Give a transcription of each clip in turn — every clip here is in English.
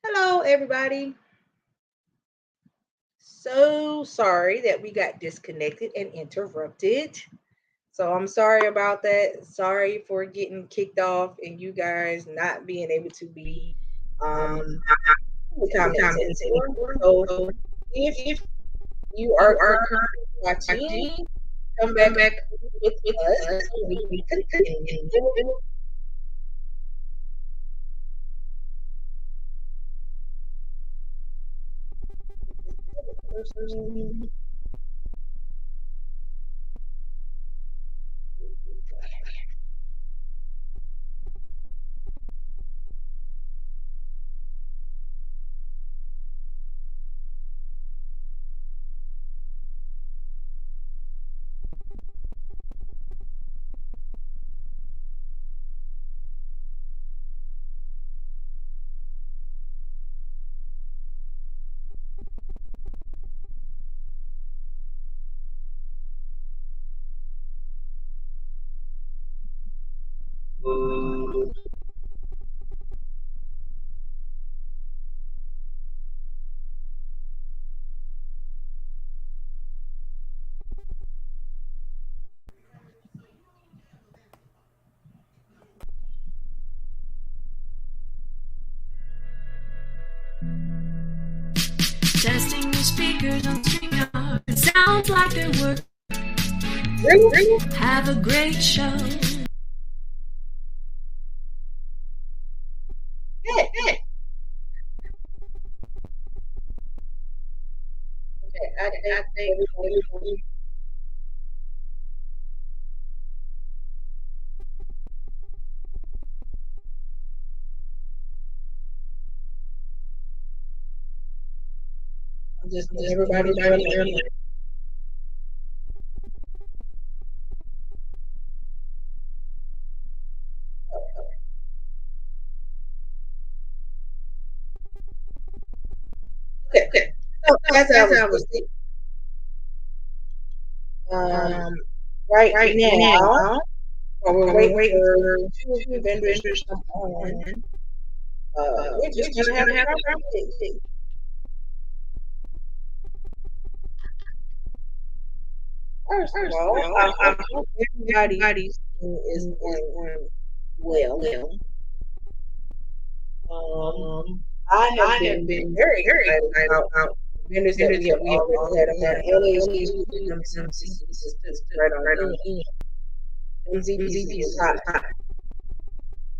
Hello, everybody. So sorry that we got disconnected and interrupted. So I'm sorry about that. Sorry for getting kicked off and you guys not being able to be um the time comments anymore. So if you are currently watching, come back with us so we can continue. Testing your speakers on StreamYard. It sounds like they're working. Have a great show. Hey. Okay, I think everybody. Just everybody join. Okay. So as I was saying, right now, while we're waiting for two vendors to come on, we're just gonna have a conversation. First of all, I hope everybody's is going well. I have been very excited about vendors that we have already had on LHC, MCC is just right on in. MZPC is hot.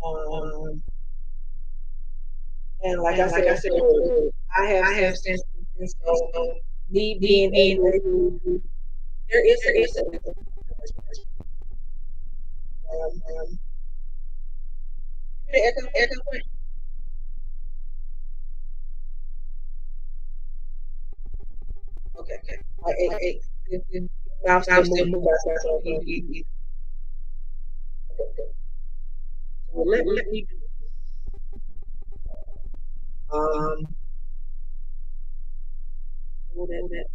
Um, and like I said, I have since so me being able to, there is a echo. Okay. Mouth still moving. So let me um hold that.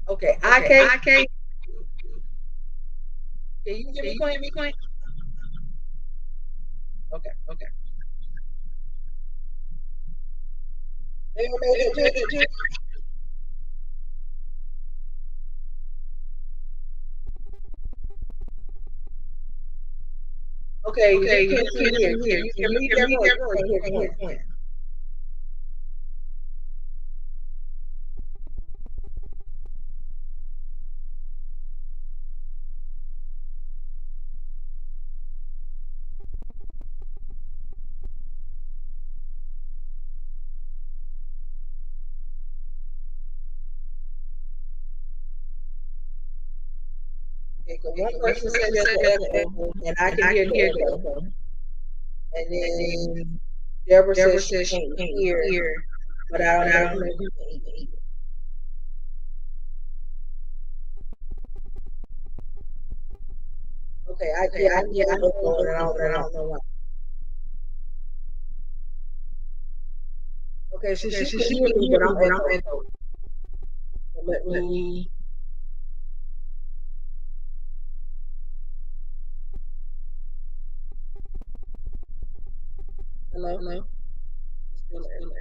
Okay, I can't. Can you hear me, Queen? Okay. They made it too. Okay, you can't hear. You can read their voice. You can't hear Queen. Okay, 'cause one person said there's an echo, and I can hear the echo. And then Deborah says she can't hear, but I don't know who can hear. Okay, I hear echo, and I don't know why. Okay, so she can hear me, but I'm echoing. So let me. Hello. It's still echo.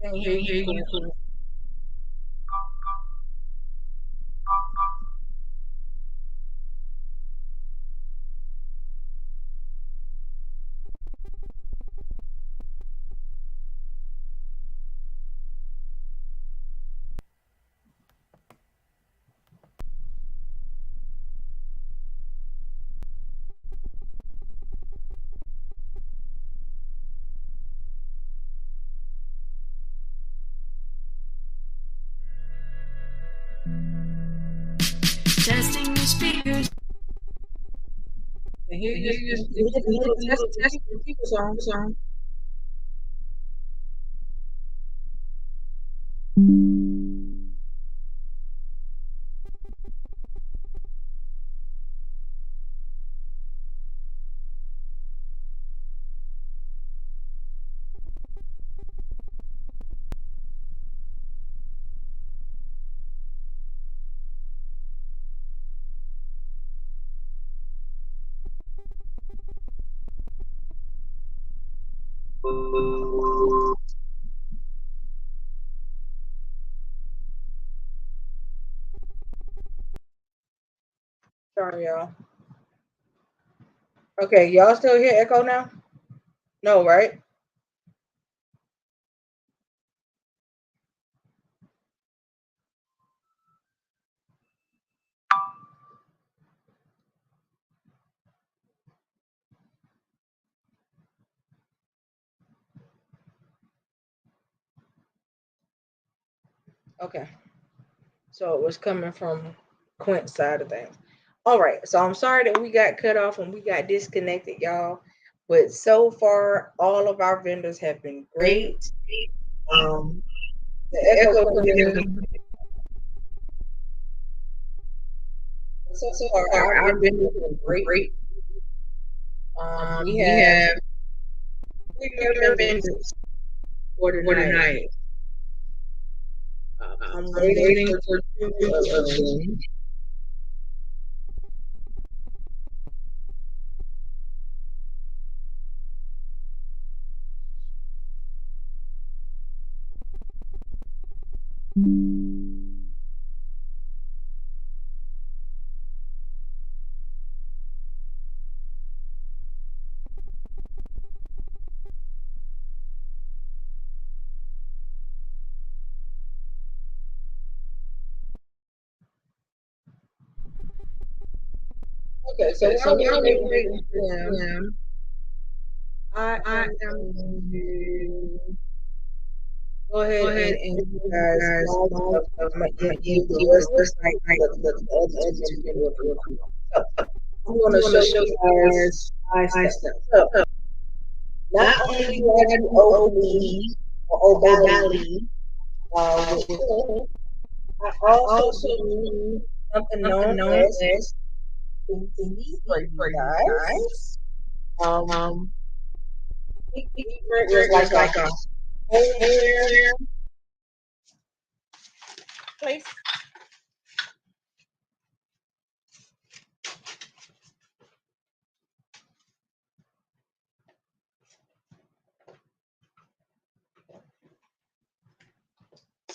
Can't hear you. Testing the speakers. Can hear you. Test the speaker song. Sorry, y'all. Okay, y'all still hear echo now? No, right? Okay. So it was coming from Quint's side of things. All right. So I'm sorry that we got cut off and we got disconnected, y'all. But so far, all of our vendors have been great. The echo so far, our vendors have been great. We have 3 more vendors for tonight. I'm waiting for 2 of them. Okay, so while we're waiting for them, I am going to go ahead and you guys log up. I'm gonna give the rest of the other two people. So I'm gonna show you guys my stuff. So not only do I do OB or O'Bally, I also do something known as PTV for you guys. PTV is like a homeware place.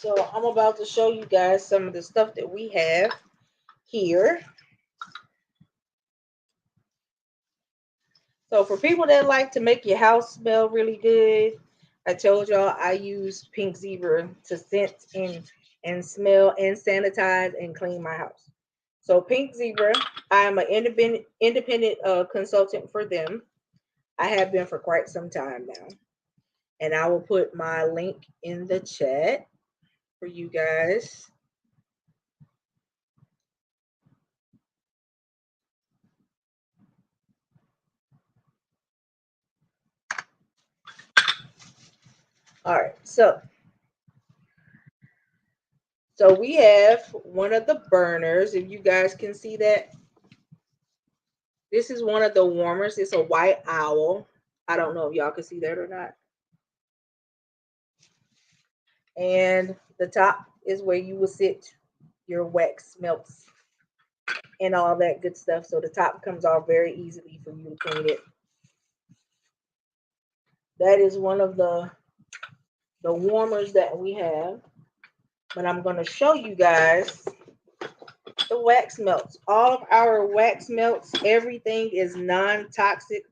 So I'm about to show you guys some of the stuff that we have here. So for people that like to make your house smell really good, I told y'all I use Pink Zebra to scent and smell and sanitize and clean my house. So Pink Zebra, I am an independent consultant for them. I have been for quite some time now. And I will put my link in the chat for you guys. All right, so we have one of the burners. If you guys can see that, this is one of the warmers. It's a white owl. I don't know if y'all can see that or not. And the top is where you will sit your wax melts and all that good stuff. So the top comes off very easily for you to clean it. That is one of the warmers that we have. But I'm going to show you guys the wax melts. All of our wax melts, everything is non-toxic.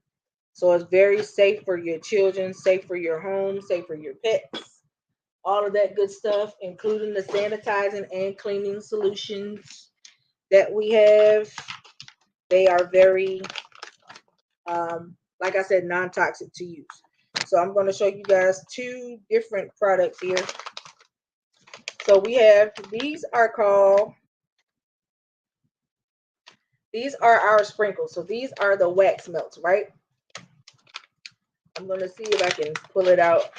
So it's very safe for your children, safe for your home, safe for your pets, all of that good stuff, including the sanitizing and cleaning solutions that we have. They are very, like I said, non-toxic to use. So I'm going to show you guys two different products here. So we have, these are our sprinkles. So these are the wax melts, right? I'm going to see if I can pull it out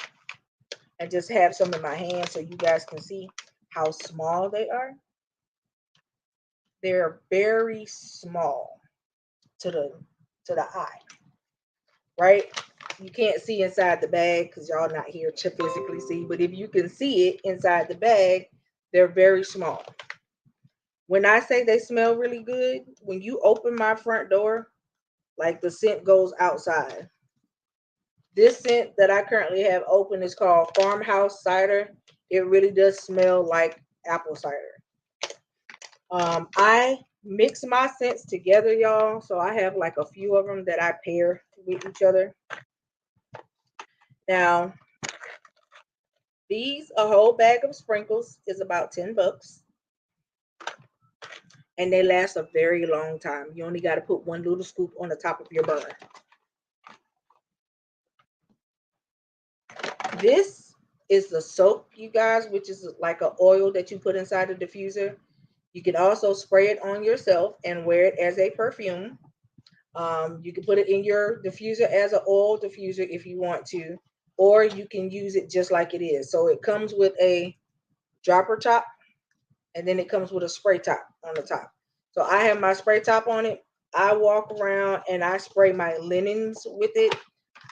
and just have some in my hand so you guys can see how small they are. They're very small to the eye, right? You can't see inside the bag because y'all not here to physically see, but if you can see it inside the bag, they're very small. When I say they smell really good, when you open my front door, like the scent goes outside. This scent that I currently have open is called Farmhouse Cider. It really does smell like apple cider. I mix my scents together, y'all. So I have like a few of them that I pair with each other. Now, a whole bag of sprinkles is about $10. And they last a very long time. You only got to put one little scoop on the top of your burner. This is the soap, you guys, which is like an oil that you put inside the diffuser. You can also spray it on yourself and wear it as a perfume. You can put it in your diffuser as an oil diffuser if you want to, or you can use it just like it is. So it comes with a dropper top, and then it comes with a spray top on the top. So I have my spray top on it. I walk around and I spray my linens with it.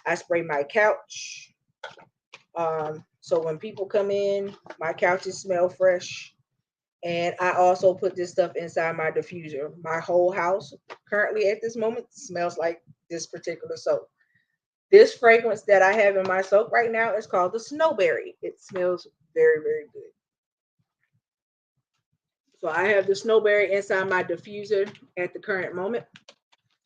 I spray my couch. So when people come in, my couches smell fresh. And I also put this stuff inside my diffuser. My whole house currently at this moment smells like this particular soap. This fragrance that I have in my soap right now is called the Snowberry. It smells very, very good. So I have the Snowberry inside my diffuser at the current moment.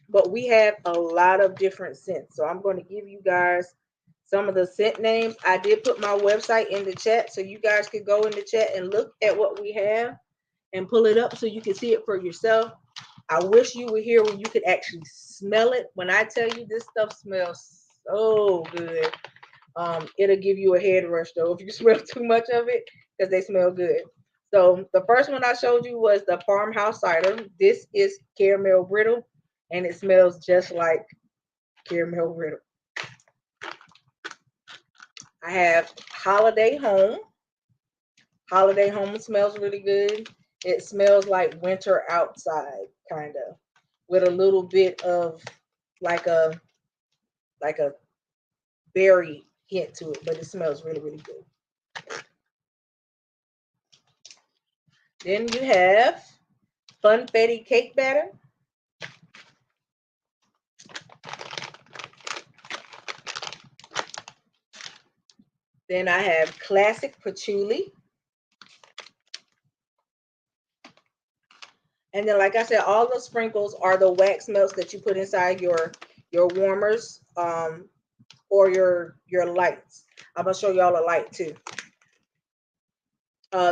But we have a lot of different scents. So I'm going to give you guys some of the scent names. I did put my website in the chat so you guys could go in the chat and look at what we have and pull it up so you can see it for yourself. I wish you were here when you could actually smell it. When I tell you this stuff smells so good, it'll give you a head rush though if you smell too much of it because they smell good. So the first one I showed you was the Farmhouse Cider. This is caramel brittle, and it smells just like caramel brittle. I have Holiday Home. Holiday Home smells really good. It smells like winter outside, kind of, with a little bit of like a berry hint to it, but it smells really, really good. Then you have Funfetti Cake Batter. Then I have Classic Patchouli. And then, like I said, all the sprinkles are the wax melts that you put inside your warmers, or your lights. I'm gonna show y'all a light too.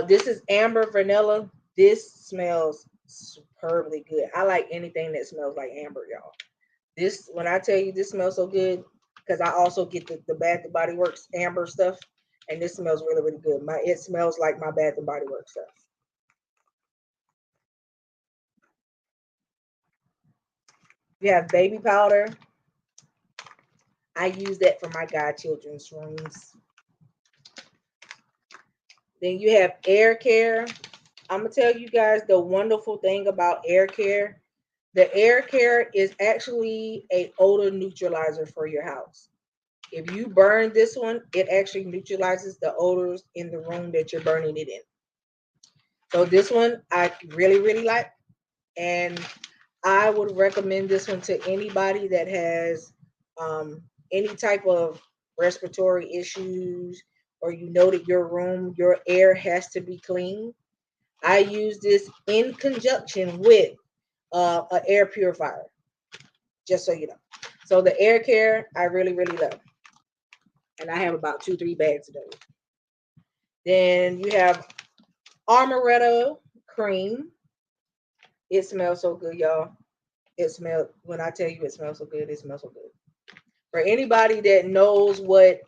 This is amber vanilla. This smells superbly good. I like anything that smells like amber, y'all. This, when I tell you this smells so good, because I also get the Bath and Body Works amber stuff, and this smells really, really good. It smells like my Bath and Body Works stuff. You have baby powder. I use that for my godchildren's rooms. Then you have air care. I'm gonna tell you guys the wonderful thing about air care. The air care is actually a odor neutralizer for your house. If you burn this one, it actually neutralizes the odors in the room that you're burning it in. So this one I really, really like, and I would recommend this one to anybody that has any type of respiratory issues, or you know that your air has to be clean. I use this in conjunction with an air purifier, just so you know. So the air care, I really, really love. And I have about 2-3 bags of those. Then you have Amaretto cream. It smells so good, y'all. When I tell you it smells so good, it smells so good. For anybody that knows what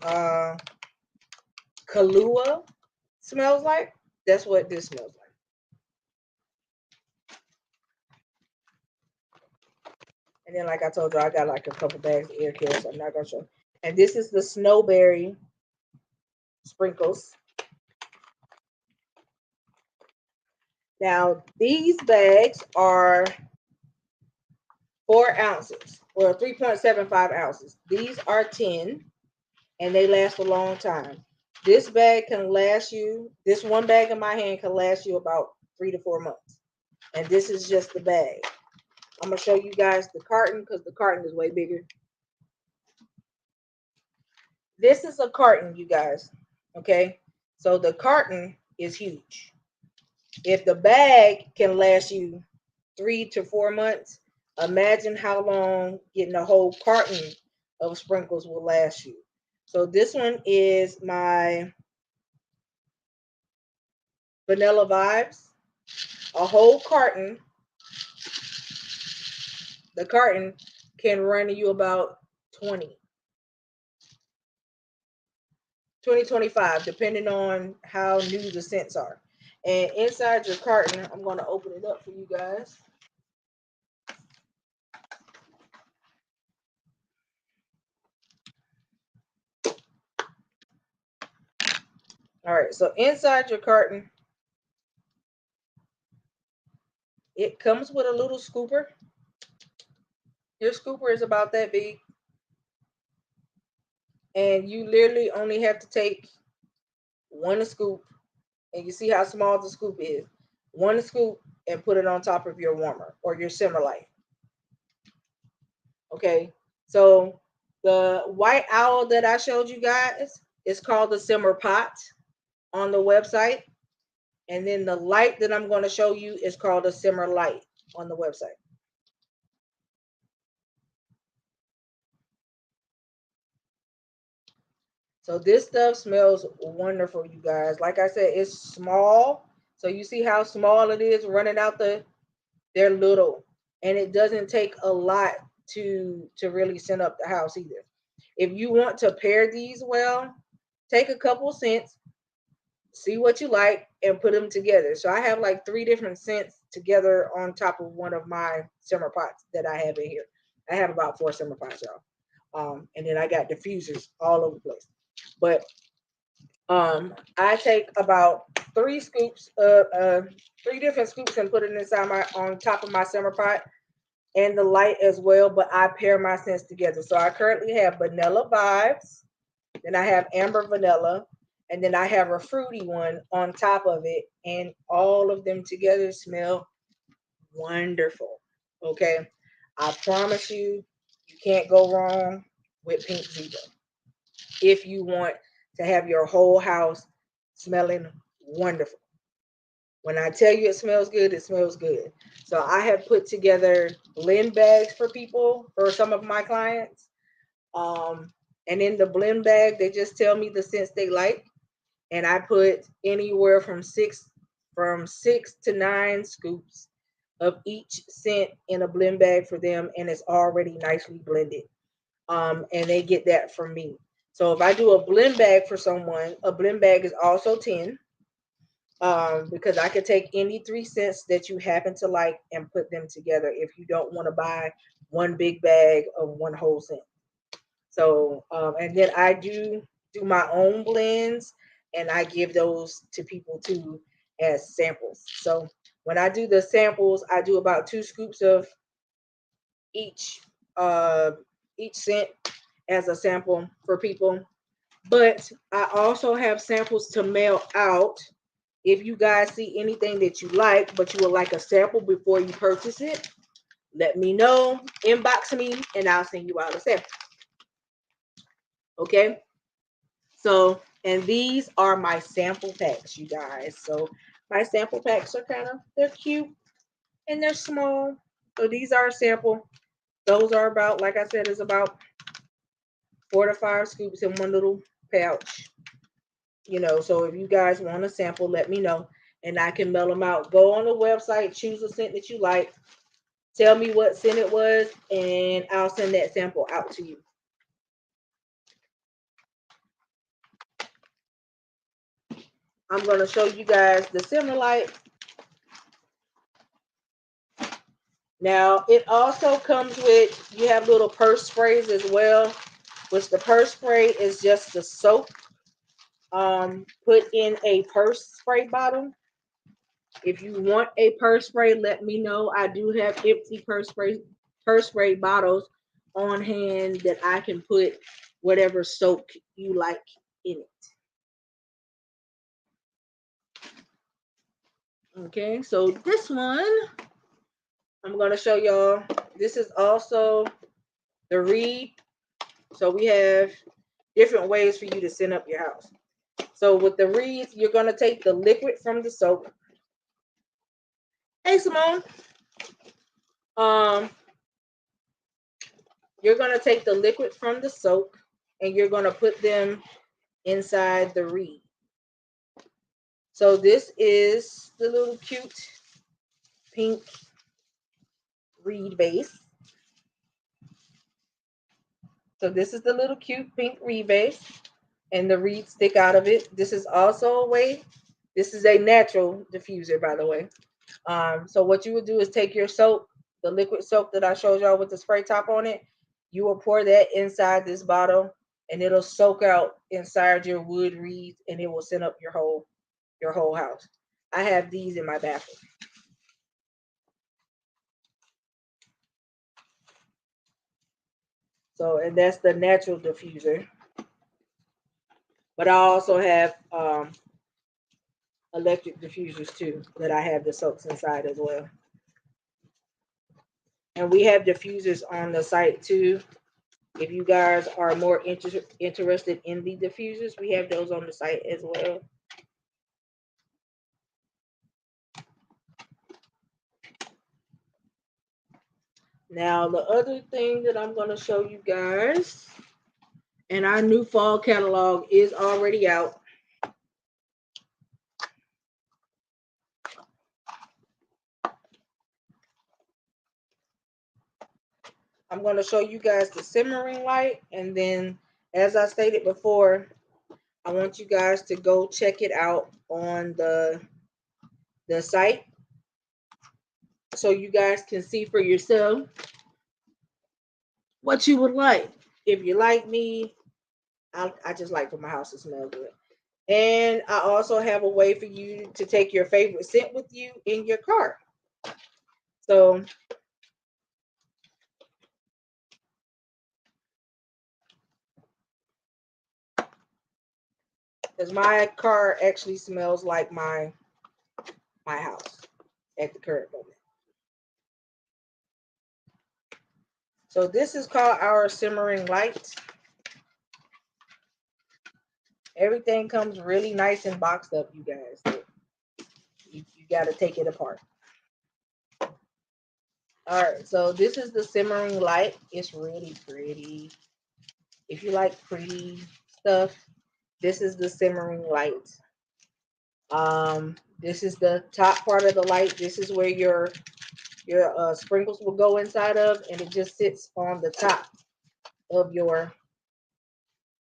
Kahlua smells like, that's what this smells like. And then, like I told you, I got like a couple bags of air care, so I'm not gonna show. And this is the snowberry sprinkles. Now, these bags are 4 ounces, or 3.75 ounces. These are 10, and they last a long time. This bag can last you, this one bag in my hand can last you about 3 to 4 months. And this is just the bag. I'm going to show you guys the carton, because the carton is way bigger. This is a carton, you guys. Okay? So the carton is huge. If the bag can last you 3 to 4 months, imagine how long getting a whole carton of sprinkles will last you. So this one is my Vanilla Vibes. A whole carton. The carton can run you about 20, 25, depending on how new the scents are. And inside your carton, I'm going to open it up for you guys. All right, so inside your carton, it comes with a little scooper. Your scooper is about that big. And you literally only have to take 1 scoop. And you see how small the scoop is. 1 scoop and put it on top of your warmer or your simmer light. Okay, so the white owl that I showed you guys is called the simmer pot on the website. And then the light that I'm going to show you is called a simmer light on the website. So this stuff smells wonderful, you guys. Like I said, it's small. So you see how small it is running out they're little. And it doesn't take a lot to really scent up the house either. If you want to pair these well, take a couple scents, see what you like, and put them together. So I have like 3 different scents together on top of one of my simmer pots that I have in here. I have about 4 simmer pots, y'all. And then I got diffusers all over the place. But I take about 3 scoops of 3 different scoops and put it inside on top of my simmer pot and the light as well. But I pair my scents together. So I currently have Vanilla Vibes, then I have Amber Vanilla, and then I have a fruity one on top of it, and all of them together smell wonderful. Okay, I promise you, you can't go wrong with Pink Zebra if you want to have your whole house smelling wonderful. When I tell you it smells good, it smells good. So I have put together blend bags for people, for some of my clients. Um, and in the blend bag, they just tell me the scents they like, and I put anywhere from six to nine scoops of each scent in a blend bag for them, and it's already nicely blended. And they get that from me. So if I do a blend bag for someone, a blend bag is also 10, because I could take any 3 scents that you happen to like and put them together if you don't want to buy one big bag of one whole scent. So, and then I do my own blends, and I give those to people too as samples. So when I do the samples, I do about 2 scoops of each uh each scent as a sample for people. But I also have samples to mail out. If you guys see anything that you like, but you would like a sample before you purchase it, let me know, inbox me, and I'll send you out a sample. Okay. So, and these are my sample packs, you guys. So my sample packs are they're cute and they're small. So these are a sample. Those are about, like I said, is about 4 to 5 scoops in one little pouch. So if you guys want a sample, let me know and I can mail them out. Go on the website, choose a scent that you like, tell me what scent it was, and I'll send that sample out to you. I'm going to show you guys the Simmerlite. Now, it also comes with, you have little purse sprays as well, which the purse spray is just the soap put in a purse spray bottle. If you want a purse spray, let me know. I do have empty purse spray bottles on hand that I can put whatever soap you like in it. Okay, so this one, I'm going to show y'all. This is also the Reed. So we have different ways for you to scent up your house. So with the Reeds, you're going to take the liquid from the soap. Hey, Simone. You're going to take the liquid from the soap and you're going to put them inside the Reed. So this is the little cute pink Reed base. So this is the little cute pink Reed base, and the Reeds stick out of it. This is also a way. This is a natural diffuser, by the way. So what you would do is take your soap, the liquid soap that I showed y'all with the spray top on it. You will pour that inside this bottle, and it'll soak out inside your wood reeds, and it will scent up your whole house. I have these in my bathroom. So, and that's the natural diffuser. But I also have electric diffusers too that I have the soaps inside as well. And we have diffusers on the site too. If you guys are more interested in the diffusers, we have those on the site as well. Now, the other thing that I'm going to show you guys, and our new fall catalog is already out. I'm going to show you guys the simmering light, and then, as I stated before, I want you guys to go check it out on the site so you guys can see for yourself what you would like. If you like me, I just like for my house to smell good. And I also have a way for you to take your favorite scent with you in your car. So because my car actually smells like my house at the current moment. So this is called our simmering light. Everything comes really nice and boxed up, you guys. You got to take it apart. All right, so this is the simmering light. It's really pretty. If you like pretty stuff, this is the simmering light. This is the top part of the light. This is where your sprinkles will go inside of, and it just sits on the top of your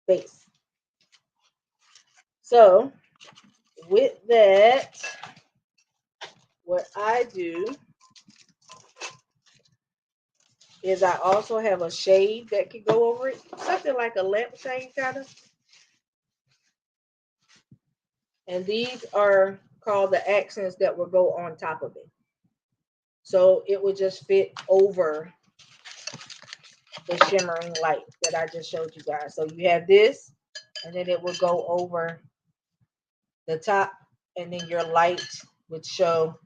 base. So with that, what I do is I also have a shade that could go over it, something like a lampshade kind of. And these are called the accents that will go on top of it. So it would just fit over the shimmering light that I just showed you guys. So you have this, and then it will go over the top, and then your light would show.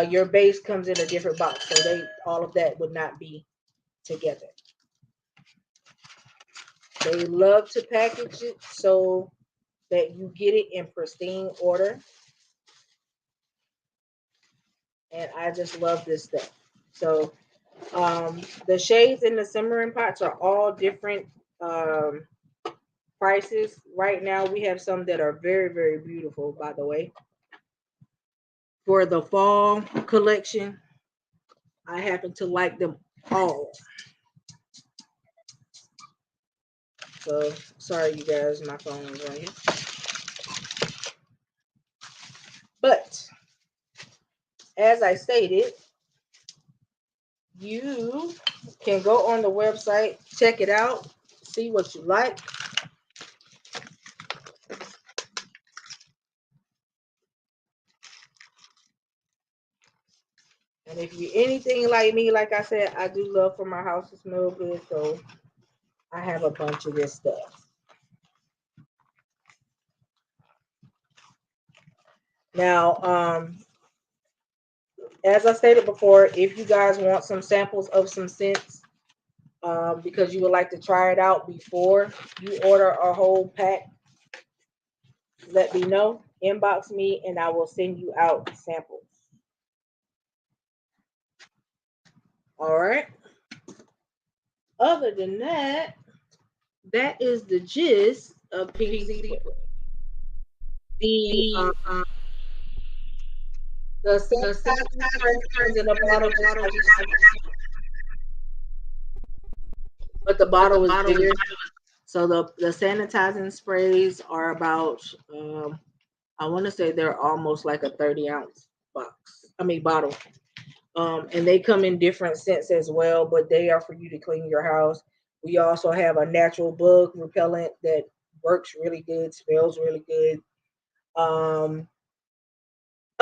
Your base comes in a different box, so all of that would not be together. They love to package it so that you get it in pristine order. And I just love this stuff. So the shades in the simmering pots are all different prices. Right now we have some that are very, very beautiful, by the way. For the fall collection, I happen to like them all. So sorry you guys, my phone is ringing. But as I stated, you can go on the website, check it out, see what you like. And if you're anything like me, like I said, I do love for my house to smell good, so I have a bunch of this stuff. Now, as I stated before, if you guys want some samples of some scents, because you would like to try it out before you order a whole pack, let me know. Inbox me, and I will send you out samples. All right. Other than that, that is the gist of PVC. The sanitizer in a bottle, but the bottle is bigger. So the sanitizing sprays are about I want to say they're almost like a 30-ounce bottle. And they come in different scents as well, but they are for you to clean your house. We also have a natural bug repellent that works really good, smells really good.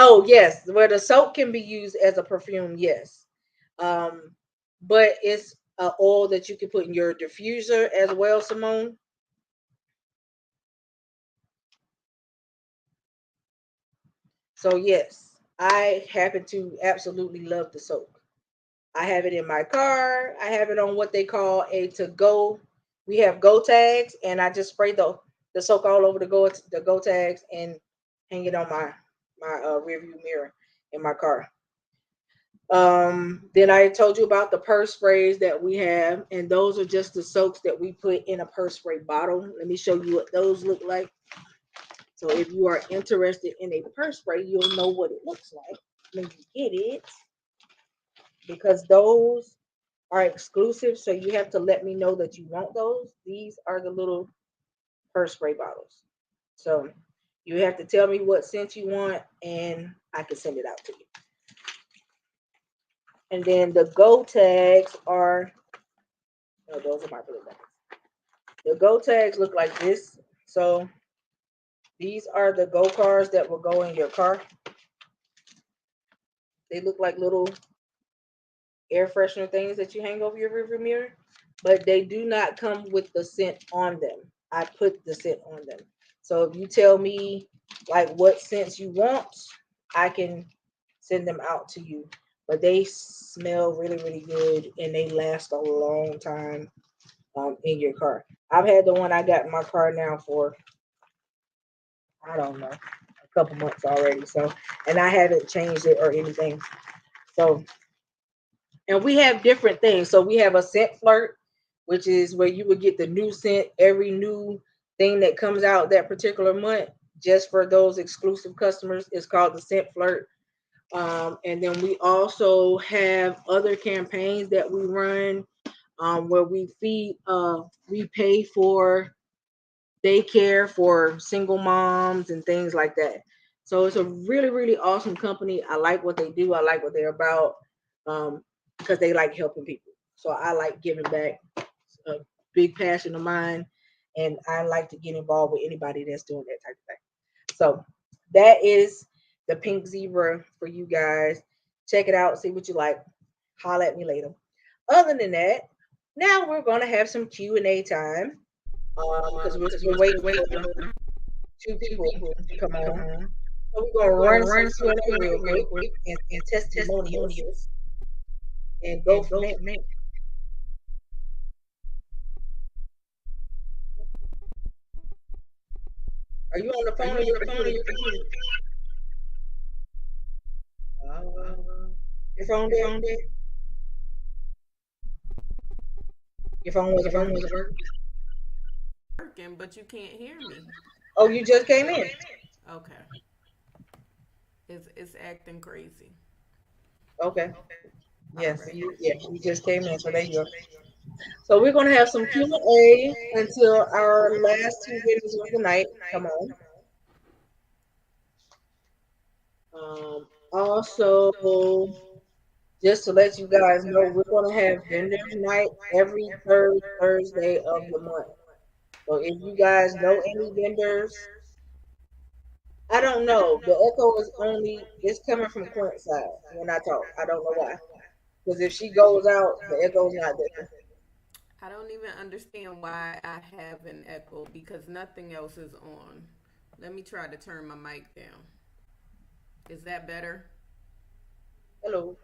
Oh yes, where the soap can be used as a perfume, yes. But it's an oil that you can put in your diffuser as well, Simone. So yes, I happen to absolutely love the soap. I have it in my car. I have it on what they call a to go. We have go tags, and I just spray the soap all over the go tags and hang it on my rearview mirror in my car. Then I told you about the purse sprays that we have, and those are just the soaps that we put in a purse spray bottle. Let me show you what those look like. So if you are interested in a purse spray, you'll know what it looks like when you get it, because those are exclusive. So you have to let me know that you want those. These are the little purse spray bottles. So you have to tell me what scent you want, and I can send it out to you. And then the go tags are, no, those are my blue ones. The go tags look like this. So these are the go cars that will go in your car. They look like little air freshener things that you hang over your rearview mirror, but they do not come with the scent on them. I put the scent on them. So if you tell me like what scents you want, I can send them out to you. But they smell really, really good, and they last a long time in your car. I've had the one I got in my car now for, I don't know, couple months already. So, and I haven't changed it or anything. So, and we have different things. So we have a scent flirt, which is where you would get the new scent every new thing that comes out that particular month, just for those exclusive customers. It's called the scent flirt. And then we also have other campaigns that we run, where we pay for daycare for single moms and things like that. So it's a really, really awesome company. I like what they do. I like what they're about, because they like helping people. So I like giving back. It's a big passion of mine, and I like to get involved with anybody that's doing that type of thing. So that is the Pink Zebra for you guys. Check it out. See what you like. Holla at me later. Other than that, now we're gonna have some Q&A time, because we're still waiting for two people to come on. So we're gonna run some Q&A real quick and testimonials and go from there. Are you on the phone or your computer? Your phone dead? Your phone wasn't working? Working, but you can't hear me. Oh, you just came in. Okay. It's acting crazy. Okay. All Yes, right. you just came in, so there you go. So we're gonna have some Q&A until our last two videos of the night come on. Also, just to let you guys know, we're gonna have vendors night every third Thursday of the month. So if you guys know any vendors, I don't know. The echo is only it's coming from Clint's side when I talk. I don't know why. Because if she goes out, the echo's not there. I don't even understand why I have an echo because nothing else is on. Let me try to turn my mic down. Is that better? Hello.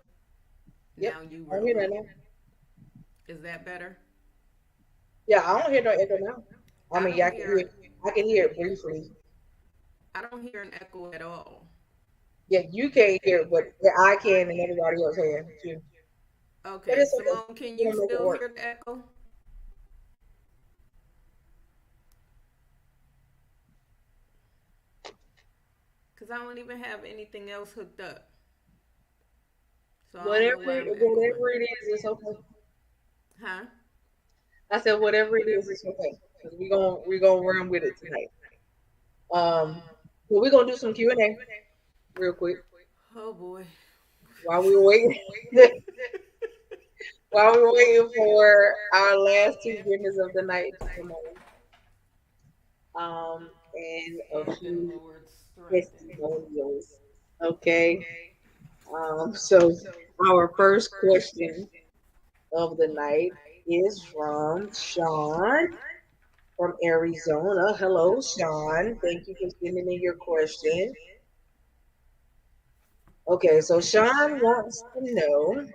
Yep. Now you I hear wrote that it. now. Is that better? Yeah, I don't hear no echo now. I I mean, yeah, don't hear I can hear it briefly. I don't hear an echo at all. Yeah, you can't hear it, but yeah, I can and everybody else can too. But Okay, it's okay. Simone, can We're you gonna make it still work. hear the echo? Because I don't even have anything else hooked up. So I don't know why I'm echoing. Whatever it is, it's okay. Huh? I said whatever it is, it's okay. 'Cause we gonna run with it tonight. Well, we're gonna do some Q&A real quick Oh boy. while we were waiting. While we were waiting for our last two winners of the night to come on. And a And then few Lord strengthen. testimonials. Okay. So our first question of the night is from Sean from Arizona. Hello, Sean. Thank you for sending in your question. Okay, so Sean wants to know,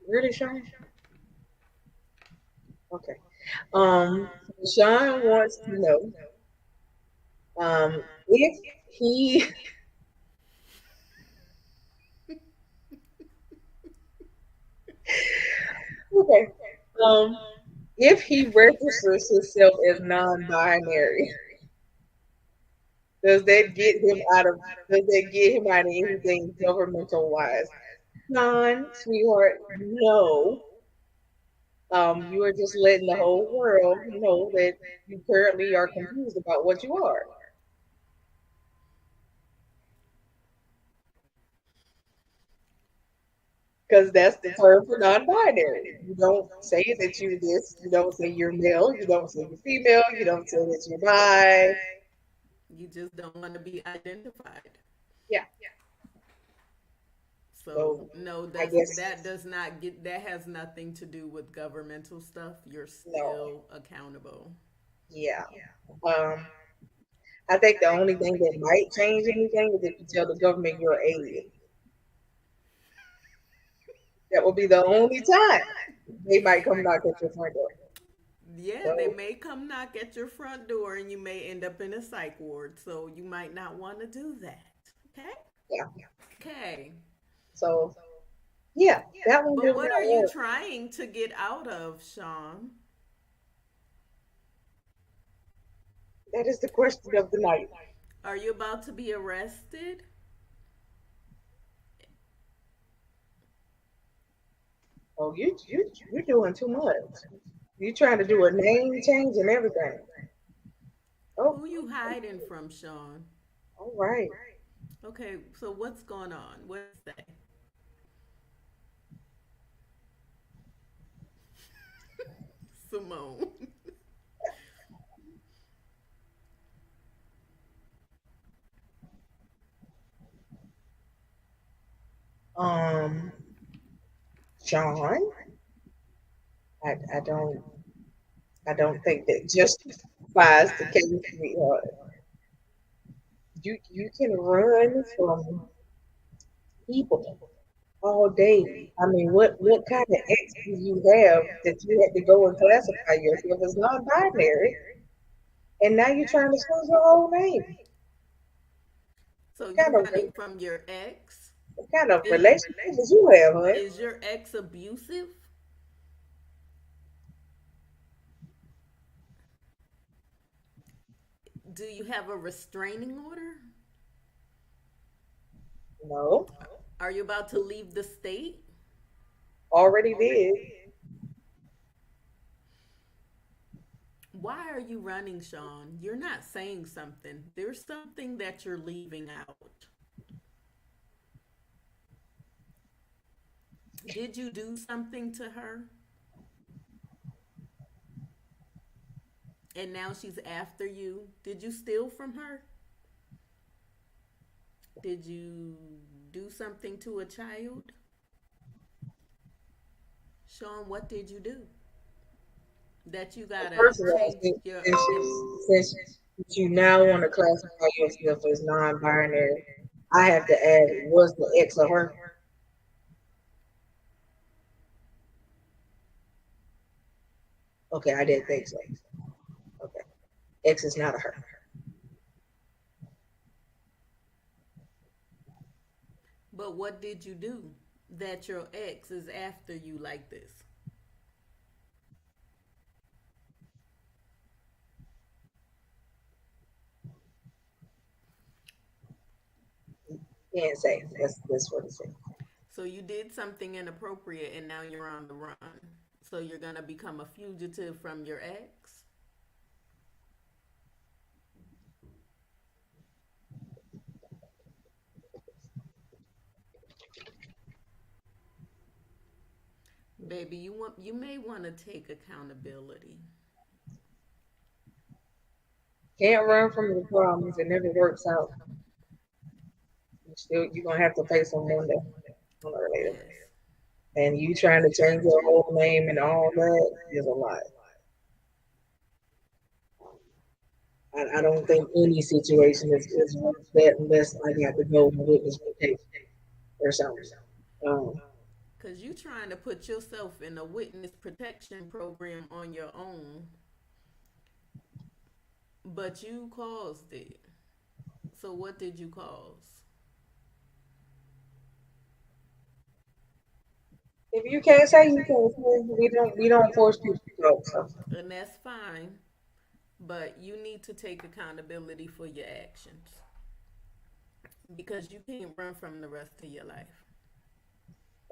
where did Sean? Okay. Sean wants to know, if he, okay, um, if he registers himself as non-binary, does that get him out of, does that get him out of anything governmental wise? Sean, sweetheart, no. You are just letting the whole world know that you currently are confused about what you are. Because that's the term for non-binary. You don't say that you're this. You don't say you're male. You don't say you're female. You don't say that you're bi. You just don't want to be identified. Yeah. So So no, I that's guess that does not get that has nothing to do with governmental stuff. You're no. still accountable. Yeah. Um, I think the only thing that might change anything is if you tell the government you're an alien. That will be the only time they might come knock at your front door. Yeah, they So may come knock at your front door and you may end up in a psych ward. So you might not want to do that. Okay? yeah. Okay. So yeah, that one But did what not are you work. trying to get out of, Sean? That is the question of the night. Are you about to be arrested? Oh, you're doing too much. You trying to do a name change and everything. Oh, Who you hiding from, Sean? all right. Okay, so what's going on? What's that? Simone. Um, Sean, I, I don't I don't think that justifies the case. You can run from people all day. I mean, what kind of ex do you have that you had to go and classify yourself as non-binary, and now you're trying to change your whole name? So What kind you of running from your ex? what kind of Is relationship did you have, huh? is your ex abusive? Do you have a restraining order? No, Are you about to leave the state? already did. Why are you running, Sean? You're not saying something. There's something that you're leaving out. Did you do something to her? And now she's after you. Did you steal from her? Did you do something to a child? Sean, what did you do? That you gotta First of all, change your since you now want to classify yourself as non-binary, I have to add, was the ex of her? Okay, I didn't think so. Okay, ex is not a her. But what did you do that your ex is after you like this? Can't say. That's what it says. So you did something inappropriate and now you're on the run. So you're gonna become a fugitive from your ex? Baby, you may want to take accountability. Can't run from the problems. It never works out. You're gonna have to pay someone that sooner or later. Yes. And you trying to change your whole name and all that is a lot. I don't think any situation is worth that unless I got to go and witness protection or something. Um, Cause you trying to put yourself in a witness protection program on your own, but you caused it. So what did you cause? if you can't say, you can't say. We don't force people to go. So And that's fine, but you need to take accountability for your actions because you can't run from the rest of your life.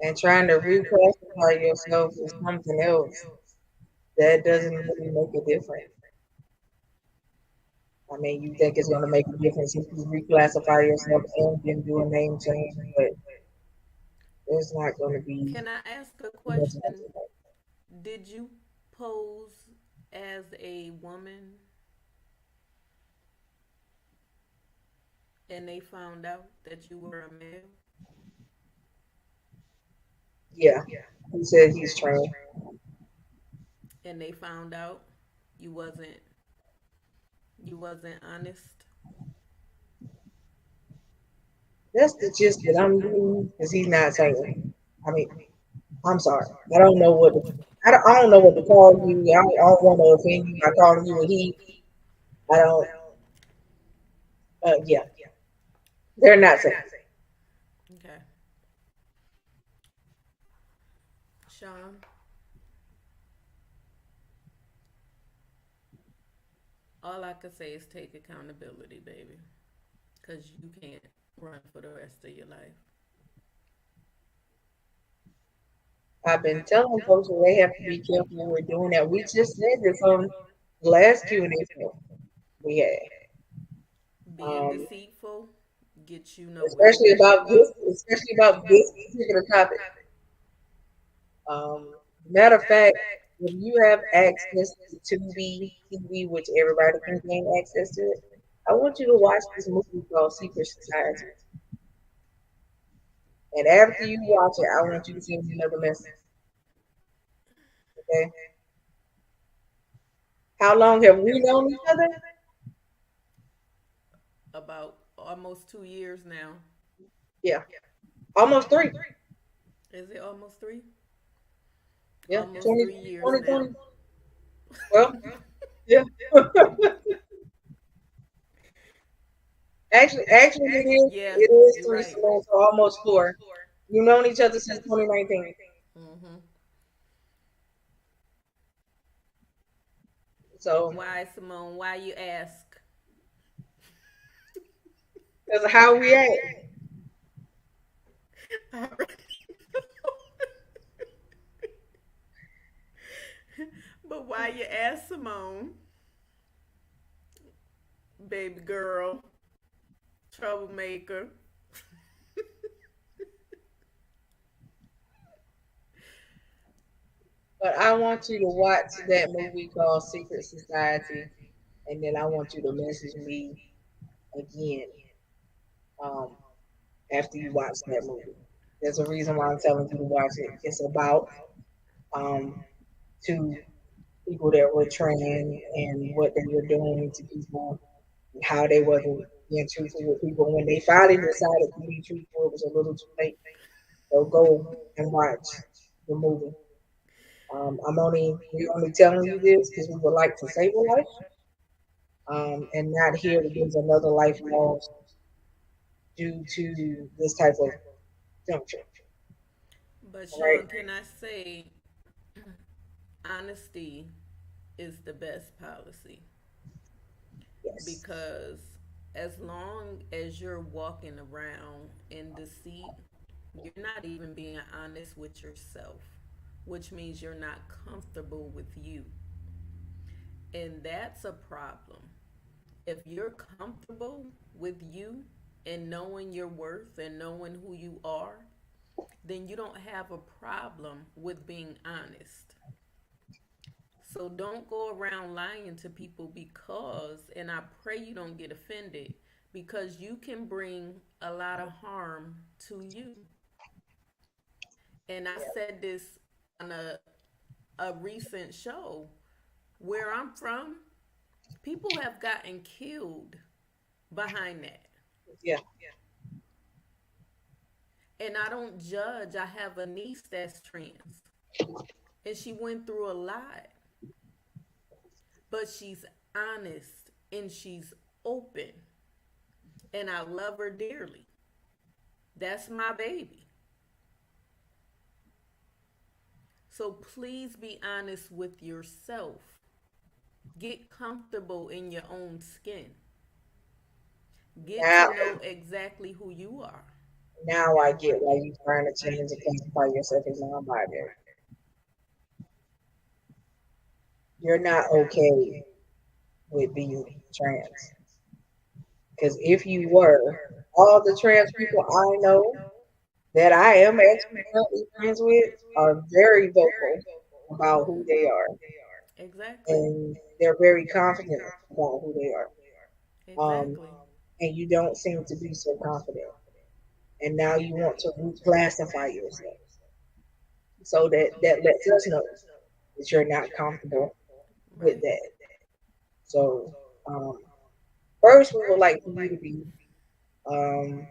and trying to reclassify yourself as something else that doesn't really make a difference. I mean, you think it's gonna make a difference if you reclassify yourself and then do a name change, but it's not gonna be Can I ask a much question? after that. Did you pose as a woman and they found out that you were a male? Yeah, he said he's trained. And they found out you wasn't you wasn't honest? That's the gist that I'm getting because he's not saying. I mean, I'm sorry. I don't know what. I don't know what to call you. I don't want to offend you by calling you a he. I don't. Yeah, they're not saying. Okay. Sean, all I can say is take accountability, baby. Because you can't run for the rest of your life. I've been telling folks that they have to be careful with doing that. We just said this on the last Q&A show we had, Being um, deceitful gets you nowhere. especially about this particular topic. Um, Matter of fact, if you have access to Tubi TV, which everybody can gain access to it, I want you to watch this movie called Secret Society. And after you watch it, I want you to send me another message. Okay? How long have we known each other? About almost 2 years now. Yeah, almost three. Is it almost three? Yeah, Almost 20, 3 years now. 2020. Well, yeah. Actually, Yeah, it is you're three, right. so almost four. We've known each other since 2019. Mm-hmm. So Why, Simone? Why you ask? that's how we act. I already know. But why you ask, Simone? Baby girl, troublemaker. But I want you to watch that movie called Secret Society, and then I want you to message me again um, after you watch that movie. There's a reason why I'm telling you to watch it. It's about um, two people that were trained and what they were doing to people, and how they wasn't being truthful with people. When they finally decided to be truthful, it was a little too late. So go and watch the movie. We're only telling you this because we would like to save a life, and not here to give another life lost due to this type of juncture. But All right? Sean, can I say honesty is the best policy Yes. because as long as you're walking around in deceit, you're not even being honest with yourself, which means you're not comfortable with you. And that's a problem. If you're comfortable with you and knowing your worth and knowing who you are, then you don't have a problem with being honest. So don't go around lying to people because, and I pray you don't get offended, because you can bring a lot of harm to you. And I said this on a recent show where I'm from, people have gotten killed behind that. Yeah. And I don't judge. I have a niece that's trans, and she went through a lot, but she's honest and she's open, and I love her dearly. That's my baby. So please be honest with yourself. Get comfortable in your own skin. Get Now, to know exactly who you are. now I get why you're trying to change and classify yourself as non-binary. You're not okay with being trans. Because if you were, all the trans people I know that I am actually currently friends with are very vocal about who they are, Exactly. and they're very confident about who they are. Um, Exactly. and you don't seem to be so confident. And now you want to reclassify yourself, so that lets us know that you're not comfortable with Right. that. So, um, first, we would like for you to be um,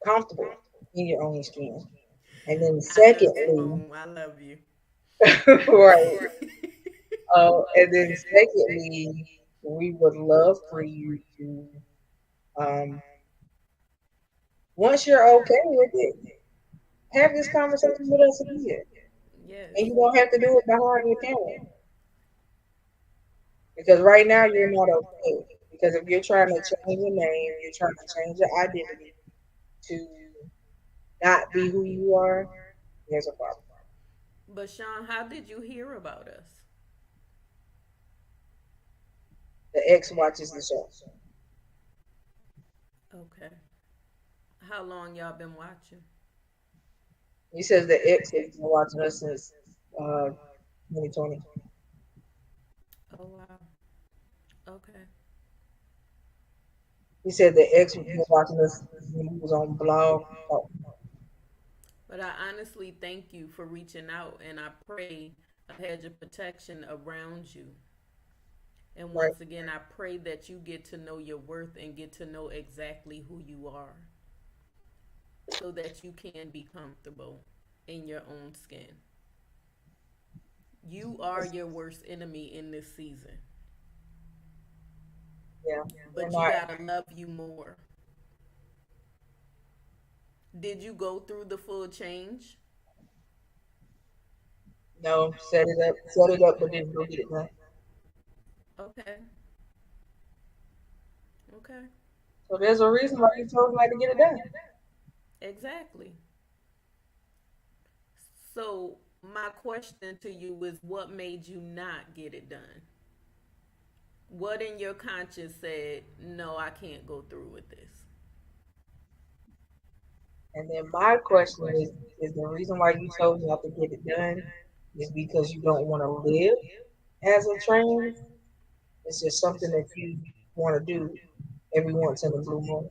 comfortable in your own skin. And then I know secondly, Simone. I love you. Right. And then secondly, we would love for you to, um, once you're okay with it, have this conversation with us again. Yes. And you don't have to do it behind your camera. Because right now you're not okay. Because if you're trying to change your name, you're trying to change your identity to not be who you are, there's a problem. But Sean, how did you hear about us? The ex watches the show. Okay. How long y'all been watching? He says the ex has been watching us since uh, 2020. Oh wow. Okay. He said the ex was watching us when he was on blog. Oh, But I honestly thank you for reaching out, and I pray a hedge of protection around you. And right. once again, I pray that you get to know your worth and get to know exactly who you are so that you can be comfortable in your own skin. You are your worst enemy in this season, Yeah. We're but you not. gotta love you more. Did you go through the full change? No, set it up, but didn't go get it done. Okay, okay, So there's a reason why you told me to get it done. exactly. So, my question to you is what made you not get it done? What in your conscience said, no, I can't go through with this? And then my question is the reason why you told me not to get it done is because you don't want to live as a trans. It's just something that you want to do every once in a blue moon.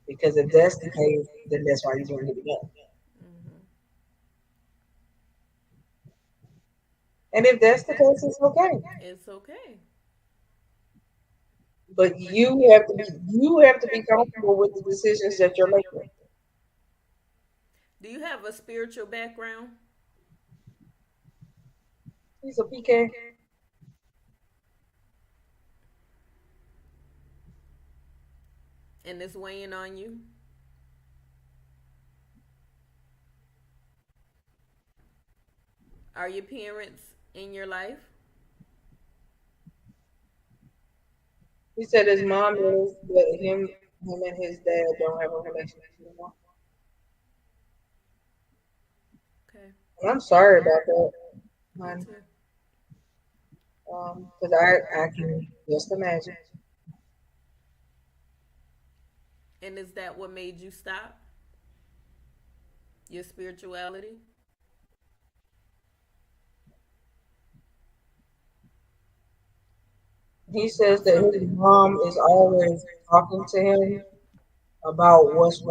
Because if that's the case, then that's why you don't get it done. Hmm. And if that's the case, it's okay. It's okay. But you have to be comfortable with the decisions that you're making. Do you have a spiritual background? He's a PK. And it's weighing on you? Are your parents in your life? He said his mom is, but him and his dad don't have a relationship anymore. Okay. And I'm sorry about that, Me man. too. Because I can just imagine. And is that what made you stop your spirituality? He says I'm that from his the. mom is always talking to him about what's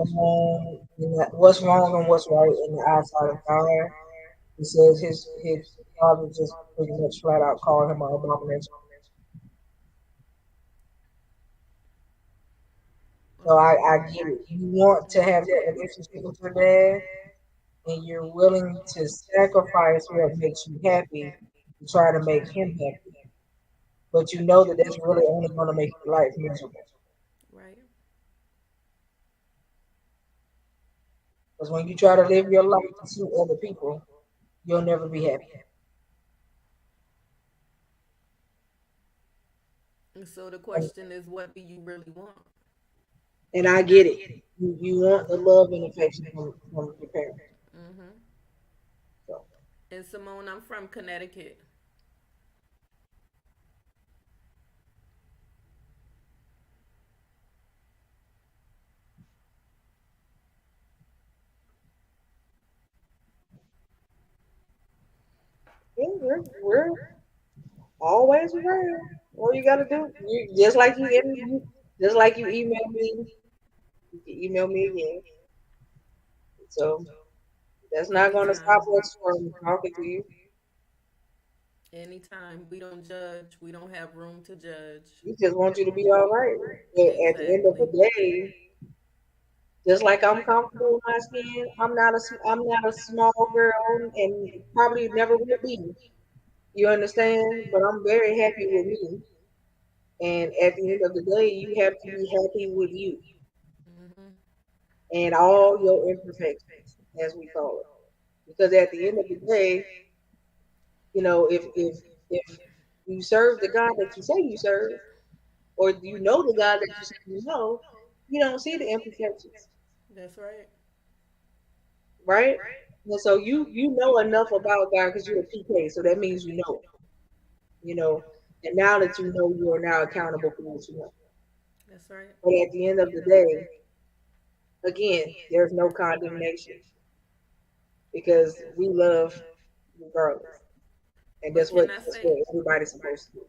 wrong and what's right in the eyesight of God. He says his father just pretty much flat out called him an abomination. So Okay. I get it. You want to have that relationship with your dad, and you're willing to sacrifice what makes you happy to try to make him happy. But you know that that's really only going to make your life miserable. Right. Because when you try to live your life to suit other people, you'll never be happy. And so the And, question is, what do you really want? and I get it. You want the love and affection from your parents. Mm-hmm. So, And Simone, I'm from Connecticut. yeah, we're always around. All you gotta do, just like you email me, you can email me again. So that's not gonna stop Anytime. us from talking to you. Anytime. We don't judge. We don't have room to judge. We just want you to be all right. But at the end of Exactly. the day, Just like I'm comfortable in my skin, I'm not a small girl and probably never will be. You understand? But I'm very happy with me. And at the end of the day, you have to be happy with you Mm-hmm. and all your imperfections, as we call it. Because at the end of the day, if you serve the God that you say you serve, or you know the God that you say you don't see the imperfections, That's right. right? And so you know enough about God because you're a PK, so that means you know. And now that you know, you are now accountable for what you know. That's right. But at the end of the day, again, there's no condemnation because we love regardless, and But that's what everybody's supposed to do.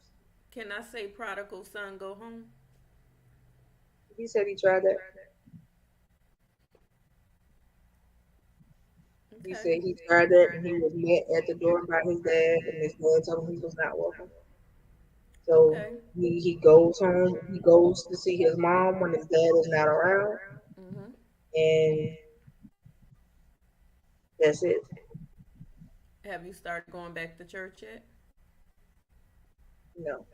can I say prodigal son go home? He said he tried that. He Okay. said he tried that, and he was met at the door by his dad, and his dad told him he was not welcome. So Okay. he goes home. He goes to see his mom when his dad is not around, Mm-hmm. and that's it. Have you started going back to church yet? No,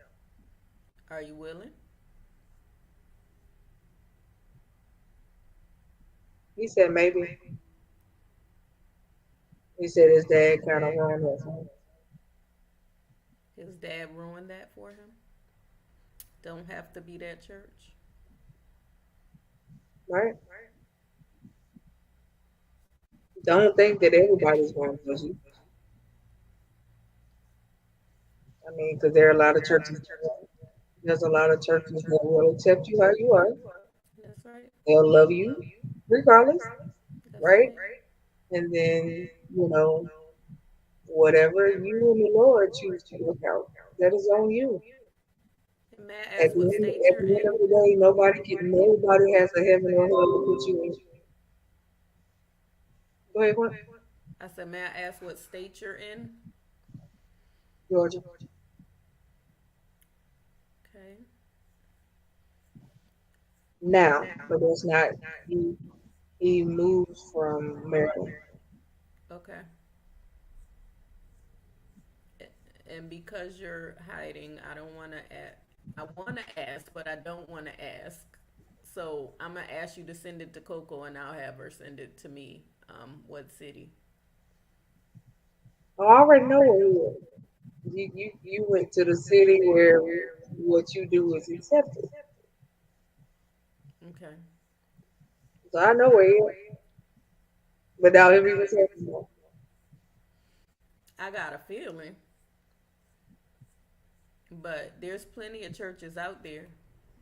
Are you willing? he said maybe. He said his dad kind of ruined that for him. His dad ruined that for him. Don't have to be that church. Right? Don't think that everybody's going to judge you. I mean, because there are a lot of churches. There's a lot of churches that will accept you how you are. That's right. They'll love you regardless, That's right? right. And then whatever you and the Lord choose to look out, that is on you. And may I ask what state At you're the end in? of the day, nobody has a heaven or hell to put you in. Go ahead, what? I said, may I ask what state you're in? Georgia. Okay. Now, but that's not. He he moved from Maryland. Okay. And because you're hiding, I don't want to ask. I want to ask, but I don't want to ask. So I'm gonna ask you to send it to Coco, and I'll have her send it to me. What city? I already know where he is. You went to the city where what you do is accepted. Okay. So I know where he is. Without him even saying that. I got a feeling, but there's plenty of churches out there.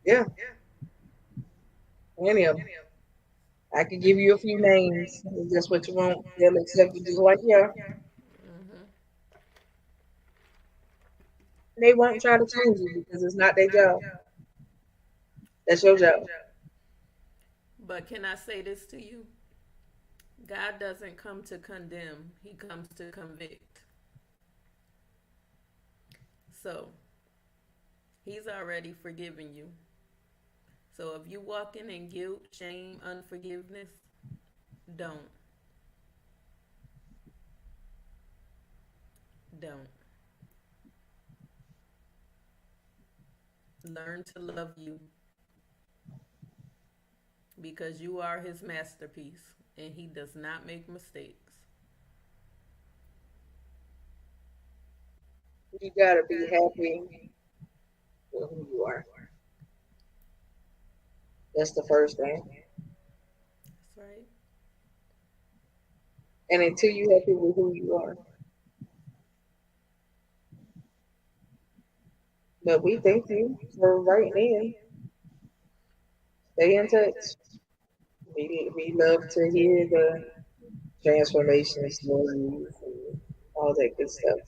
Yeah, any of them. I could give you a few names. If that's what you want. They'll accept you just like yeah. Hmm. They won't try to change you because it's not their job. That's your job. But can I say this to you? God doesn't come to condemn, He comes to convict. So He's already forgiven you. So if you walking in guilt, shame, unforgiveness, don't. Don't. Learn to love you because you are His masterpiece and He does not make mistakes. You gotta be happy with who you are. That's the first thing. That's right. And until you happy with who you are. But we thank you for writing in. Stay in touch. We love to hear the transformation stories and all that good stuff.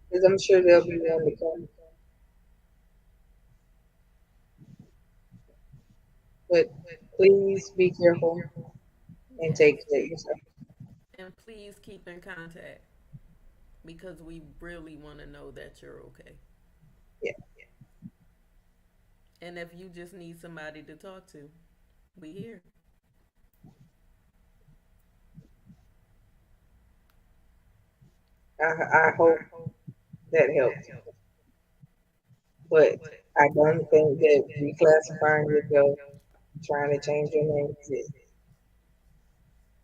Because I'm sure there'll be one to come. But please be careful and Yes. take care of yourself. And please keep in contact because we really want to know that you're okay. Yeah. And if you just need somebody to talk to, we here. I hope that helps, but I don't think that reclassifying yourself, trying to change your name, is it.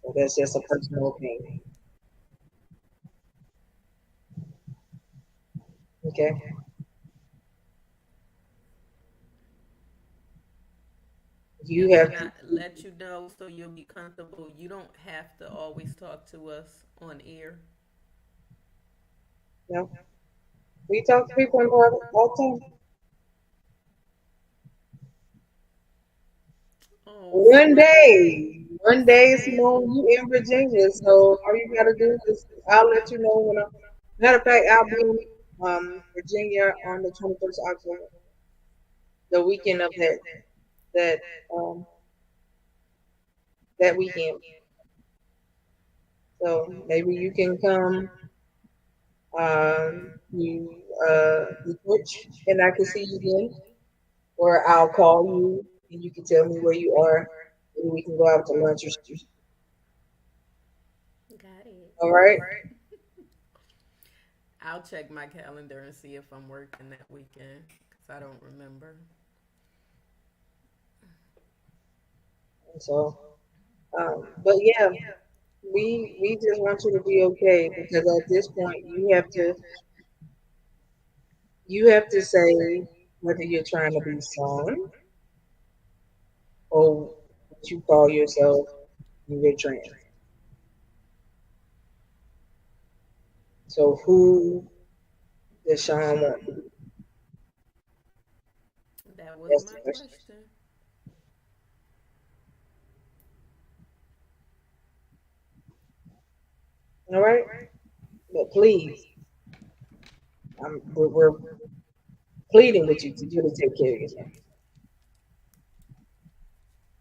So that's just a personal opinion. Okay. You Yep, have and I to. let you know so you'll be comfortable. You don't have to always talk to us on air. You know, we talk to people in private all the time. Oh, One day, Simone, you in Virginia, so all you gotta do is I'll let you know when I. Matter of fact, I'll be in Virginia on the 21st of October, the weekend of that um that weekend. So maybe you can come you the Twitch and I can see you then, or I'll call you and you can tell me where you are, and we can go out to lunch or something. got it. All right. I'll check my calendar and see if I'm working that weekend because I don't remember. So, but yeah, we just want you to be okay because at this point you have to say whether you're trying to be sung or what you call yourself when you're trans. So who does Sean want to be? That was That's the my question. question. All right, but please, we're pleading with you to do to take care of yourself.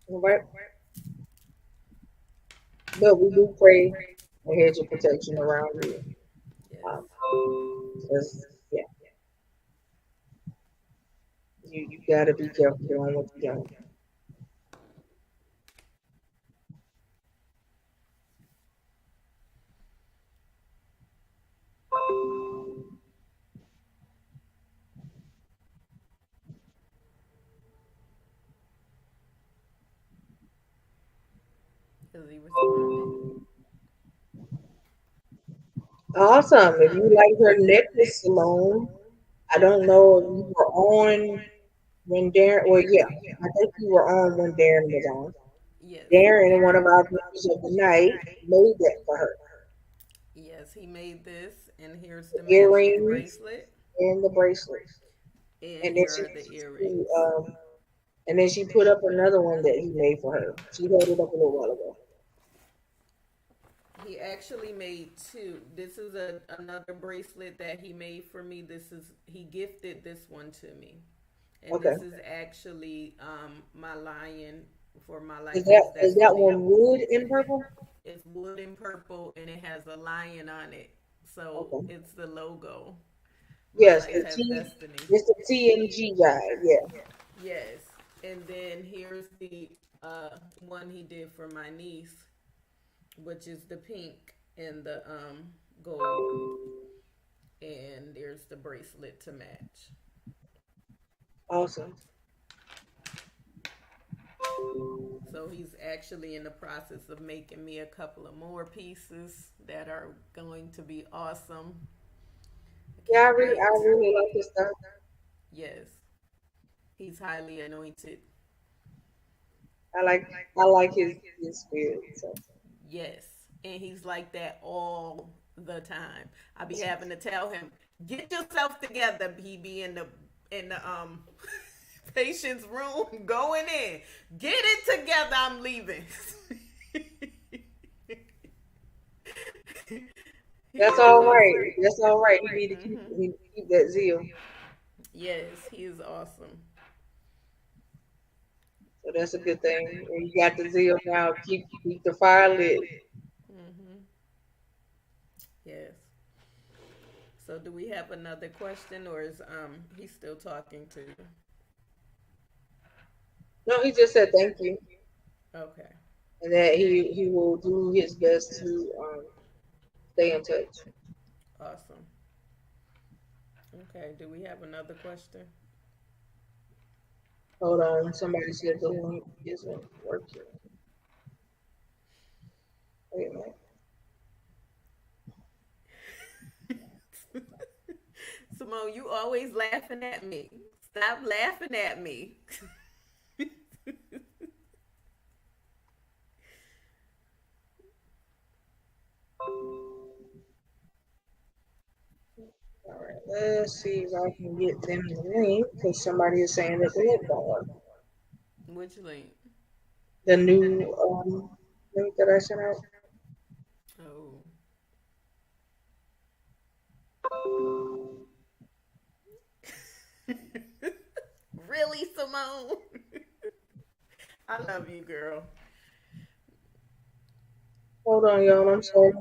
All right, but we do pray a hedge of protection around you. Yes. Um, 'Cause, yeah, you gotta be careful doing what you're doing. Is he responding? Awesome. If you like her necklace, Simone, I don't know if you were on when Darren. Well, yeah, I think you were on when Darren was on. Yes. Darren, one of our viewers of the night, made that for her. Yes, he made this, and here's The the matching earrings bracelet, and the bracelet. and And then here she, are the she earrings. and then she put up another one that he made for her. She held it up a little while ago. He actually made two. This is another bracelet that he made for me. This is he gifted this one to me, and Okay. this is actually my lion for my Is life that is is that destiny. one wood in purple? It's wood and purple, and it has a lion on it, so Okay. it's the logo. My Yes, life the has T. destiny. It's the TNG guy. Yeah. Yes, and then here's the one he did for my niece, which is the pink and the gold, and there's the bracelet to match. Awesome. So he's actually in the process of making me a couple of more pieces that are going to be awesome. I Yeah, can't wait. I really like his stuff. Yes, he's highly anointed. I like I like his spirit. So Yes, and he's like that all the time. I be having to tell him, "Get yourself together." He be in the patient's room going in. Get it together. I'm leaving. He that's is all awesome. right. That's all right. Hmm. He need to keep that zeal. Yes, he is awesome. So that's a good thing. When you got the zeal now, keep the fire lit. Hmm. Yes. So, do we have another question, or is he still talking to you? No, he just said thank you, Okay. and that he will do his best to stay in touch. Awesome. Okay, do we have another question? Hold on. Somebody said the link isn't working. Wait a minute. Simone, you always laughing at me. Stop laughing at me. All right. Let's see if I can get them the link because somebody is saying that the link don't work. Which link? The new link that I sent out. Oh. Really, Simone? I love you, girl. Hold on, y'all. I'm sorry.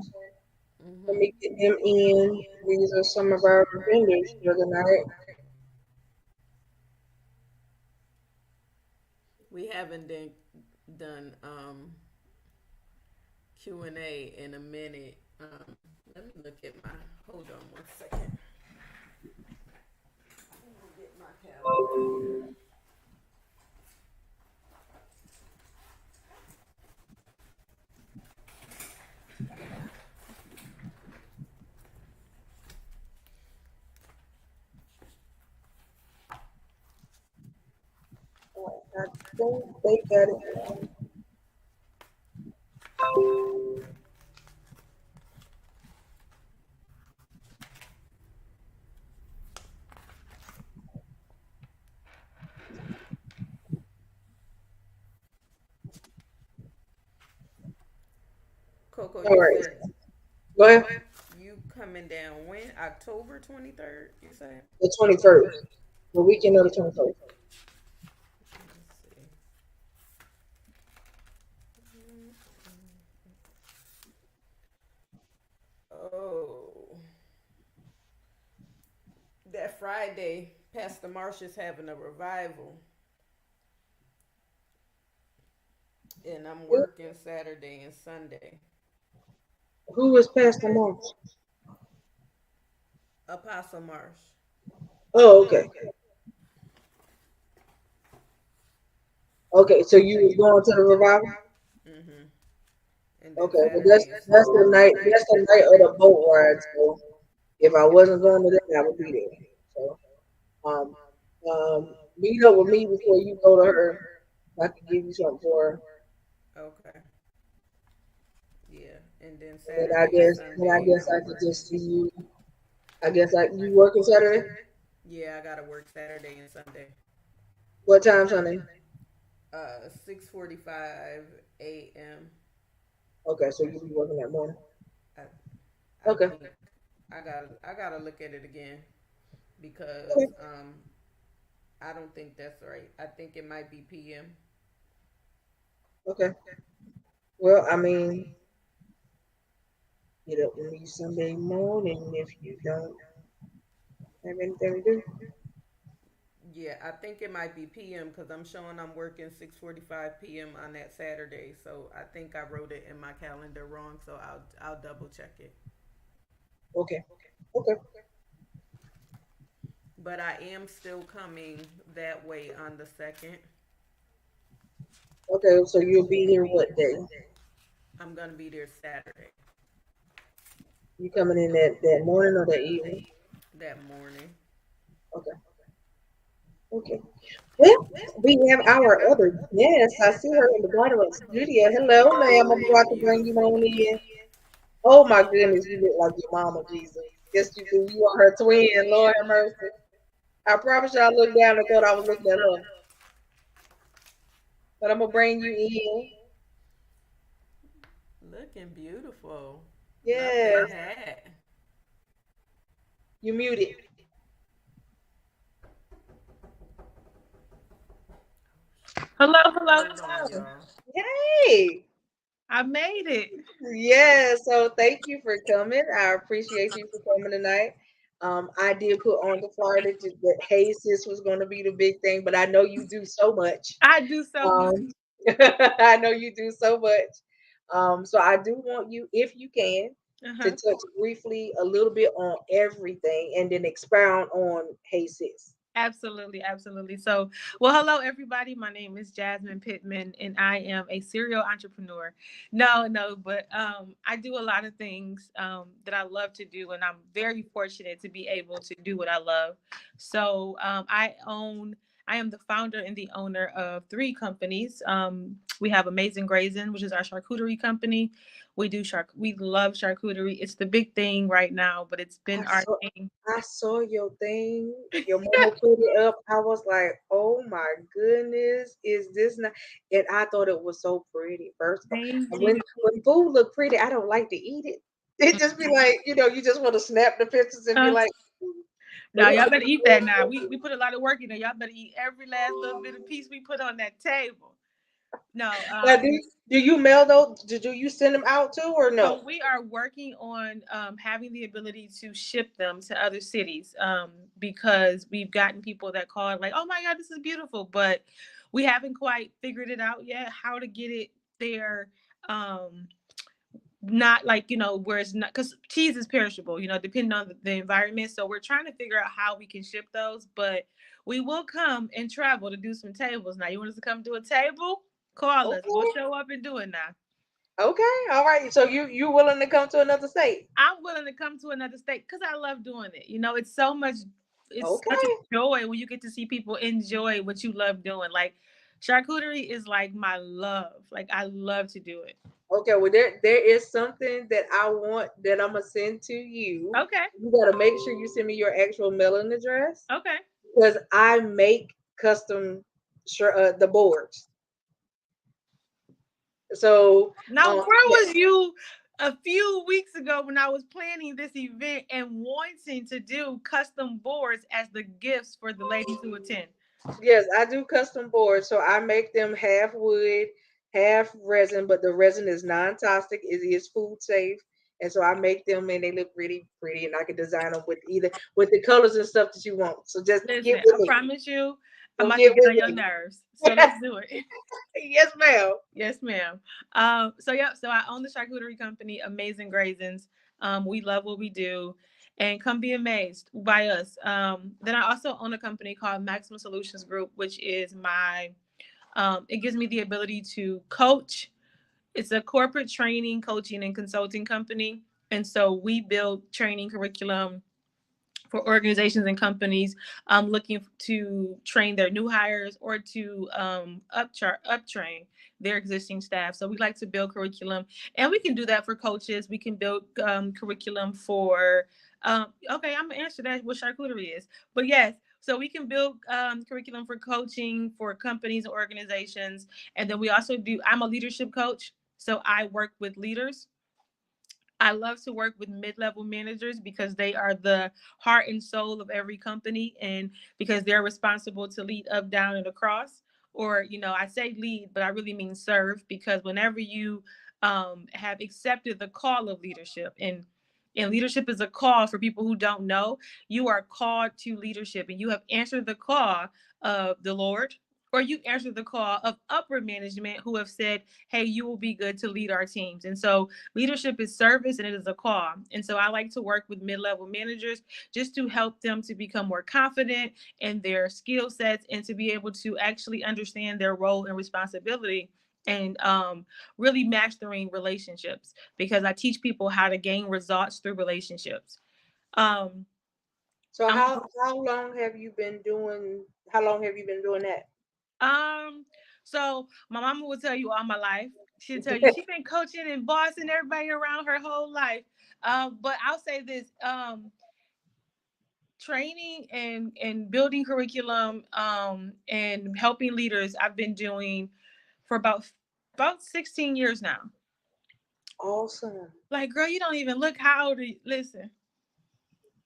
Let Hmm. me get them in. These are some of our vendors for the night. We haven't done Q&A in a minute. Let me look at my. Hold on one second. Let me get my calendar here. I think they got it. Coco, All you right. said Go ahead. you coming down when? October 23rd, you said? The 21st. The weekend of the 21st. Let's see. Oh, that Friday, Pastor Marsh is having a revival, and I'm working Saturday and Sunday. Who is Pastor March? Apostle Marsh. Oh, okay. Okay, so you was going to the revival? Hmm. And then Okay, but Saturday and that's Sunday. the night. That's the night of the boat ride. So if I wasn't going to that, I would be there. So um meet up with me before you go to her. I can give you something for her. Okay. Yeah. And then And Saturday and then I Sunday, guess I I'm could working. just see you. I guess like you working Saturday. Yeah, I gotta work Saturday and Sunday. What time Sunday? 6:45 a.m. Okay, so you'll be working that morning. I I Okay. think I gotta look at it again because Okay. I don't think that's right. I think it might be p.m. Okay. Well, I mean, get up with me Sunday morning if you don't have anything to do. Yeah, I think it might be p.m. because I'm showing I'm working 6:45 p.m. on that Saturday. So I think I wrote it in my calendar wrong. So I'll double check it. Okay. Okay. But I am still coming that way on the second. Okay. So you'll be here what day? I'm gonna be there Saturday You coming in that morning or that evening? that morning. Okay. Okay. Well, we have our other guest. I see her in the bottom of the studio. Hello, ma'am. I'm You're about to bring you on beautiful. in. Oh my goodness, you look like your mama, Jesus. Yes, you do. You are her twin. Lord have mercy. I promise you, I looked down and thought I was looking at her. But I'm gonna bring you in. Looking beautiful. Love that Yes, hat. you muted. Hello, hello, Hold on, hello. y'all. Hey. I made it. Yeah, so thank you for coming. I appreciate you for coming tonight. I did put on the flyer that Hey Sis was going to be the big thing, but I know you do so much. I do so much. Um, I know you do so much. So I do want you, if you can, to Uh-huh. touch briefly a little bit on everything and then expound on Hey Sis. Absolutely, absolutely. So, well, hello everybody. My name is Jasmine Pittman, and I am a serial entrepreneur. No, but I do a lot of things that I love to do, and I'm very fortunate to be able to do what I love. So, I am the founder and the owner of three companies. We have Amazing Grazing, which is our charcuterie company. We love charcuterie. It's the big thing right now, but it's been I our saw thing. I saw your thing. Your mama put it up. I was like, oh my goodness, is this not? And I thought it was so pretty. First of all, Thank and you. when food look pretty, I don't like to eat it. It just be like, you just want to snap the pictures and be like, but Now it y'all looks better eat so that now. good. We put a lot of work in there. Y'all better eat every last little bit of piece we put on that table. No, Now, do you mail those? Do you send them out too or no? so we are working on having the ability to ship them to other cities because we've gotten people that call like, "Oh my God, this is beautiful," but we haven't quite figured it out yet how to get it there. Um, Not like where it's not, because cheese is perishable, depending on the environment, so we're trying to figure out how we can ship those, but we will come and travel to do some tables. Now you want us to come do a table, call us, we'll Okay, show up and do it. Now okay, all right. So you willing to come to another state? I'm willing to come to another state because I love doing it. It's so much, it's such a Okay, joy when you get to see people enjoy what you love doing. Like charcuterie is like my love, like I love to do it. okay. Well, there is something that I want that I'm gonna send to you. Okay. You gotta make sure you send me your actual mailing address Okay. because I make custom the boards. So Now, where yeah, was you a few weeks ago when I was planning this event and wanting to do custom boards as the gifts for the ladies who attend? yes, I do custom boards. So I make them half wood, half resin, but the resin is non-toxic. It is food safe. And so I make them and they look really pretty and I can design them with either with the colors and stuff that you want. So just get Listen, with I me. promise you, I'm So about to get get with on your me. nerves. So let's do it. Yes, ma'am. Yes, ma'am. So yeah, so I own the charcuterie company, Amazing Grazins. We love what we do, and come be amazed by us. Then I also own a company called Maximum Solutions Group, which is my it gives me the ability to coach. It's a corporate training, coaching, and consulting company. And so we build training curriculum for organizations and companies looking to train their new hires or to uptrain their existing staff. So we like to build curriculum, and we can do that for coaches. We can build curriculum for. Okay, I'm gonna answer that what charcuterie is, but yes. So we can build curriculum for coaching for companies and organizations, and then we also do. I'm a leadership coach, so I work with leaders. I love to work with mid-level managers because they are the heart and soul of every company, and because they're responsible to lead up, down, and across. Or, I say lead, but I really mean serve, because whenever you have accepted the call of leadership, and leadership is a call for people who don't know, you are called to leadership, and you have answered the call of the Lord, or you answered the call of upper management who have said, hey, you will be good to lead our teams. And so leadership is service and it is a call. And so I like to work with mid-level managers just to help them to become more confident in their skill sets and to be able to actually understand their role and responsibility, and really mastering relationships, because I teach people how to gain results through relationships. Um, So I'm how long have you been doing that? so my mama will tell you all my life. She'll tell you she's been coaching and bossing everybody around her whole life. But I'll say this: training and building curriculum, and helping leaders. I've been doing for about 16 years now. Awesome. Like, girl, you don't even look how old are you? Listen,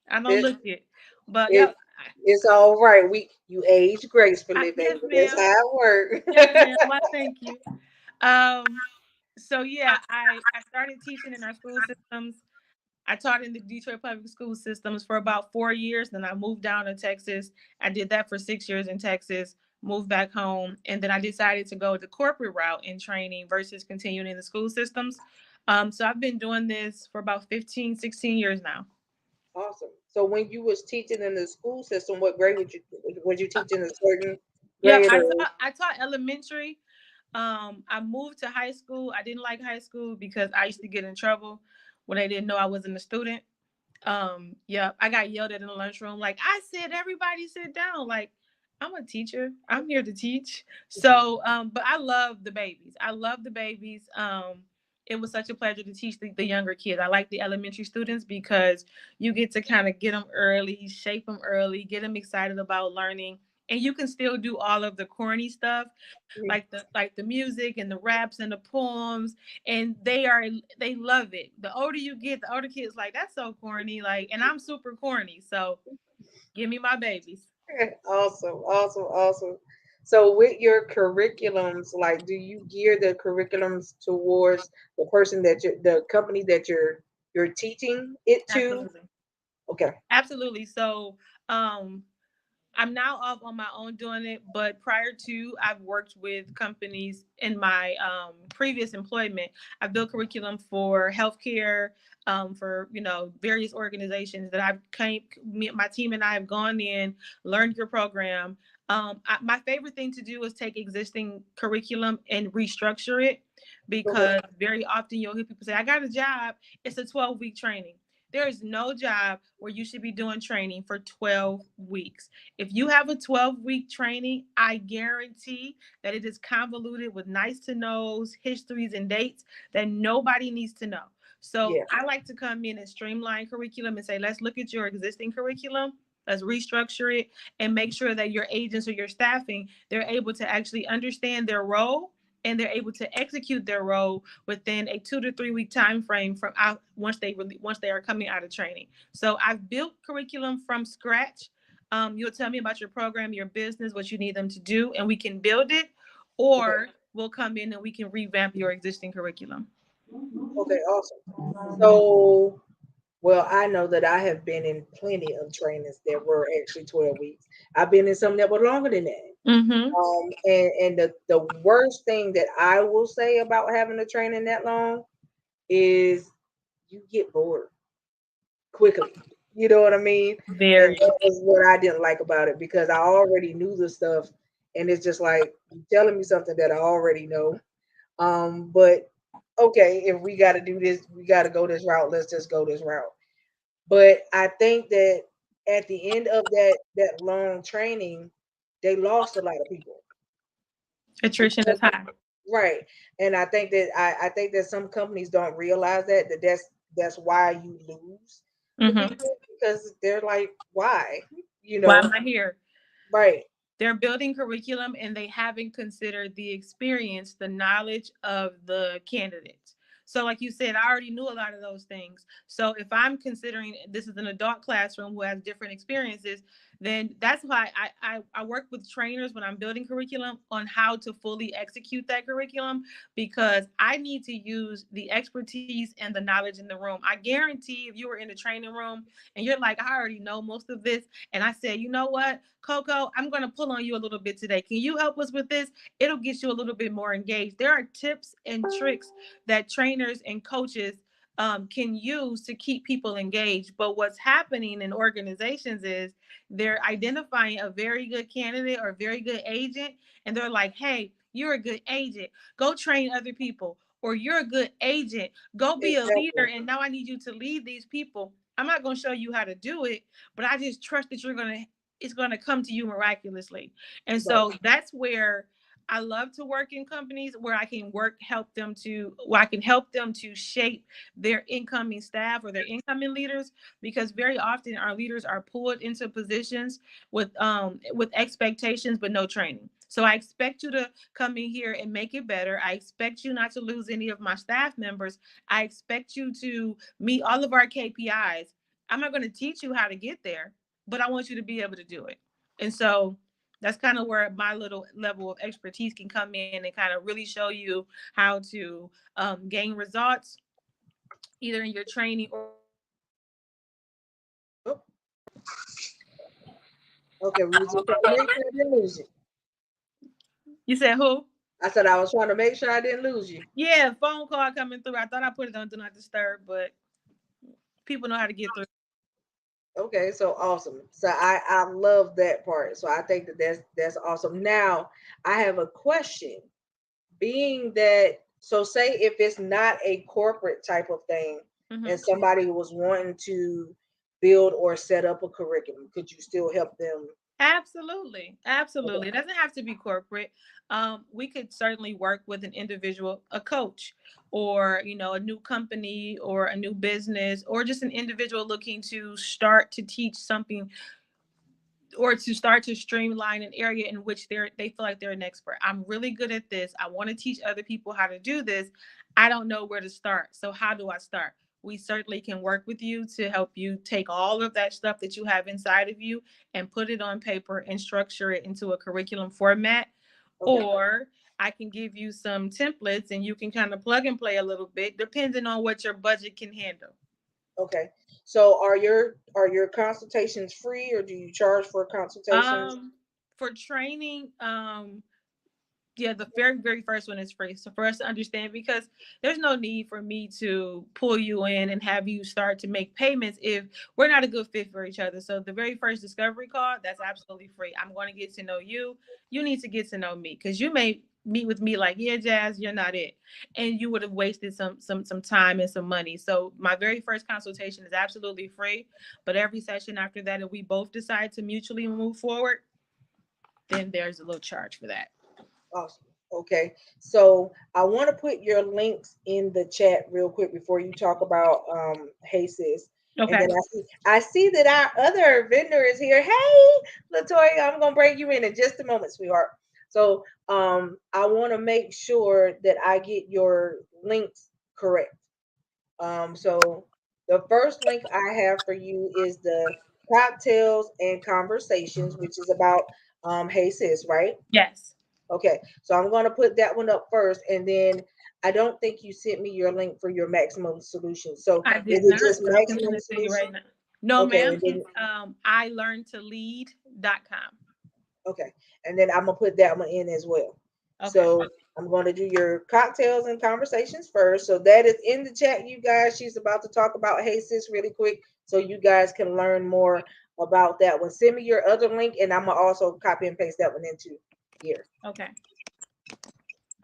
I don't It, look it, but it yep. it's all right. You age gracefully, baby. Yes, That's ma'am. how it Yes, works. ma'am. I thank you. Um, so yeah, I started teaching in our school systems. I taught in the Detroit public school systems for about 4 years. Then I moved down to Texas. I did that for 6 years in Texas, moved back home. And then I decided to go the corporate route in training versus continuing in the school systems. So I've been doing this for about 15, 16 years now. Awesome. So when you was teaching in the school system, what grade was you teaching a certain Yep, grade or I taught elementary. I moved to high school. I didn't like high school because I used to get in trouble when they didn't know I wasn't a student. Yeah, I got yelled at in the lunchroom. Like, I said, everybody sit down. Like, I'm a teacher. I'm here to teach. So, but I love the babies. I love the babies. It was such a pleasure to teach the younger kids. I like the elementary students because you get to kind of get them early, shape them early, get them excited about learning. And you can still do all of the corny stuff, like the music and the raps and the poems, and they love it. The older you get, the older kids like, that's so corny. Like, and I'm super corny, so give me my babies. awesome, awesome, awesome. So with your curriculums, like do you gear the curriculums towards the person that the company that you're teaching it to? Absolutely. Okay. Absolutely. So, um, I'm now off on my own doing it, but prior to, I've worked with companies in my previous employment. I've built curriculum for healthcare, for various organizations that my team and I have gone in, learned your program. My favorite thing to do is take existing curriculum and restructure it, Okay. because very often you'll hear people say, "I got a job. It's a 12-week training." There is no job where you should be doing training for 12 weeks. If you have a 12-week training, I guarantee that it is convoluted with nice to knows, histories, and dates that nobody needs to know. So Yeah. I like to come in and streamline curriculum and say, let's look at your existing curriculum. Let's restructure it and make sure that your agents or your staffing, they're able to actually understand their role, and they're able to execute their role within a 2 to 3 week time frame from out once they are coming out of training. So I've built curriculum from scratch. You'll tell me about your program, your business, what you need them to do, and we can build it, Okay. or we'll come in and we can revamp your existing curriculum. Okay. Awesome. So, well, I know that I have been in plenty of trainings that were actually 12 weeks. I've been in some that were longer than that. Mm-hmm. And the worst thing that I will say about having a training that long is you get bored quickly. You know what I mean? And Very. that was what I didn't like about it, because I already knew the stuff, and it's just like you telling me something that I already know. But okay, if we got to do this, we got to go this route. Let's just go this route. But I think that at the end of that long training, they lost a lot of people. Attrition is high. Right. And I think that some companies don't realize that's why you lose the Mm-hmm. people, because they're like, why? You Why know, am I here? right. They're building curriculum and they haven't considered the experience, the knowledge of the candidates. So, like you said, I already knew a lot of those things. So, if I'm considering this is an adult classroom who has different experiences, then that's why I work with trainers when I'm building curriculum on how to fully execute that curriculum, because I need to use the expertise and the knowledge in the room. I guarantee if you were in the training room and you're like, I already know most of this, and I said, you know what, Coco, I'm going to pull on you a little bit today. Can you help us with this? It'll get you a little bit more engaged. There are tips and tricks that trainers and coaches can use to keep people engaged. But what's happening in organizations is they're identifying a very good candidate or very good agent, and they're like, hey, you're a good agent. Go train other people. Or you're a good agent. Go be a leader. Exactly. And now I need you to lead these people. I'm not going to show you how to do it, but I just trust that it's going to come to you miraculously. And Right. so that's where I love to work in companies where I can where I can help them to shape their incoming staff or their incoming leaders, because very often our leaders are pulled into positions with expectations but no training. So I expect you to come in here and make it better. I expect you not to lose any of my staff members. I expect you to meet all of our KPIs. I'm not going to teach you how to get there, but I want you to be able to do it. And so that's kind of where my little level of expertise can come in and kind of really show you how to gain results either in your training or Oh, okay, we were just trying to make sure I didn't lose it. you said who? I said I was trying to make sure I didn't lose you. Yeah, phone call coming through. I thought I put it on Do Not Disturb, but people know how to get through. Okay, so awesome. So I love that part. So I think that that's awesome. Now I have a question. Being that, so say if it's not a corporate type of thing, Mhm. and somebody was wanting to build or set up a curriculum, could you still help them? Absolutely. Okay. Absolutely. It doesn't have to be corporate. We could certainly work with an individual, a coach, or, a new company or a new business, or just an individual looking to start to teach something or to start to streamline an area in which they feel like they're an expert. I'm really good at this. I want to teach other people how to do this. I don't know where to start. So how do I start? We certainly can work with you to help you take all of that stuff that you have inside of you and put it on paper and structure it into a curriculum format. Okay. Or I can give you some templates and you can kind of plug and play a little bit depending on what your budget can handle. Okay. So are your consultations free, or do you charge for consultations? Um, for training, yeah, the very, very first one is free. So for us to understand, because there's no need for me to pull you in and have you start to make payments if we're not a good fit for each other. So the very first discovery call, that's absolutely free. I'm going to get to know you. You need to get to know me because you may meet with me like, yeah, Jazz, you're not it, and you would have wasted some time and some money. So my very first consultation is absolutely free, but every session after that, if we both decide to mutually move forward, then there's a little charge for that. Awesome. Okay. So I want to put your links in the chat real quick before you talk about Hey Sis. And Okay. then I see that our other vendor is here. Hey, Latoya, I'm gonna bring you in just a moment, sweetheart. So I want to make sure that I get your links correct. So the first link I have for you is the cocktails and conversations, which is about Hey Sis, right? Yes. Okay, so I'm going to put that one up first, and then I don't think you sent me your link for your maximum solution. So I is did it not, just but I'm sending maximum it to you solution? right now. No, Okay, ma'am. and then It's ilearntolead.com. okay, and then I'm gonna put that one in as well. Okay. So I'm going to do your cocktails and conversations first. So that is in the chat, you guys. She's about to talk about Hey Sis really quick, so you guys can learn more about that one. Send me your other link, and I'm gonna also copy and paste that one into here. Okay.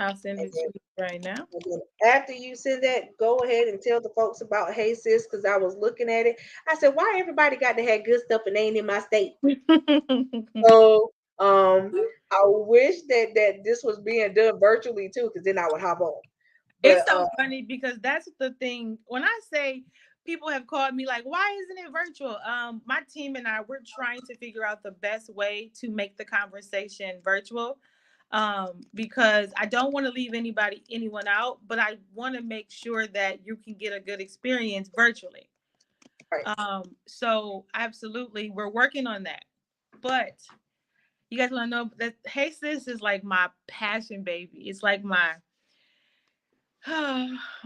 I'll send And it to then you right now. And then after you send that, go ahead and tell the folks about Hey Sis, because I was looking at it. I said, why everybody got to have good stuff and they ain't in my state? So I wish that this was being done virtually too, because then I would hop on. It's But so funny because that's the thing. When I say people have called me like, why isn't it virtual? My team and I, we're trying to figure out the best way to make the conversation virtual. Because I don't want to leave anyone out, but I want to make sure that you can get a good experience virtually. right. So absolutely, we're working on that. But you guys want to know that Hey Sis is like my passion baby. It's like my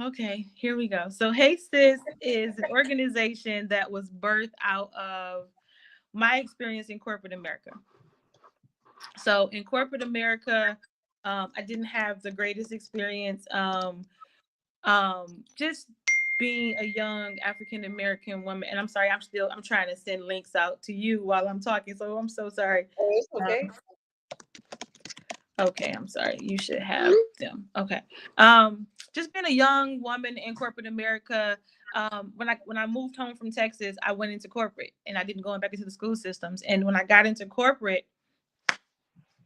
okay, here we go. So Hey Sis is an organization that was birthed out of my experience in corporate America. So in corporate America, I didn't have the greatest experience. Just being a young African American woman, and I'm sorry, I'm trying to send links out to you while I'm talking, so I'm so sorry. Oh, it's okay. Okay, I'm sorry. You should have them. Okay. Just being a young woman in corporate America. When I moved home from Texas, I went into corporate, and I didn't go back into the school systems. And when I got into corporate,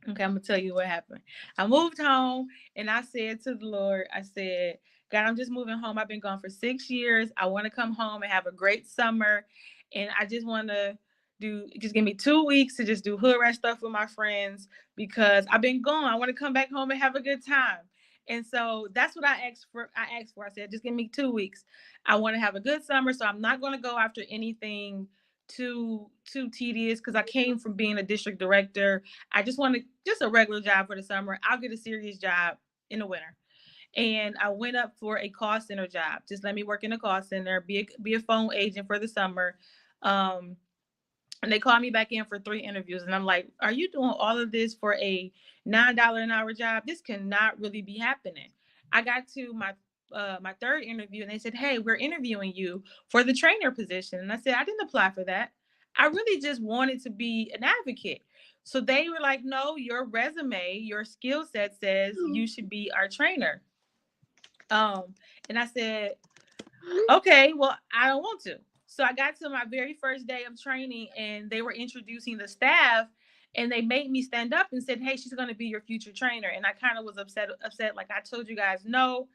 okay, I'm gonna tell you what happened. I moved home and I said to the Lord, I said, God, I'm just moving home. I've been gone for 6 years. I want to come home and have a great summer. And I just want to just give me 2 weeks to just do hood rat stuff with my friends because I've been gone. I want to come back home and have a good time. And so that's what I asked for. I said, just give me 2 weeks. I want to have a good summer. So I'm not going to go after anything too tedious because I came from being a district director. I just wanted just a regular job for the summer. I'll get a serious job in the winter. And I went up for a call center job. Just let me work in a call center, be a phone agent for the summer. And they called me back in for 3 interviews. And I'm like, are you doing all of this for a $9 an hour job? This cannot really be happening. I got to my third interview and they said, hey, we're interviewing you for the trainer position. And I said, I didn't apply for that. I really just wanted to be an advocate. So they were like, no, your resume, your skill set says you should be our trainer. And I said, okay, well, I don't want to. So I got to my very first day of training and they were introducing the staff and they made me stand up and said, hey, she's going to be your future trainer. And I kind of was upset, like I told you guys no,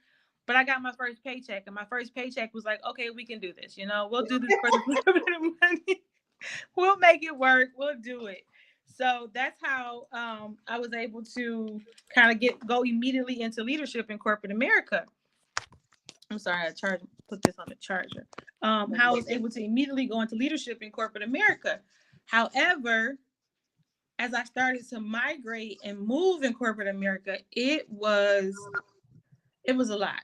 but I got my first paycheck and my first paycheck was like, okay, we can do this. You know, we'll do this for the little bit of money. We'll make it work. We'll do it. So that's how I was able to kind of go immediately into leadership in corporate America. I'm sorry, put this on the charger. How I was able to immediately go into leadership in corporate America. However, as I started to migrate and move in corporate America, it was a lot.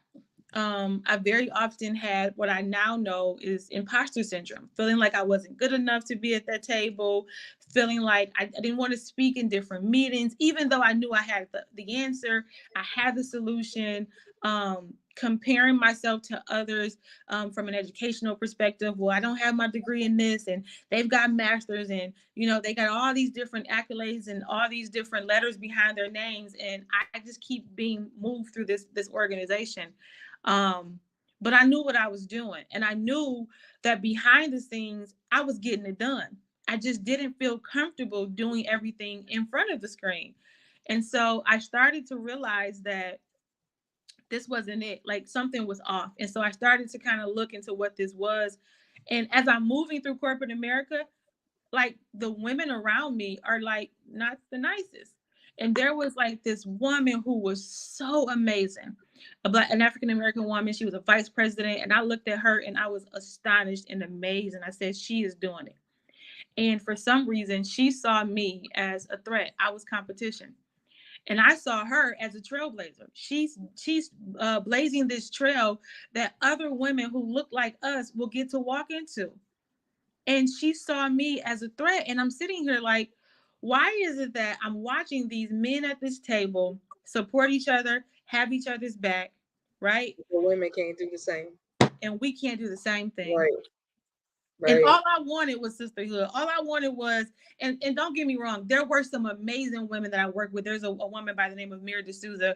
I very often had what I now know is imposter syndrome, feeling like I wasn't good enough to be at that table, feeling like I didn't want to speak in different meetings, even though I knew I had the answer, I had the solution. Comparing myself to others from an educational perspective. Well, I don't have my degree in this and they've got masters and, you know, they got all these different accolades and all these different letters behind their names. And I just keep being moved through this organization. But I knew what I was doing. And I knew that behind the scenes, I was getting it done. I just didn't feel comfortable doing everything in front of the screen. And so I started to realize that this wasn't it. Like something was off. And so I started to kind of look into what this was. And as I'm moving through corporate America, like the women around me are like not the nicest. And there was like this woman who was so amazing, an African American woman. She was a vice president. And I looked at her and I was astonished and amazed. And I said, she is doing it. And for some reason, she saw me as a threat. I was competition. And I saw her as a trailblazer. She's blazing this trail that other women who look like us will get to walk into. And she saw me as a threat. And I'm sitting here like, why is it that I'm watching these men at this table support each other, have each other's back, right? The women can't do the same. And we can't do the same thing. Right. And all I wanted was sisterhood. All I wanted was, and don't get me wrong, there were some amazing women that I worked with. There's a woman by the name of Mira D'Souza.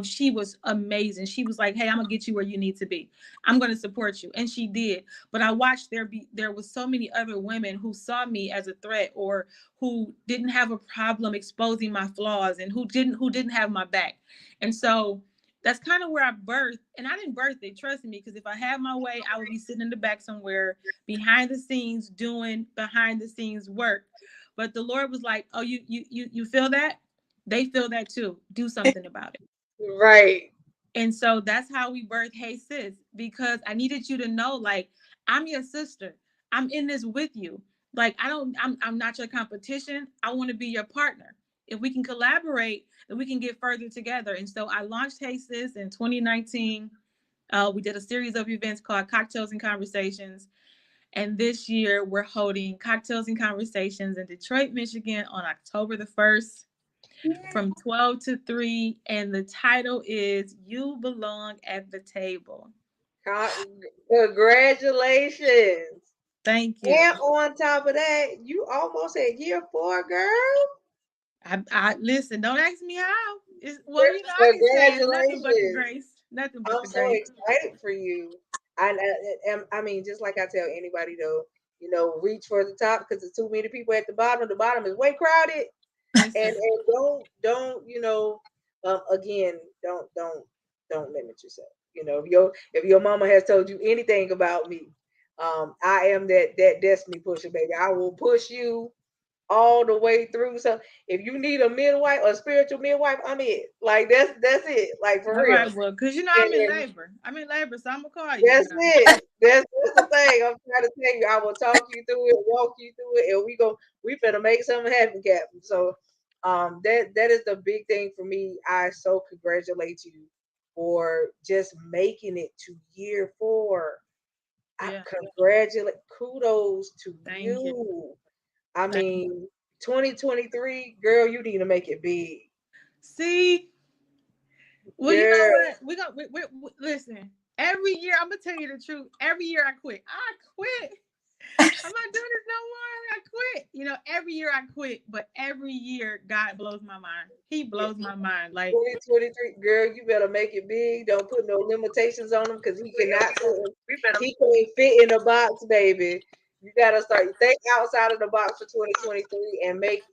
She was amazing. She was like, hey, I'm gonna get you where you need to be. I'm gonna support you. And she did. But I watched there was so many other women who saw me as a threat or who didn't have a problem exposing my flaws and who didn't have my back. And so that's kind of where I birthed, and I didn't birth it, trust me, because if I had my way, I would be sitting in the back somewhere behind the scenes doing behind the scenes work. But the Lord was like, oh, you feel that? They feel that too. Do something about it. Right. And so that's how we birthed Hey Sis, because I needed you to know, like, I'm your sister. I'm in this with you. Like, I'm not your competition. I want to be your partner. If we can collaborate, then we can get further together. And so I launched Hey Sis in 2019. We did a series of events called Cocktails and Conversations. And this year we're holding Cocktails and Conversations in Detroit, Michigan on October the 1st from 12 to 3. And the title is You Belong at the Table. Congratulations. Thank you. And on top of that, you almost at year 4, girl. I listen, don't ask me how. Well, you know, I can say it's nothing but the grace. Nothing but I'm the so grace. excited for you. I mean, just like I tell anybody though, you know, reach for the top because there's too many people at the bottom. The bottom is way crowded. And don't you know, again, don't limit yourself. You know, if your mama has told you anything about me, I am that destiny pusher, baby. I will push you all the way through. So if you need a midwife, a spiritual midwife, I'm it. Like that's it. Like for real. Right, well, because you know I'm in labor. I'm in labor, so I'm gonna call you. That's it. That's the thing. I'm trying to tell you. I will talk you through it, walk you through it, and we finna make something happen, Captain. So that is the big thing for me. I so congratulate you for just making it to year 4. I congratulate, kudos to you. I mean, 2023, girl, you need to make it big. See, well, you know Girl, what? Listen. Every year, I'm gonna tell you the truth. Every year I quit. I quit. I'm not doing this no more. I quit. You know, every year I quit, but every year God blows my mind. He blows my mind. Like 2023, girl, you better make it big. Don't put no limitations on him because he can't fit in a box, baby. You gotta start think outside of the box for 2023 and make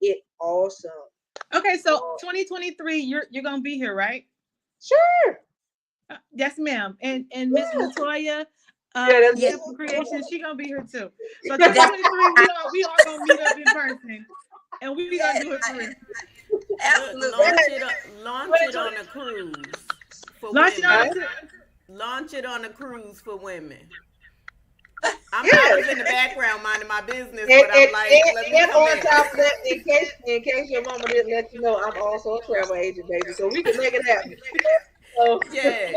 it awesome. okay, so 2023, you're gonna be here, right? Sure. Yes, ma'am. And Miss Latoya, Yeah, that's it. Simple Creation, she gonna be here too. So 2023, we all gonna meet up in person, and we gonna do it for real. Launch it on a cruise for Launch it on women. a Launch it on a cruise for women. I Yeah. was in the background minding my business, And, but I'm like, let me and come on in. top of that, in case your mama didn't let you know, I'm also a travel agent, baby. So we can make it happen. So, Yes.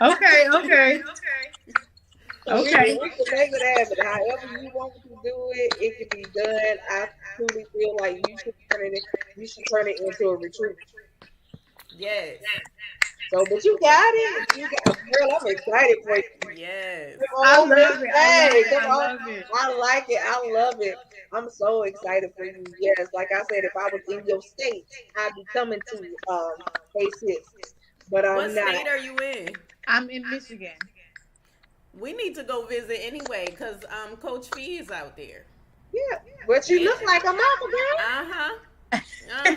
Okay. so Okay. we can make it happen. However you want to do it, it can be done. I truly feel like you should turn it into a retreat. Yes. So, but you got it. Girl, I'm excited for you. Yes. Come I on, love girl. it. Hey, come I on. love it. I like it. I love it. I'm so excited for you. Yes, like I said, if I was in your state, I'd be coming to K6. But What I'm not. state are you in? I'm in Michigan. We need to go visit anyway, because Coach Fee is out there. Yeah, but you look like a mama, girl. Uh-huh.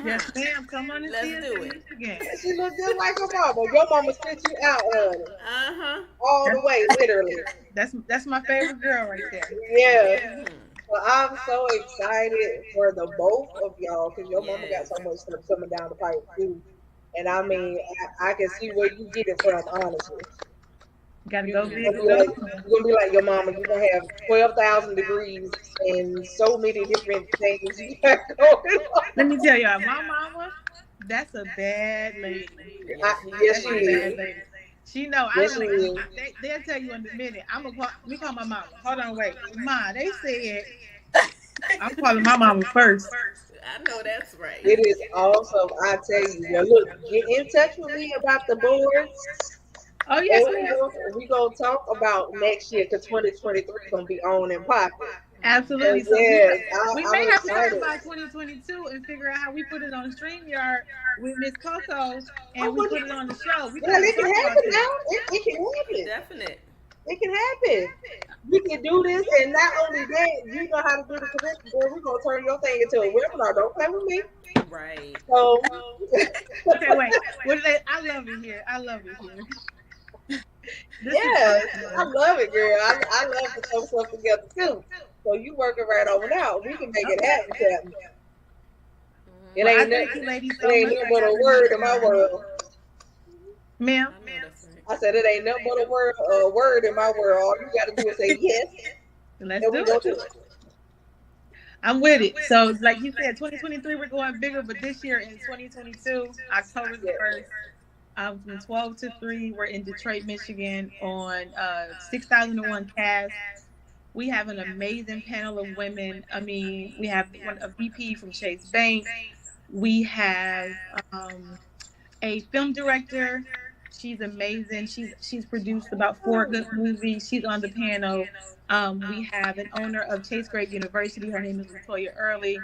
Yes, ma'am. Come on and Let's see us do in it. Michigan. She look just like a mama. Your mama spit you out, Uh-huh. all the way, literally. That's my favorite girl right there. Yeah. Mhm. So I'm so excited for the both of y'all because your mama got Yes. so much stuff coming down the pipe too. And I mean, I can see where you get it from, honestly. Gotta You're go big or gonna be go like, home. you're gonna be like your mama. You're gonna have 12,000 degrees and so many different things you got going on. Let me tell y'all, my mama, that's a bad lady. Yes, she That's a bad is. lady. She know I Yes, she don't. is. They'll tell you in a minute. We call my mama. Hold on, wait, Ma. They said I'm calling my mama first. I know that's right. It is awesome. I tell you. Well, look, get in touch with me about the boards. Oh yes, And ma'am. we gonna talk about next year because 2023 gonna be on and popping. Absolutely. So So yes, we I'm may have to talk excited. about 2022 and figure out how we put it on StreamYard with Miss Coco Oh, and we put it on the show. We girl, got to it can talk about happen this. now. It can happen. Definite. It can happen. We can do this, and not only that, you know how to do the commission. Girl, we're gonna turn your thing into a webinar. Don't play with me. Right. So Okay, wait. What is that? I love it here. I love it here. This is yeah, I awesome. love it, girl. I love to throw stuff together too. So you working right over now. We can make it happen, Captain. It Well, I ain't thank you, nothing. ladies, It so ain't much. nothing I but got a to word meet in my y'all. world. Ma'am, I know that's right. I said it ain't nothing but a word in my world. All you gotta do is say yes, let's and do we go it. do it. I'm with it. So, like you said, 2023 we're going bigger, but this year in 2022, October the 1st, from 12 to 3, we're in Detroit, Michigan on 6001 cast. We have an amazing panel of women. I mean, we have a VP from Chase Bank. We have a film director. She's amazing. She's produced about 4 good movies. She's on the panel. We have an owner of Chase Grape University. Her name is Latoya Early.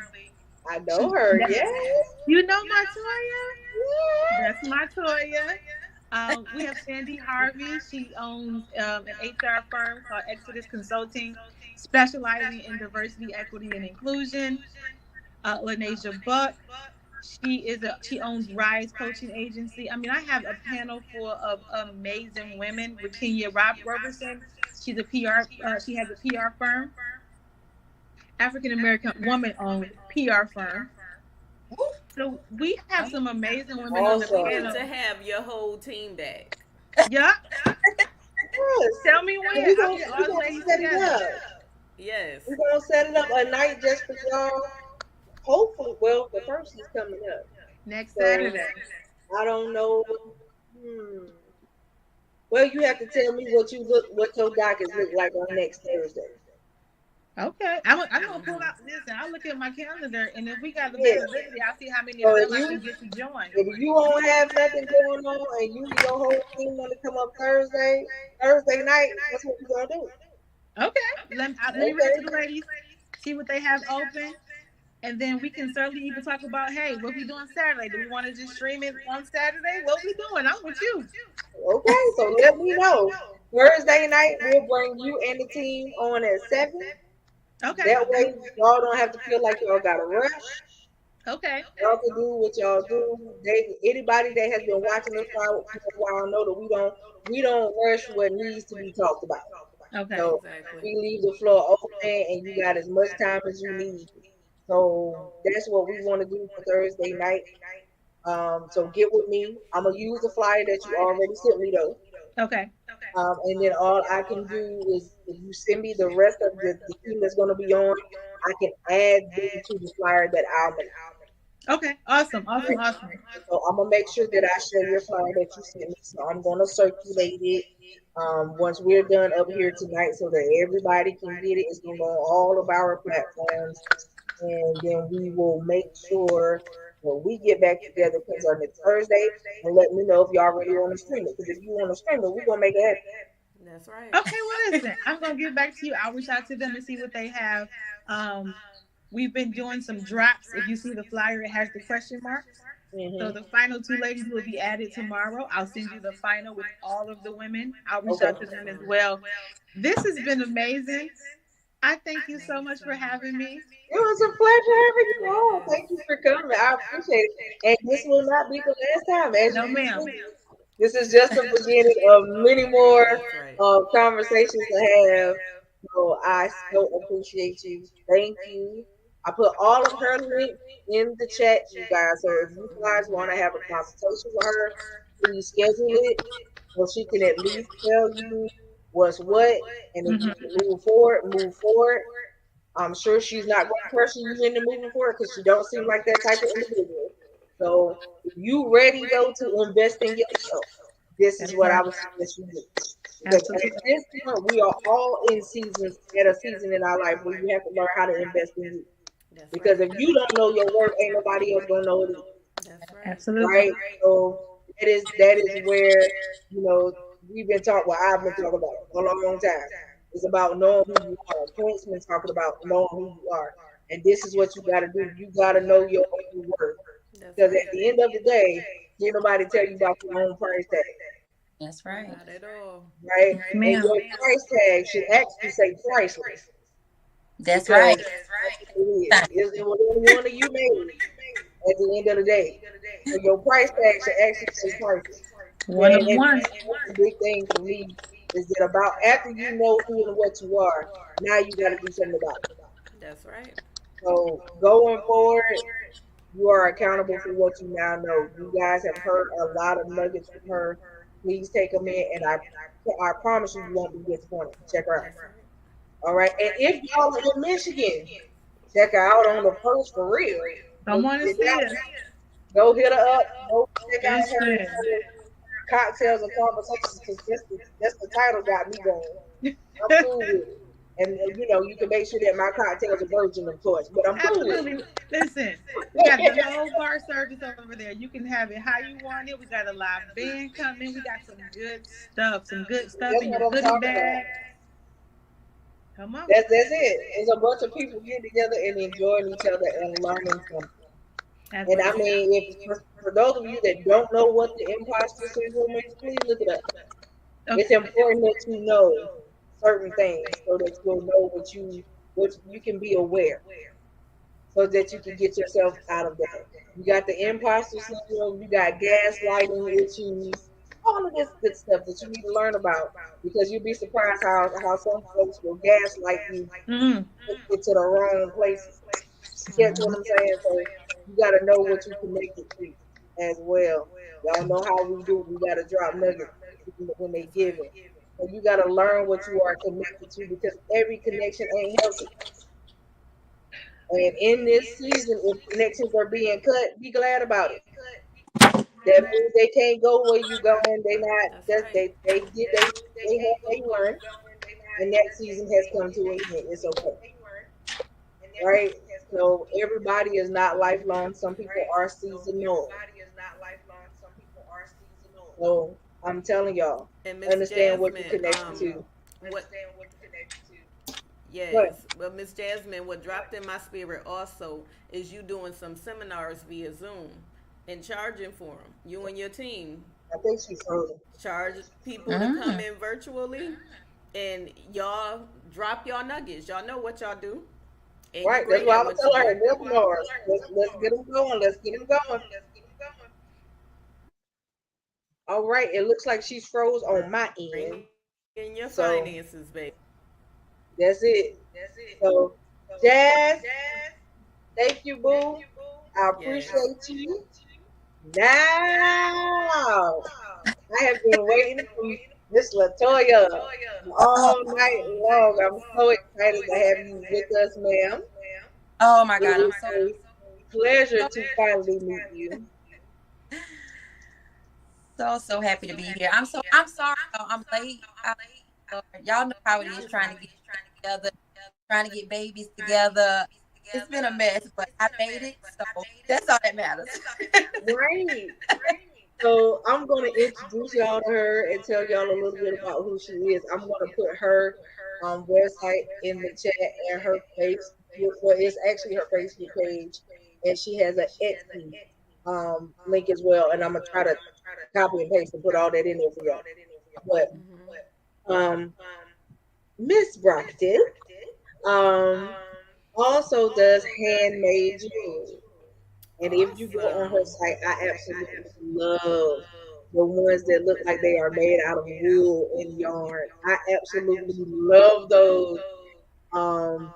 I know her. Yes. You know my Toya? Yes. That's my Toya. We have Sandy Harvey. She owns an HR firm called Exodus Consulting, specializing in diversity, equity, and inclusion. Lanesia Buck. She owns Rise Coaching Agency. I mean, I have a panel full of amazing women. Virginia Robertson. She's a PR. She has a PR firm. African American woman owned PR firm. So we have some amazing women on the Awesome. We panel. need to have your whole team back. Yeah. Yes. Tell me when. We I'll gonna, get we all the gonna ladies set it together. up. Yes. We're gonna set it up a night just for y'all. Hopefully, well, the first is coming up. Next So Saturday. I don't know. Well, you have to tell me what your dockets look like on next Thursday. Okay, I'm gonna pull out this and I'll look at my calendar, and if we got Yeah. availability, I'll see how many So of if them I you can get to join. if you don't have nothing going on and you your whole team want to come up Thursday night, that's what we're gonna do. Okay, let me reach out to the Okay. ladies, see what they have open, and then we can certainly even talk about, hey, what we doing Saturday? Do we want to just stream it on Saturday? What we doing? I'm with you. Okay. So let me know. Thursday night we'll bring you and the team on at 7. Okay, That way y'all don't have to feel like y'all gotta rush. okay, Y'all can do what y'all do. Anybody that has been watching us for a while know that we don't rush what needs to be talked about. okay. So Exactly. we leave the floor open and you got as much time as you need. So that's what we want to do for Thursday night. So get with me. I'm gonna use the flyer that you already sent me though. Okay. And then all I can do is if you send me the rest of the team that's gonna be on, I can add them to the flyer that I'll make. Okay. Awesome. Right? Awesome. Awesome. So I'm gonna make sure that I share your flyer that you sent me. So I'm gonna circulate it once we're done up here tonight, so that everybody can get it. It's gonna go on all of our platforms, and then we will make sure when we get back together, because on the Thursday, and let me know if y'all already on the streamer. Because if you want to stream it, we're gonna make it happen. That's right. Okay. Well, listen, I'm gonna get back to you. I'll reach out to them and see what they have. Um, we've been doing some drops. If you see the flyer, it has the question marks. So Hmm. the final two ladies will be added tomorrow. I'll send you the final with all of the women. I'll reach Okay. out to them as well. This has been amazing. I thank you so much for having me. It was a pleasure having you on. Yes. Thank you for coming. I appreciate it. And this will not be the last time, as No, you can ma'am. see. This is just the beginning of many more That's right. conversations to have. So I so appreciate you. Thank you. I put all of her links in the chat, you guys. So if you guys want to have a consultation with her, please schedule it so she can at least tell you what's what. And if you Mhm. can move forward, move forward. I'm sure she's not going to pressure you into moving forward because she don't seem like that type of individual. So if you ready though to invest in yourself, this is That's what I right. would suggest you do. Because at Absolutely. this point, we are all in seasons at a season in our life where you have to learn how to invest in you. That's Because right. if you don't know your worth, ain't nobody else gonna know it either, That's right. Absolutely. right? So that is where we've been talking. Well, I've been talking about it for a long time. It's about knowing who you are. Prince been talking about knowing who you are, and this is what you got to do. You got to know your own worth. That's Because at right. the end of the day, can't nobody tell you about your own price tag, That's right. Not at all. right? Yes, And ma'am. your price tag should actually say priceless, That's because right. that's what it is. It's whatever one of you made at the end of the day. So your price tag should actually say priceless. One of And one. that's the big thing for me is that about after you know who and what you are, now you got to do something about it. That's right. So going forward, you are accountable for what you now know. You guys have heard a lot of nuggets from her. Please take them in, and I promise you, you won't be disappointed. Check her out. That's right. All right, and if y'all are in Michigan, check her out on the post for real. Come on and see us. Go hit her up. Go check out Listen. her cocktails and conversations, because that's the title got me going. I'm cool with it. And you can make sure that my cocktails are virgin, of course, but I'm cool with Absolutely. Listen, we got the whole bar service over there. You can have it how you want it. We got a live band coming. We got some good stuff That's in what your I'm goodie talking about. bag. Come on. That's it. It's a bunch of people getting together and enjoying each other and learning something. And I Absolutely. mean, if for those of you that don't know what the imposter syndrome is, please look it up. It's Okay. important that you know certain things so that you'll know what you can be aware, so that you can get yourself out of that. You got the imposter syndrome, you got gaslighting issues, all of this good stuff that you need to learn about, because you'll be surprised how some folks will gaslight you Mm. to get to the wrong places. You get what I'm saying? So you got to know what you connected to as well. Y'all know how we do. We got to drop nuggets when they That's give right. it. So you got to learn what you are connected to, because every connection ain't healthy. And in this season, if connections are being cut, be glad about it. That means they can't go where you going. They not. That's That's right. they have they learn, and that season has come to an end. It's okay. right? So everybody is not lifelong. Some people are seasonal. So I'm telling y'all, And Miss understand what you're Jasmine, connected to. what? But Yes, but Miss Jasmine, what dropped in my spirit also is you doing some seminars via Zoom and charging for them. You and your team I think she's frozen. charge people to come Mm. in virtually, and y'all drop y'all nuggets. Y'all know what y'all do, and you Right. That's great why at I'm gonna what you tell do. her webinars. Let's get them going. Let's get them going. All right. It looks like she's froze on my end. Bring in your So finances, baby. that's it. So Jazz, thank you, boo. I Yes. appreciate you. Now I have been waiting for Miss Latoya Oh, all night long. I'm so excited to have you with us, ma'am. oh my It God, I'm is a pleasure to finally meet you. so happy to be here. I'm sorry y'all, I'm late. Y'all know how it is trying to get together, trying to get babies together. It's been a mess, but I made it, so that's all that matters. Right. So I'm going to introduce y'all to her and tell y'all a little bit about who she is. I'm going to put her website in the chat and her face. Well, it's actually her Facebook page, and she has an Etsy link as well. And I'm gonna try to copy and paste and put all that in there for y'all. But Miss Brockton um, also does handmade jewelry. And if you go on her Awesome. site, I absolutely love the ones that look like they are made out of wool and yarn. I absolutely love those. Um,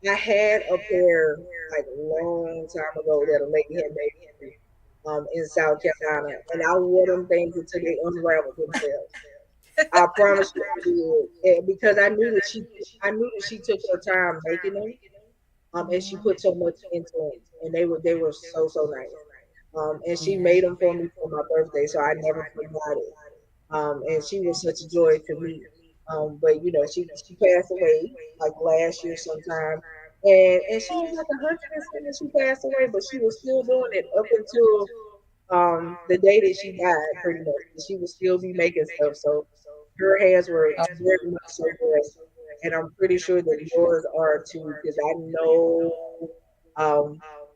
I had a pair like a long time ago that a lady had made for me, in South Carolina, and I wore them things until they unraveled themselves. I promise you, I did, and because I knew that she took her time making them, and she put so much into them, and they were so nice. And she Yeah. made them for me for my birthday, so I never forgot it. And she was such a joy to meet. But you know, she passed away like last year sometime, and she was like 100 when she passed away, but she was still doing it up until the day that she died, pretty much. She would still be making stuff, so her hands were Oh, very much so blessed, and I'm pretty sure that yours are too, because I know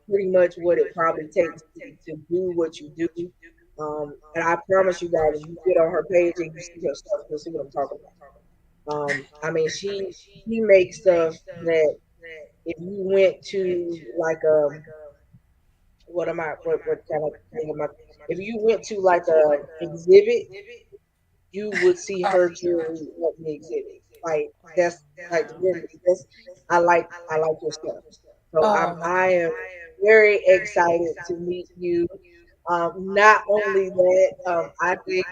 pretty much what it probably takes to do what you do. And I promise you guys, if you get on her page and you see her stuff, you'll see what I'm talking about. I mean, she makes stuff that if you went to like what kind of thing am I? If you went to like a exhibit, you would see oh, her jewelry at the exhibit. Like that's like really that's I like your stuff. So oh my I am very excited to meet you. Not only that, I think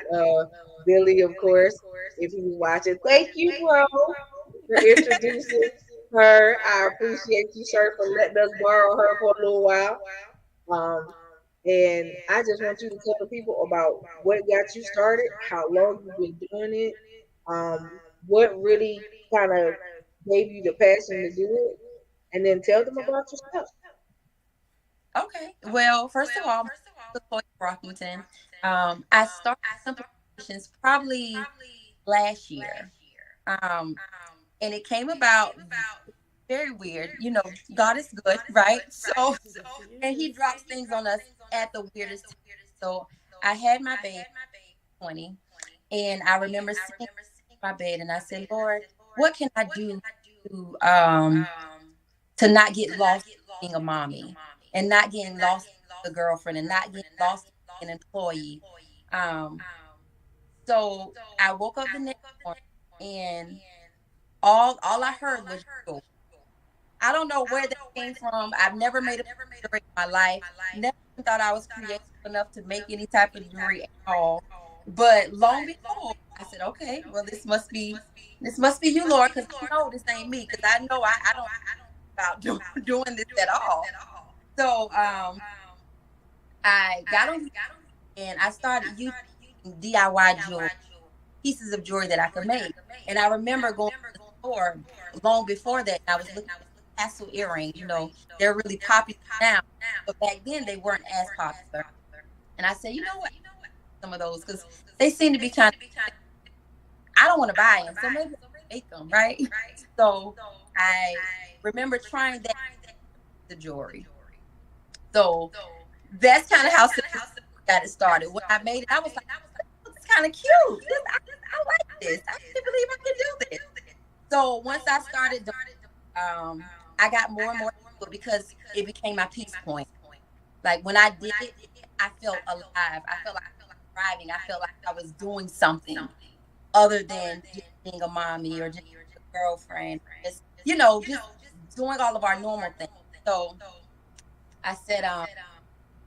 Billy, of course, if he's watching, thank you, bro, for introducing her. I appreciate you, sir, for letting us borrow her for a little while. Um, and I just want you to tell the people about what got you started, how long you've been doing it, what really kind of gave you the passion to do it, and then tell them about your stuff. okay. Well, first of all, Latoya Brockington. I started Simple Creations probably last year. Um, and it came about very weird. You know, God is good, right? So, and He drops things on us at the weirdest time. So, I had my baby 20, and I remember sitting in my bed, and I said, Lord, what can I do to not get lost being a mommy, and not getting lost as a girlfriend, and not getting lost as an employee. Um, so I woke up the next morning, and all I heard was joy. I don't know where that came from. I've never made a jewelry in my life. Never thought I was creative enough to make any type of jewelry at all. But long before, I said, okay, well, this must be you, Lord, because I know this ain't me, because I know I don't about doing this at all. So I got on and I started using DIY jewelry, pieces of jewelry that I could make. And I remember going to the store long before that, and I was looking tassel earrings. You know, they're really popular now, but back then they weren't as popular. And I said, you know what, some of those, because they seem to be kind of, I don't want to buy them, so maybe I'll make them, right? So I remember trying that, the jewelry. So that's kind of how Simple got it started. When I made it, I was like, it's kind of cute. I like this. I can't believe I can do this. So once I started, I got more and more into it because it became my peace point. Like when I did it, I felt alive. I felt like I was thriving. I felt like I was doing something other than just being a mommy or just a girlfriend. Just, you know, just doing all of our normal things. So I said,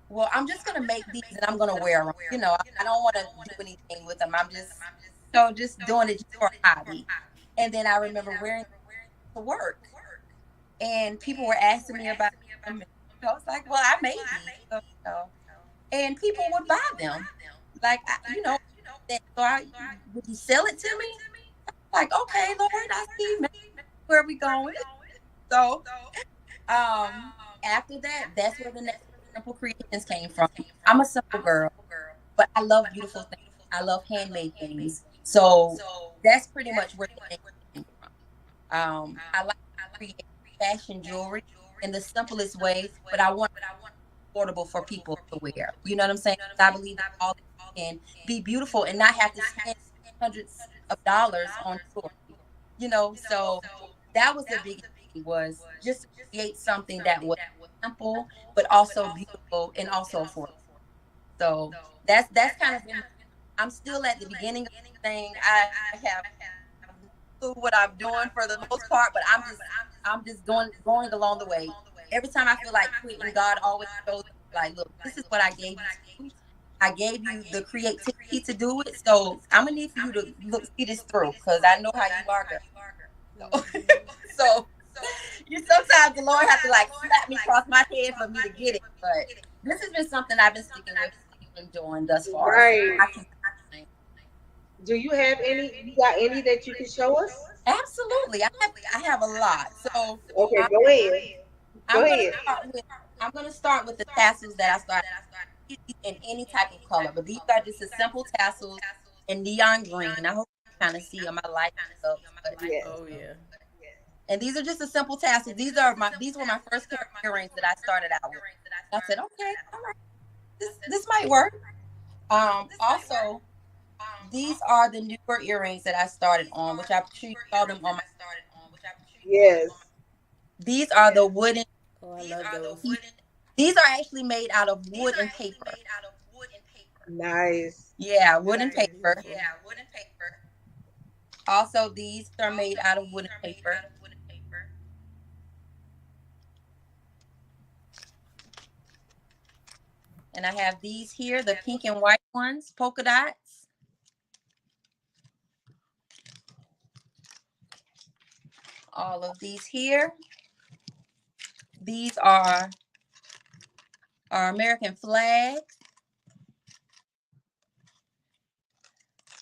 well, I'm just gonna make these and I'm gonna wear them. You know, I don't want to do anything with them. I'm just doing it just for a hobby. And then I remember wearing to work, and people were asking me about them. I was like, well, I made these, so, you know. And people would buy them. Like, you know, so would you sell it to me? Like, okay, Lord, I see. Where are we going? So, after that, that's where the next Simple Creations came from. I'm a simple girl, but I love beautiful things. I love handmade things. So that's pretty much where the name came from. I like to create fashion jewelry in the simplest way, but I want it affordable for people to wear. You know what I'm saying? I believe that all can be beautiful and not have to spend hundreds of dollars on jewelry. You know, so that was the biggest thing, was just to create something that was simple but also beautiful and also affordable. So that's kind of been, I'm still at the beginning of the thing. I have what I'm doing for the most part, but I'm just going along the way. Every time I feel like quitting, God always shows me, like, look, this is what I gave you. I gave you the creativity to do it, so I'm gonna need for you to see this through, because I know how you are, girl. So you sometimes the Lord has to like slap me across my head for me to get it, but this has been something I've been sticking with and doing thus far. Right. Do you have any? You got any that you can show us? Absolutely, I have a lot. So okay, go ahead. I'm gonna start with the tassels that I started in any type of color, but these are just a simple tassels in neon green. I hope you kind of see them. I like them. Yes. Oh yeah. And these are just a simple tassels. These were my first pair of earrings that I started out with. I said, okay, all right, this might work. Also, these are the newer earrings that I started on, which I'm sure you saw them on my Yes. These are the wooden. Oh, I love those. These are actually made out of wood and paper. Nice. Yeah, wood and paper. Also, these are made out of wood and paper. And I have these here, the pink and white ones, polka dots. All of these here. These are our American flags.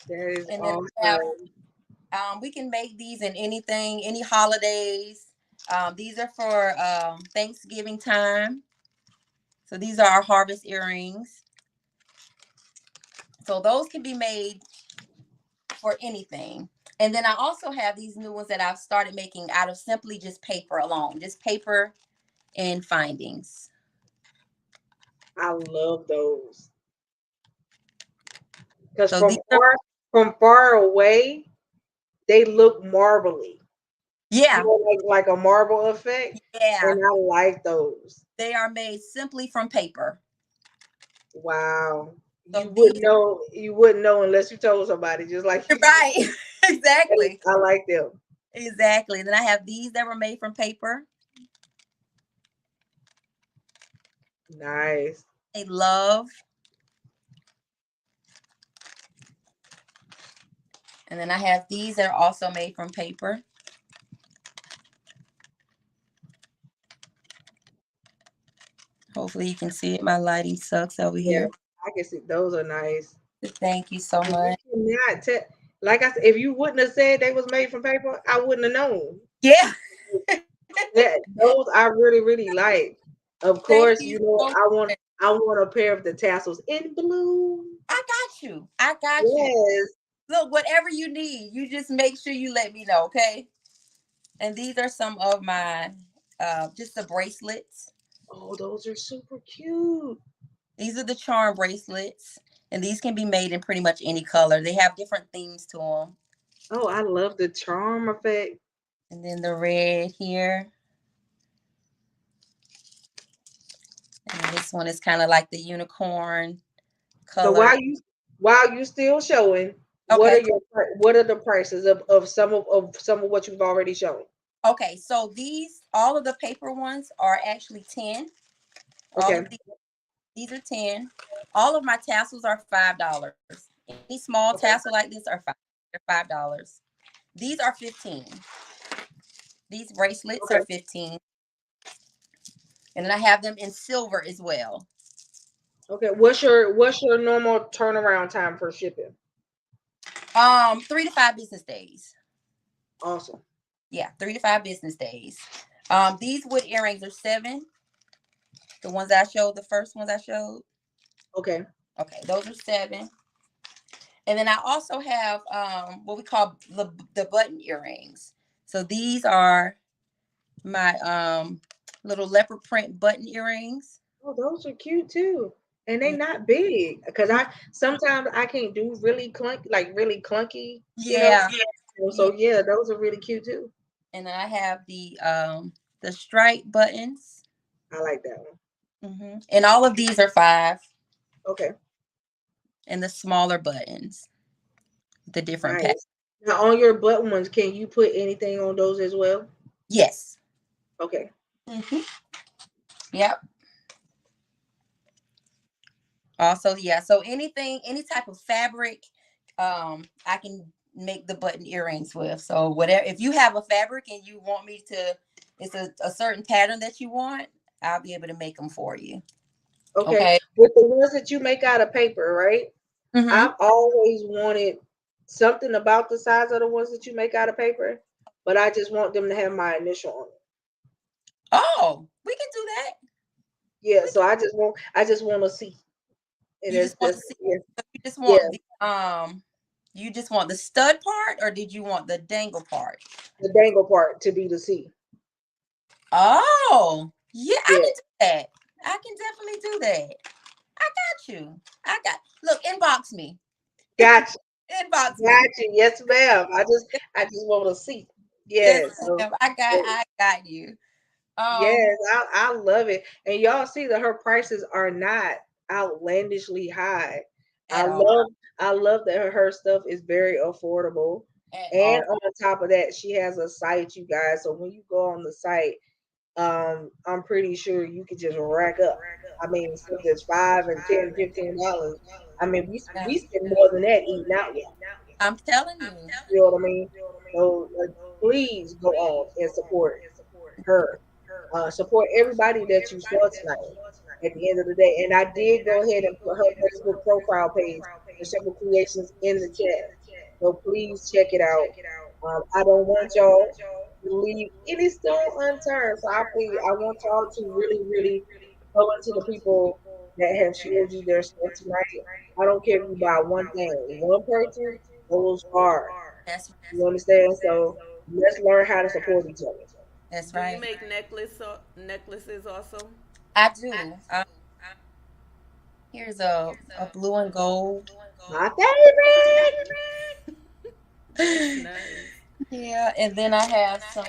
That is And then awesome. we can make these in anything, any holidays. These are for Thanksgiving time. So these are our harvest earrings. So those can be made for anything. And then I also have these new ones that I've started making out of simply just paper alone, just paper and findings. I love those. Because So from far away, they look marbly. Yeah. You know, like a marble effect. Yeah. And I like those. They are made simply from paper. Wow. So you wouldn't know unless you told somebody, just like you. Right. Exactly. I like them. Exactly. Then I have these that were made from paper. Nice. They love. And then I have these that are also made from paper. Hopefully you can see it. My lighting sucks over here. I can see those are nice. Thank you so much. Like I said, if you wouldn't have said they was made from paper, I wouldn't have known. Yeah. those I really, really like. Of Thank course, you you know, so much. I want a pair of the tassels in blue. I got you. I got you. Yes. Look, whatever you need, you just make sure you let me know, okay? And these are some of my just the bracelets. Oh, those are super cute. These are the charm bracelets, and these can be made in pretty much any color. They have different themes to them. Oh, I love the charm effect. And then the red here. And this one is kind of like the unicorn So color. while you still showing, Okay. what are the prices of some of what you've already shown? Okay, so all of the paper ones are actually 10. All Okay. of these are 10. All of my tassels are $5. Any small Okay. tassel like this are $5. These are 15. These bracelets Okay. are 15. And then I have them in silver as well. Okay. What's your normal turnaround time for shipping? 3 to 5 business days. Awesome. Yeah, 3 to 5 business days. These wood earrings are 7. The ones I showed, the first ones I showed. Okay. Okay, those are 7. And then I also have what we call the button earrings. So these are my little leopard print button earrings. Oh, those are cute too. And they not big because sometimes I can't do really clunky, Yeah. So yeah, those are really cute too. And then I have the stripe buttons. I like that one. Mm-hmm. And all of these are 5. Okay. And the smaller buttons, the different Nice. patterns. Now on your button ones, can you put anything on those as well? Yes. Okay. Mm-hmm. Yep. Also, yeah. So any type of fabric, I can make the button earrings with. So whatever, if you have a fabric and you want me to, it's a certain pattern that you want, I'll be able to make them for you. Okay. With the ones that you make out of paper, right? Mm-hmm. I've always wanted something about the size of the ones that you make out of paper, but I just want them to have my initial on it. Oh, we can do that. Yeah, so I just want to see. And you just want to see. Yeah. So you just want you just want the stud part, or did you want the dangle part? The dangle part to be the C. Oh, yeah, I can do that. I can definitely do that. I got you. Look, inbox me. Gotcha. Inbox me. Gotcha. Yes, ma'am. I just want to see. Yes. I got you. Yes, I love it. And y'all see that her prices are not outlandishly high. I love that her stuff is very affordable. And on top of that, she has a site, you guys. So when you go on the site, I'm pretty sure you could just rack up. I mean, so there's $5 and $10, $15. I mean, we spend more than that eating out. I'm telling you. You know what I mean? So please go on and support her. Support everybody that you saw tonight at the end of the day. And I did go ahead and put her Facebook profile page, The Simple Creations, in the chat. So please check it out. I don't want y'all to leave any stone unturned. So I want y'all to really, really go into the people that have shared you their stuff tonight. I don't care if you buy one thing. One person goes hard. You understand? So let's learn how to support each other. That's right. Do you make necklaces also? I do. Here's a blue and gold. My favorite. Nice. Yeah, and then I have some.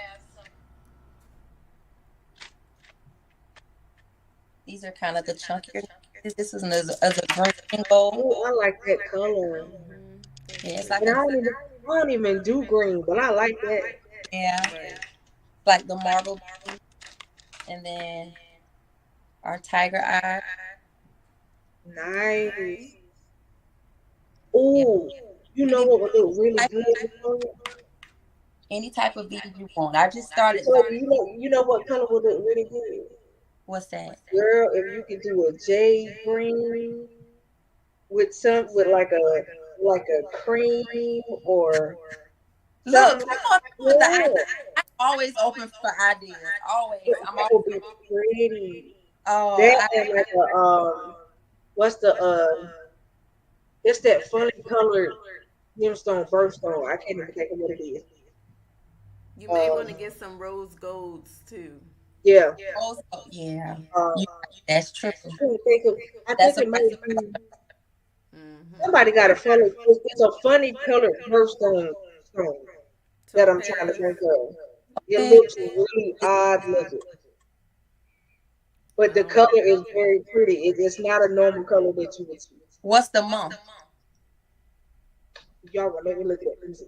These are kind of the chunkier. This is as a green and gold. Oh, I like that color. Yeah, it's like I don't even do green, but I like that. Yeah. Like the marble, and then our tiger eye. Nice. Oh, you know what would look really good? Any type of bead you want. I just started. So you know what color would look really good? What's that? Girl, if you could do a jade green with like a cream or look. I always open for ideas. Always. I'm That always, would be pretty. oh, That and like a what's the it's that funny colored gemstone birthstone. I can't even think of what it is. You may want to Um, get some rose golds too. yeah. also, yeah. Um, You, that's true. I can't think of. I That's think a it might be Mm-hmm. somebody got a funny. It's a funny colored birthstone stone that I'm trying to Topaz. think of. It okay. looks really odd looking, but I the don't color know. is very pretty. It's not a normal color that you would see. What's the month? Y'all, let me look at it. Let me see.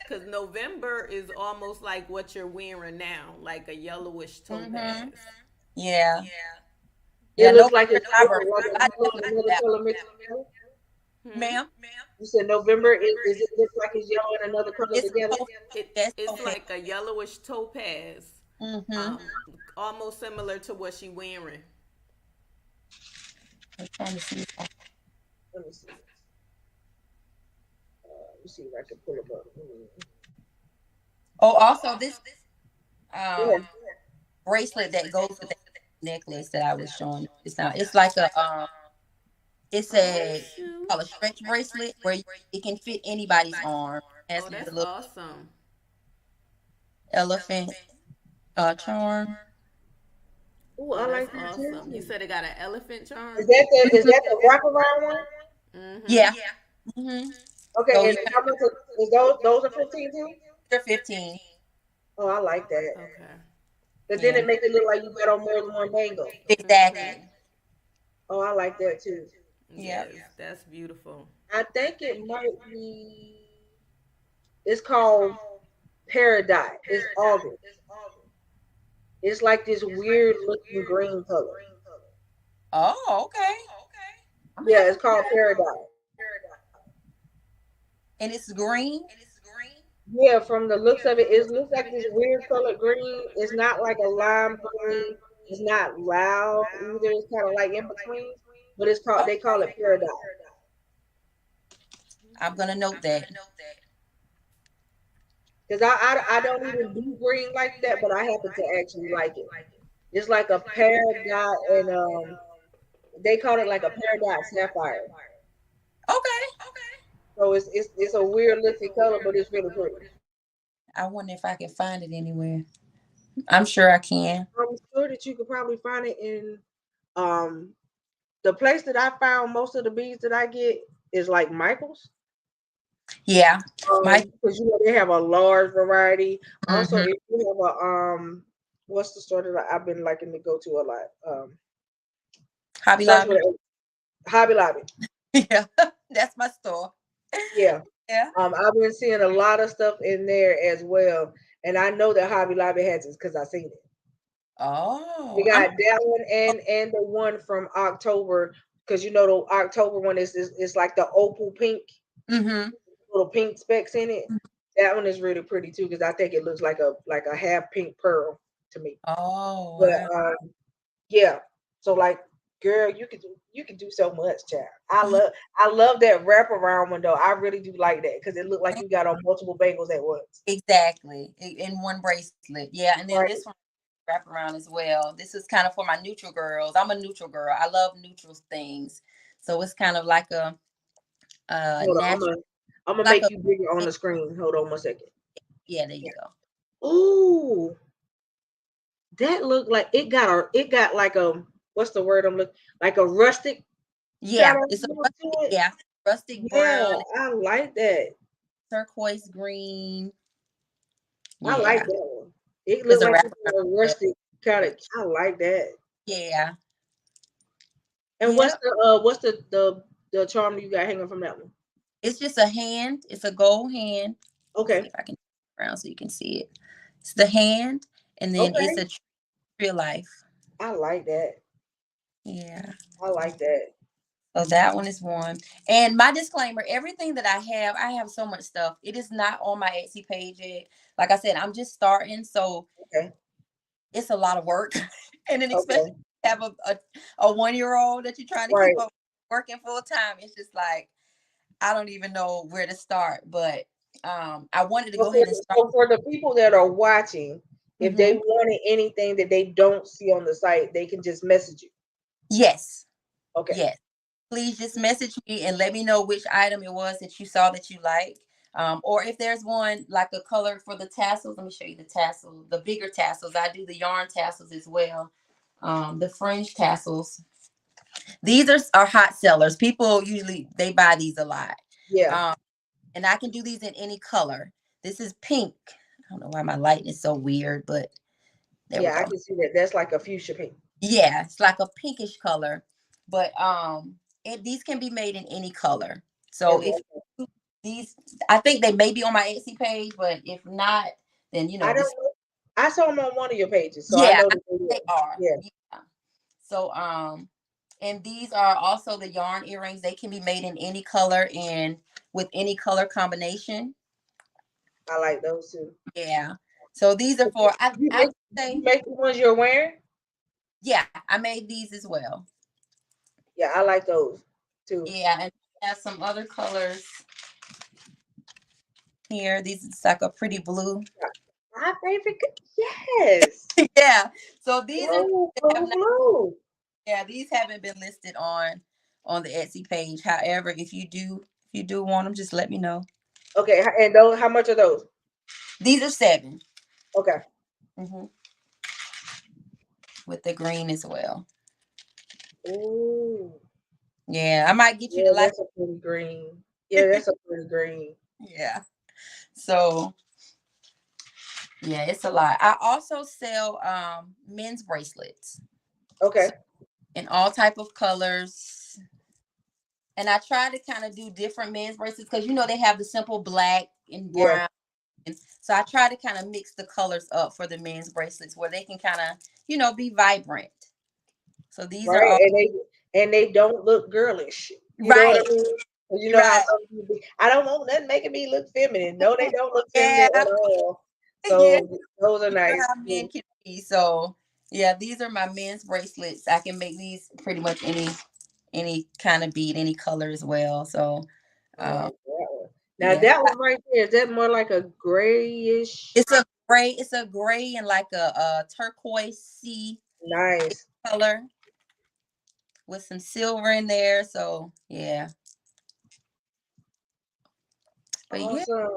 Because November is almost like what you're wearing now, like a yellowish topaz. Yeah. Yeah, It no, looks like it's I different, like a I yellow know and another that. color mixed together. Hmm? Ma'am, You said November. Is it look like it's yellow and another color it's together? yes, It's okay. like a yellowish topaz, Mm-hmm. almost similar to what she wearing. I'm trying to see. Let me see. Let me see if I can pull them up. Oh, also this Yeah. bracelet that goes with the necklace that I was showing just now. It's like a it's Oh a shoot! called a stretch bracelet where it can fit anybody's arm. It has Oh, the that's little awesome. elephant charm. Ooh, I Oh, that's like that awesome. You too. said it got an elephant charm. Is that the wraparound one? Mm-hmm. Yeah. Mm-hmm. So Okay, you and how much is those are 15 too? they're 15. Oh, I like that. Okay. But then Yeah. it makes it look like you got on more than one bangle. Exactly. Mm-hmm. Oh, I like that too. Yep. Yes, that's beautiful. I think it might be. It's called Paradise. It's August. It's like this weird looking green color. Oh, okay. I'm gonna Yeah, have to it's called Paradise. and it's green. Yeah, from the looks of it, it looks like this weird colored green. It's not like a lime green. It's not loud either. It's kind of like in between. But it's called. They call it Paradise. I'm gonna note that. Because I don't even do green like that, but I happen to actually like it. It's like a Paradise, and they call it like a Paradise Sapphire. Okay. So it's a weird looking color, but it's really pretty. I wonder if I can find it anywhere. I'm sure I can. I'm sure that you could probably find it in um the place that I found most of the beads that I get is like Michael's. Yeah. My Because they have a large variety. Also, hmm if you have a what's the store that I've been liking to go to a lot? Hobby Starts Lobby. with Hobby Lobby. Yeah. That's my store. Yeah. Yeah. I've been seeing a lot of stuff in there as well, and I know that Hobby Lobby has it because I seen it. They Oh, I'm got that one and the one from October because the October one is like the opal pink, mm-hmm. little pink specks in it. That one is really pretty too because I think it looks like a half pink pearl to me. Oh, But wow. yeah, so like, girl, you could do so much, child. I love that wraparound one though. I really do like that because it looked like you got on multiple bangles at once. Exactly. In one bracelet. Yeah. And then Right. this one wrap around as well. This is kind of for my neutral girls. I'm a neutral girl. I love neutral things. So it's kind of like a Hold on, natural I'm gonna like make a you bigger on the screen. Hold on one second. yeah, there you go. Ooh, that looked like it got like a what's the word I'm looking like a rustic Yeah, kind of it's a look to rustic, it. yeah, rustic Yeah, brown, I like that. turquoise green. I like Yeah, that one. It it's looked a like wrap it's a rustic kind of. around. I like that. Yeah, And what's yeah. the charm you got hanging from that one? It's just a hand. It's a gold hand. Let's see Okay. if I can turn around so you can see it. It's the hand, and then it's Okay. a tree of life. I like that. Yeah. I like that. So that one is one. And my disclaimer, everything that I have so much stuff. It is not on my Etsy page yet. Like I said, I'm just starting, so Okay. it's a lot of work. And then especially Okay. have a 1-year-old that you're trying to keep Right. up working full time. It's just like I don't even know where to start. But I wanted to So go ahead and start. so for the people that are watching, if they wanted anything that they don't see on the site, they can just message you. Yes. Okay. Yes. Please just message me and let me know which item it was that you saw that you like. Or if there's one like a color for the tassels, let me show you the tassels, the bigger tassels. I do the yarn tassels as well. The fringe tassels. These are hot sellers. People usually they buy these a lot. Yeah. And I can do these in any color. This is pink. I don't know why my lighting is so weird, but there we Yeah, I go. can see that. That's like a fuchsia pink. Yeah, it's like a pinkish color, but these can be made in any color. So if these, I think they may be on my Etsy page, but if not, then I don't this. know. I saw them on one of your pages, so I Yeah, know that they are. Yeah. So and these are also the yarn earrings. They can be made in any color and with any color combination. I like those too. Yeah. So these are for I would say, you make the ones you're wearing? yeah, I made these as well. Yeah, I like those too. Yeah, and I have some other colors here. These is like a pretty blue. My favorite. Yes. Yeah. So these blue. Yeah, these haven't been listed on the Etsy page. However, if you do want them, just let me know. Okay, and those, how much are those? These are 7. Okay. With the green as well. Ooh. Yeah, I might get you the light. That's a pretty green. Yeah, that's a pretty green. Yeah. So yeah, it's a lot. I also sell men's bracelets. Okay. In all type of colors. And I try to kind of do different men's bracelets because they have the simple black and brown. Yeah. So I try to kind of mix the colors up for the men's bracelets where they can kind of, be vibrant. So these are all and they don't look girlish. You right. know what I mean? You know how some people I don't want nothing making me look feminine. No, they don't look feminine at all. So those are nice. How men can be. So yeah, these are my men's bracelets. I can make these pretty much any kind of bead, any color as well. So now that one right there, is that more like a grayish? It's a gray and like a turquoise nice color with some silver in there. So yeah. But awesome.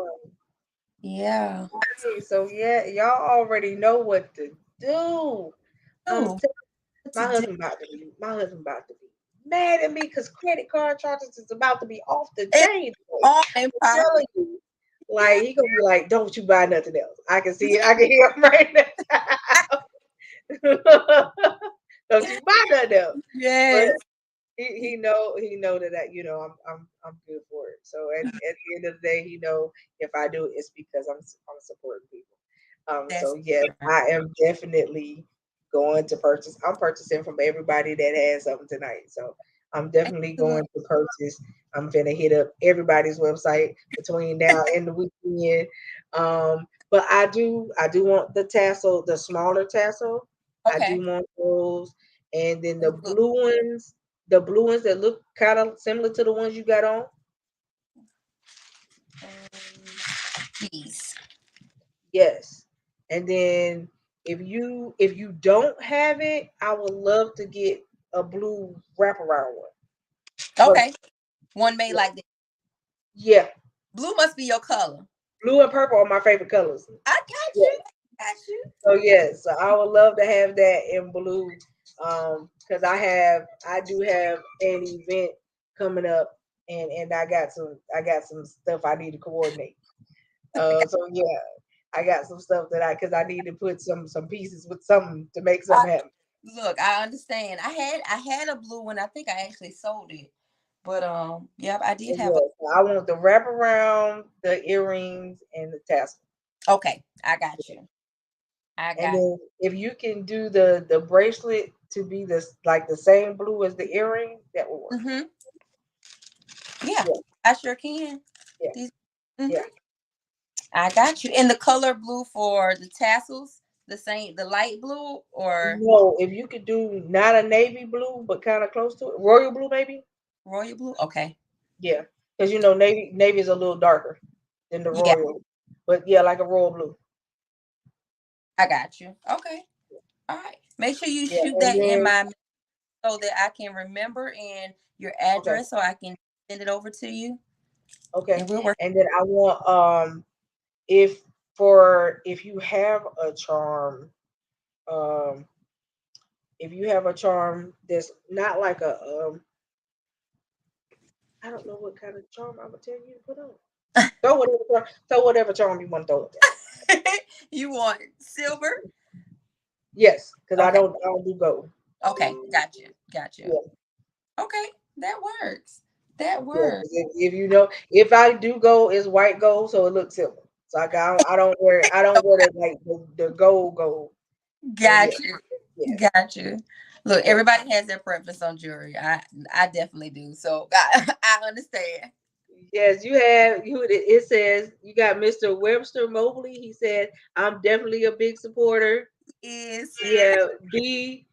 Yeah. Okay, so yeah, y'all already know what to do. My husband about to be mad at me because credit card charges is about to be off the chain. I'm telling you. Like he gonna be like, "Don't you buy nothing else." I can see it. I can hear him right now. Don't you buy nothing else? Yes. But he know that I'm good for it. So at the end of the day, he know if I do it, it's because I'm supporting people. So yes, I am definitely going to purchase. I'm purchasing from everybody that has something tonight. So I'm definitely going to purchase. I'm gonna hit up everybody's website between now and the weekend. But I do want the tassel, the smaller tassel. Okay. I do want those, and then the blue ones that look kind of similar to the ones you got on. These. Yes, and then if you don't have it, I would love to get a blue wraparound one. Okay. One made like this. Yeah. Blue must be your color. Blue and purple are my favorite colors. I got you. So yes, so I would love to have that in blue. Because I do have an event coming up and I got some stuff I need to coordinate. So yeah, I got some stuff because I need to put some pieces with something to make something happen. Look, I understand. I had a blue one. I think I actually sold it. But yeah, I did have I want the wraparound, the earrings, and the tassel. Okay, I got you. Then if you can do the bracelet to be the same blue as the earring, that will work. Yeah, I sure can. Yeah. Yeah. I got you. And the color blue for the tassels, the light blue, or no, if you could do not a navy blue, but kind of close to it, royal blue maybe. Royal blue, okay. Yeah, because navy is a little darker in the Yeah, royal, but yeah, like a royal blue. I got you. Okay. All right. Make sure you Yeah, shoot and that in then my so that I can remember and your okay, address so I can send it over to you okay, and we'll work. and then I want if if you have a charm, um if you have a charm that's not like a I don't know what kind of charm I'm gonna tell you to put on. Throw whatever charm you want to throw it there. You want silver? Yes, because Okay. I don't do gold. Okay. Gotcha. Gotcha. Yeah, Okay. That works. That yeah. works. 'Cause if you know, if I do gold, it's white gold, so it looks silver. So like I don't wear the like the gold. So yeah, Got you. yeah, Got you. Look, yeah. everybody has their preference on jewelry. I definitely do. So I understand. Yes, you have you. It says you got Mr. Webster Mobley. He said I'm definitely a big supporter. Is Yeah, B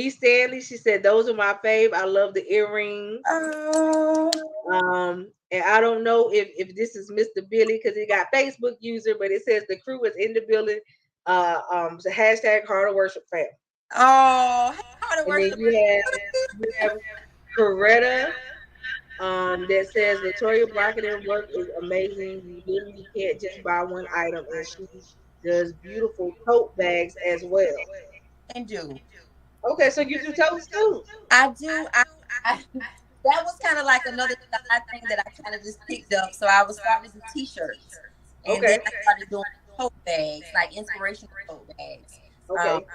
Stanley. She said those are my fave. I love the earrings. oh And I don't know if this is Mr. Billy because he got Facebook user, but it says the crew is in the building. So hashtag Heart of Worship fam. oh how to And work. then you have Coretta that says Latoya Brocketing work is amazing. You literally can't just buy one item, and she does beautiful tote bags as well. And do. Okay, so you do totes too. I do. I that was kind of like another side thing that I kind of just picked up. So I was starting to do t-shirts, and then Okay, I started doing tote bags, like inspirational tote bags. Um, okay.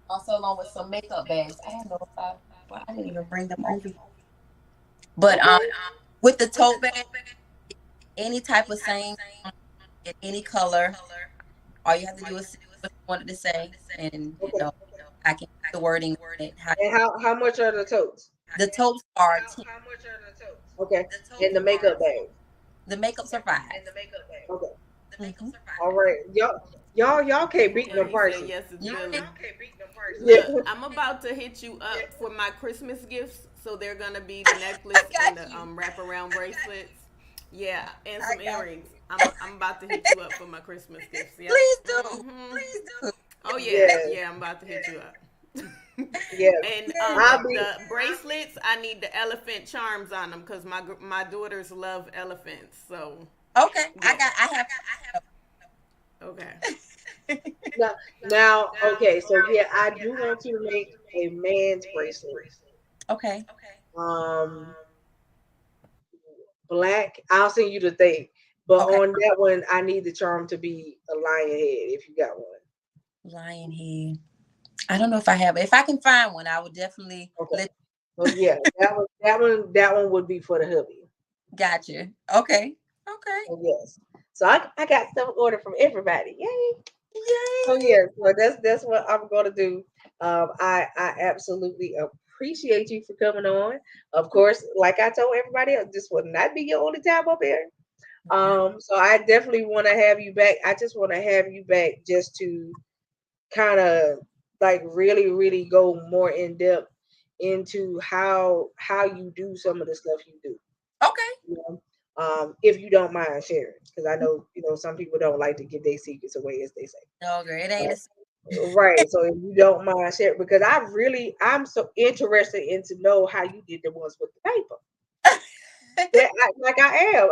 also along with some makeup bags. I don't know if well, I didn't even bring them over. But Okay. with the tote bag, any type of saying in any color, all you have to do is say what you wanted to say, and Okay. I can put the wording on it. And how much are the totes? The totes are 10. Okay. And the makeup bag. The makeups are 5. Okay. Mhm. All right. Y'all can't beat And them he said prices. yes, it's You Billy. can- Yeah. Look, I'm about to hit you up for my Christmas gifts. So they're gonna be the necklace and the got you. wraparound bracelets. Yeah, and I some got earrings. I'm about to hit you up for my Christmas gifts. Yep. Please do. Mhm. Please do. Oh Yes. yeah, I'm about to hit you up. Yeah. And I'll be the bracelets, I need the elephant charms on them because my daughters love elephants. So Okay. yeah. I have Okay. now okay, so yeah, I do want you to make a man's bracelet. okay. Um Black. I'll send you the thing. But Okay. on that one, I need the charm to be a lion head if you got one. Lion head. I don't know if I have it. If I can find one, I would definitely Okay. let So yeah, that one would be for the hubby. gotcha. Okay. Okay. So yes. So I got some order from everybody. Yay. So Yay. yeah, so that's what I'm gonna do. I absolutely appreciate you for coming on. Of course, like I told everybody else, this will not be your only time up here. So I definitely want to have you back. I just want to have you back just to kind of like really go more in depth into how you do some of the stuff you do. Okay. You know? If you don't mind sharing, because I know some people don't like to give their secrets away, as they say. No, girl, it ain't Right. So if you don't mind sharing, because I'm so interested in to know how you did the ones with the paper. Yeah, like I am.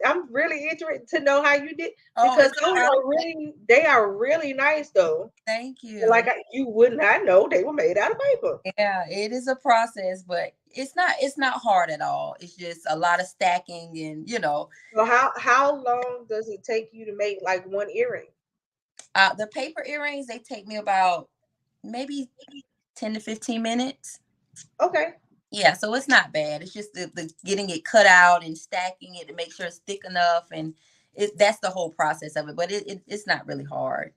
I'm really interested to know how you did Oh, because it's a process. they are really nice though. Thank And like you. you would not know they were made out of paper. Yeah, it is a process, but it's not hard at all. It's just a lot of stacking and So how long does it take you to make like one earring? the paper earrings, they take me about maybe 10 to 15 minutes. Okay. Yeah, so it's not bad. It's just the getting it cut out and stacking it to make sure it's thick enough, and that's the whole process of it. But it's not really hard.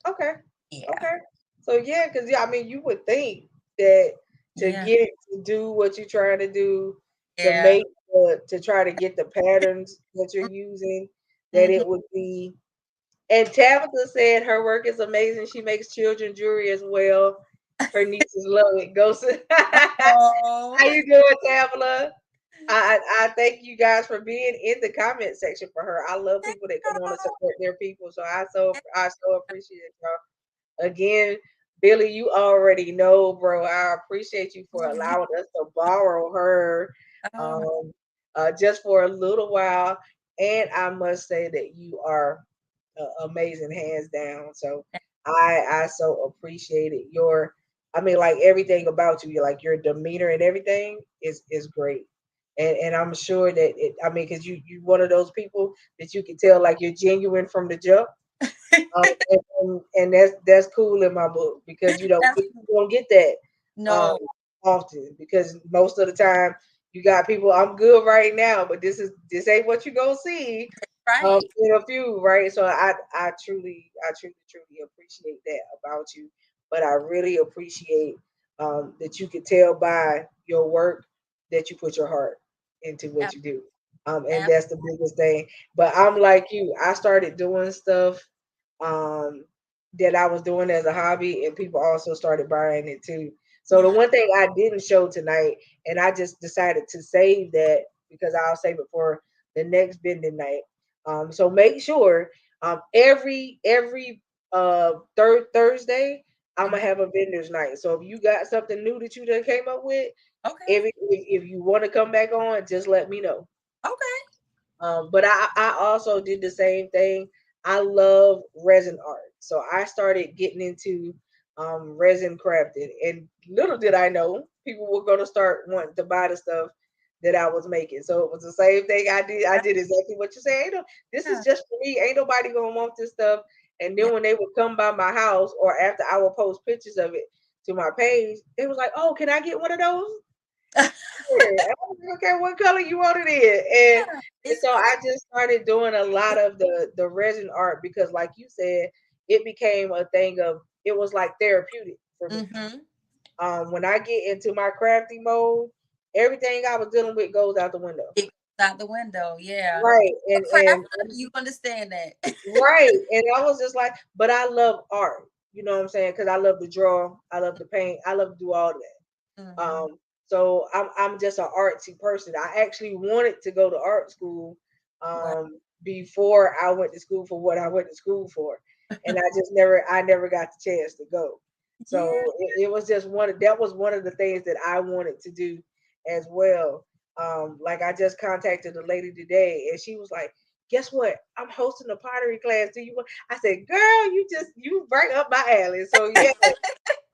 Okay. Yeah, Okay. So yeah, because I mean you would think that to yeah, get to do what you're trying to do, to yeah. make to try to get the patterns that you're using, that Mhm. it would be. And Tabitha said her work is amazing. She makes children jewelry as well. Her nieces love it. Go see. How Oh, you doing, Tabitha? I thank you guys for being in the comment section for her. I love people that come on and support their people. So I so appreciate y'all. Again, Billy, you already know, bro. I appreciate you for allowing us to borrow her Oh, um just for a little while. And I must say that you are amazing, hands down. So I so appreciate it. I mean, like everything about you, like your demeanor and everything is great. And I'm sure that I mean, because you one of those people that you can tell like you're genuine from the jump. And that's cool in my book because that's you don't get that um no often because most of the time you got people I'm good right now, but this ain't what you gonna see right. in a few, right? So I truly appreciate that about you. But I really appreciate that you could tell by your work that you put your heart into what Ab- you do. And ab- that's the biggest thing. But I'm like you, I started doing stuff um that I was doing as a hobby and people also started buying it too. So the Yeah. one thing I didn't show tonight, and I just decided to save that because I'll save it for the next bending night. So make sure every third Thursday I'm gonna Mhm. have a vendors night. So if you got something new that you done came up with, Okay. if you want to come back on, just let me know. Okay. But I also did the same thing. I love resin art. So I started getting into resin crafting. And little did I know people were going to start wanting to buy the stuff that I was making. So it was the same thing I did. I did exactly what you say. This is Yeah. just for me. Ain't nobody going to want this stuff. And Yeah. then when they would come by my house or after I would post pictures of it to my page, they was like, oh, can I get one of those? Yeah, I was like, okay, what color you want it in? And It's so fun. I just started doing a lot of the resin art because, like you said, it became a thing of it was like therapeutic for me. Mm-hmm. When I get into my crafty mode, everything I was dealing with goes out the window. It goes out the window. Yeah. Right, A crafter, you understand that. right, and I was just like, but I love art. You know what I'm saying? Because I love to draw, I love to paint, I love to do all of that. Hmm. So I'm just an artsy person. I actually wanted to go to art school Wow. before I went to school for what I went to school for, and I never got the chance to go. Yeah. So it was just that was one of the things that I wanted to do as well. Like I just contacted a lady today, and she was like, "Guess what? I'm hosting a pottery class. Do you want?" I said, "Girl, you right up my alley." So yeah,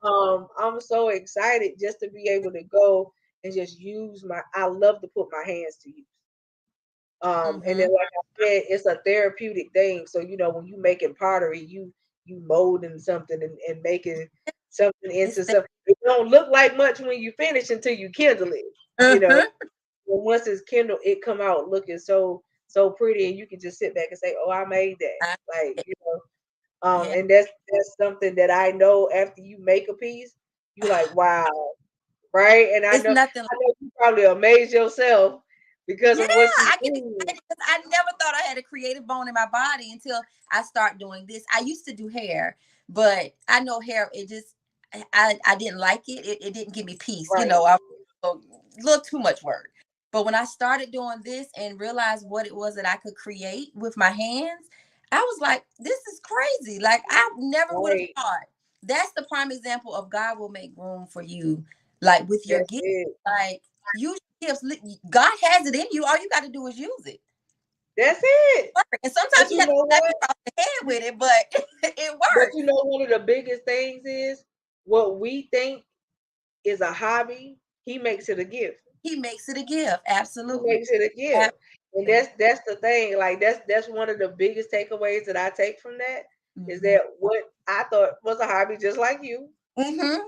I'm so excited just to be able to go and just use I love to put my hands to use. And then Mm-hmm. like I said, it's a therapeutic thing. So when you making pottery, you molding something and making something It's into that. something. It don't look like much when you finish until you kindle it. You know, Uh-huh. and once it's kindled, it come out looking so pretty, and you can just sit back and say, "Oh, I made that." Like Yeah. and that's something that I know after you make a piece, you like, wow, right? And It's nothing. I know you probably amaze yourself because Yeah, of what you I get do. excited because I never thought I had a creative bone in my body until I start doing this. I used to do hair, but I know hair. It just I didn't like it. It didn't give me peace. Right. A little too much work. But when I started doing this and realized what it was that I could create with my hands, I was like, this is crazy. Like I never would have Right. thought. That's the prime example of God will make room for you, like with your That's gift. it. Like use gifts. God has it in you. All you got to do is use it. That's it. And But sometimes you you have to know slap what? yourself in the head with it, but it But works. one of the biggest things is what we think is a hobby, he makes it a gift. He makes it a gift. He Absolutely. makes it a gift. And Absolutely. that's the thing. Like that's one of the biggest takeaways that I take from that is Mm-hmm. that what I thought was a hobby just like you. Mm-hmm.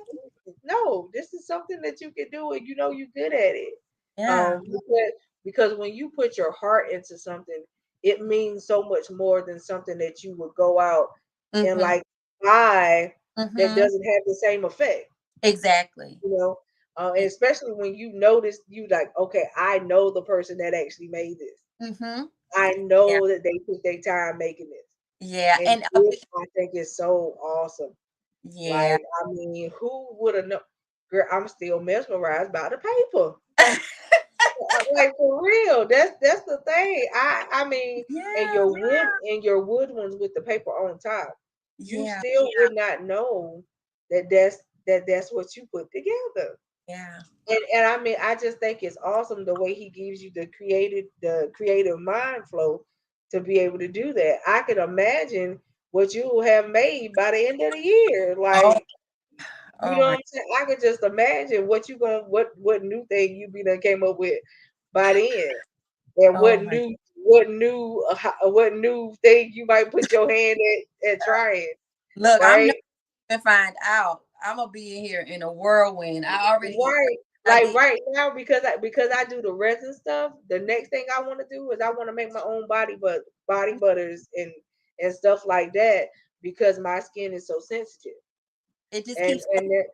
No, this is something that you can do and you're good at it. Yeah. Because when you put your heart into something, it means so much more than something that you would go out and Mm-hmm. like buy that Mm-hmm. doesn't have the same effect. Exactly. you know. And especially when you notice, you like, okay, I know the person that actually made this. Mm-hmm. I Yeah. know that they took their time making this, Yeah. and And this I think is so awesome. yeah. Like, I mean, who would have known? Girl, I'm still mesmerized by the paper. like for real. That's the thing. I mean, and Yeah, your wood ones with the paper on top, you yeah, still would not know that's what you put together. yeah. And I mean, I just think it's awesome the way he gives you the creative mind flow to be able to do that. I can imagine what you will have made by the end of the year. Oh, Like, you oh know what my, I'm saying? I could just imagine what new thing you be done came up with by then. And oh my. what new thing you might put your hand at trying, Look, I'm right? not gonna find out. I'm gonna be in here in a whirlwind. I already get Right. I Like did. right now, because I do the resin stuff, the next thing I want to do is I want to make my own body butters and stuff like that because my skin is so sensitive. It just And keeps and that,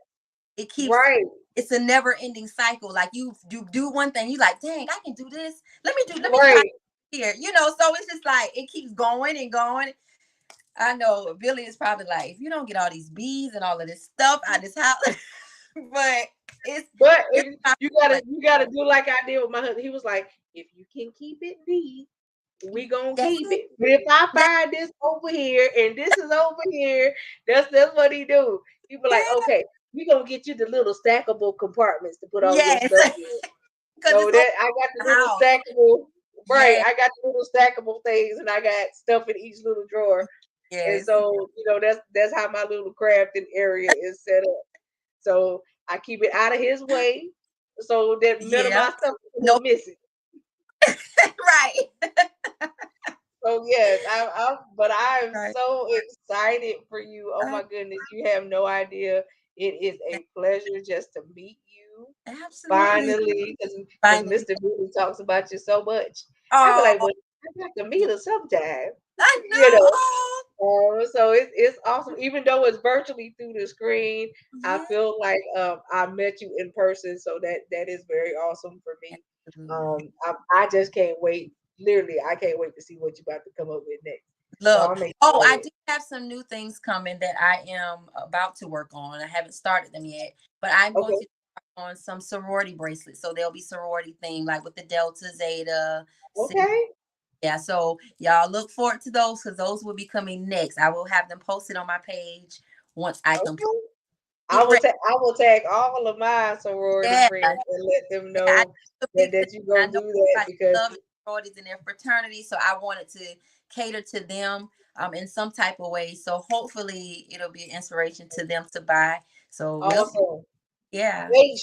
it keeps right, it's a never ending cycle. Like you do one thing, you like, dang, I can do this. Let me try right. here. So it's just like it keeps going and going. I know Billy is probably like, if you don't get all these bees and all of this stuff out of this house, but But it's not like, you gotta do like I did with my husband. He was like, if you can keep it neat, we gonna that's keep it. it. But if I That, find this over here and this is over here, that's what he do. He be like, yeah, okay, we gonna get you the little stackable compartments to put all your yes, stuff in. because So it's over that I got the the little house. stackable, right? Yes, I got the little stackable things, and I got stuff in each little drawer. And yes, so that's how my little crafting area is set up. So I keep it out of his way, so that none of yeah. my stuff can No, go missing. right, So yes, but I'm right. so excited for you. Oh Uh, my goodness, you have no idea. It is a pleasure just to meet you absolutely. finally, because Finally. Mr. Billy talks about you so much. I be like, Oh, well, I got to meet her sometime, I you know. know. Oh, So it's awesome, even though it's virtually through the screen. I yeah. feel like I met you in person, so that is very awesome for me. Absolutely. I just can't wait. Literally, I can't wait to see what you about to come up with next. So Look, I'm oh, I excited. do have some new things coming that I am about to work on. I haven't started them yet, but I'm going to Okay, work on some sorority bracelets. So they'll be sorority themed, like with the Delta, Zeta, Sigma. okay, Yeah. So y'all look forward to those because those will be coming next. I will have them posted on my page once I complete. okay. Get ready. I will tag all of my sorority Yeah. friends and let them Yeah, I know know a big thing. that you I gonna know do that everybody because loves sororities and their fraternity, so I wanted to cater to them in some type of way. So hopefully it'll be an inspiration to them to buy. So awesome. yeah, Make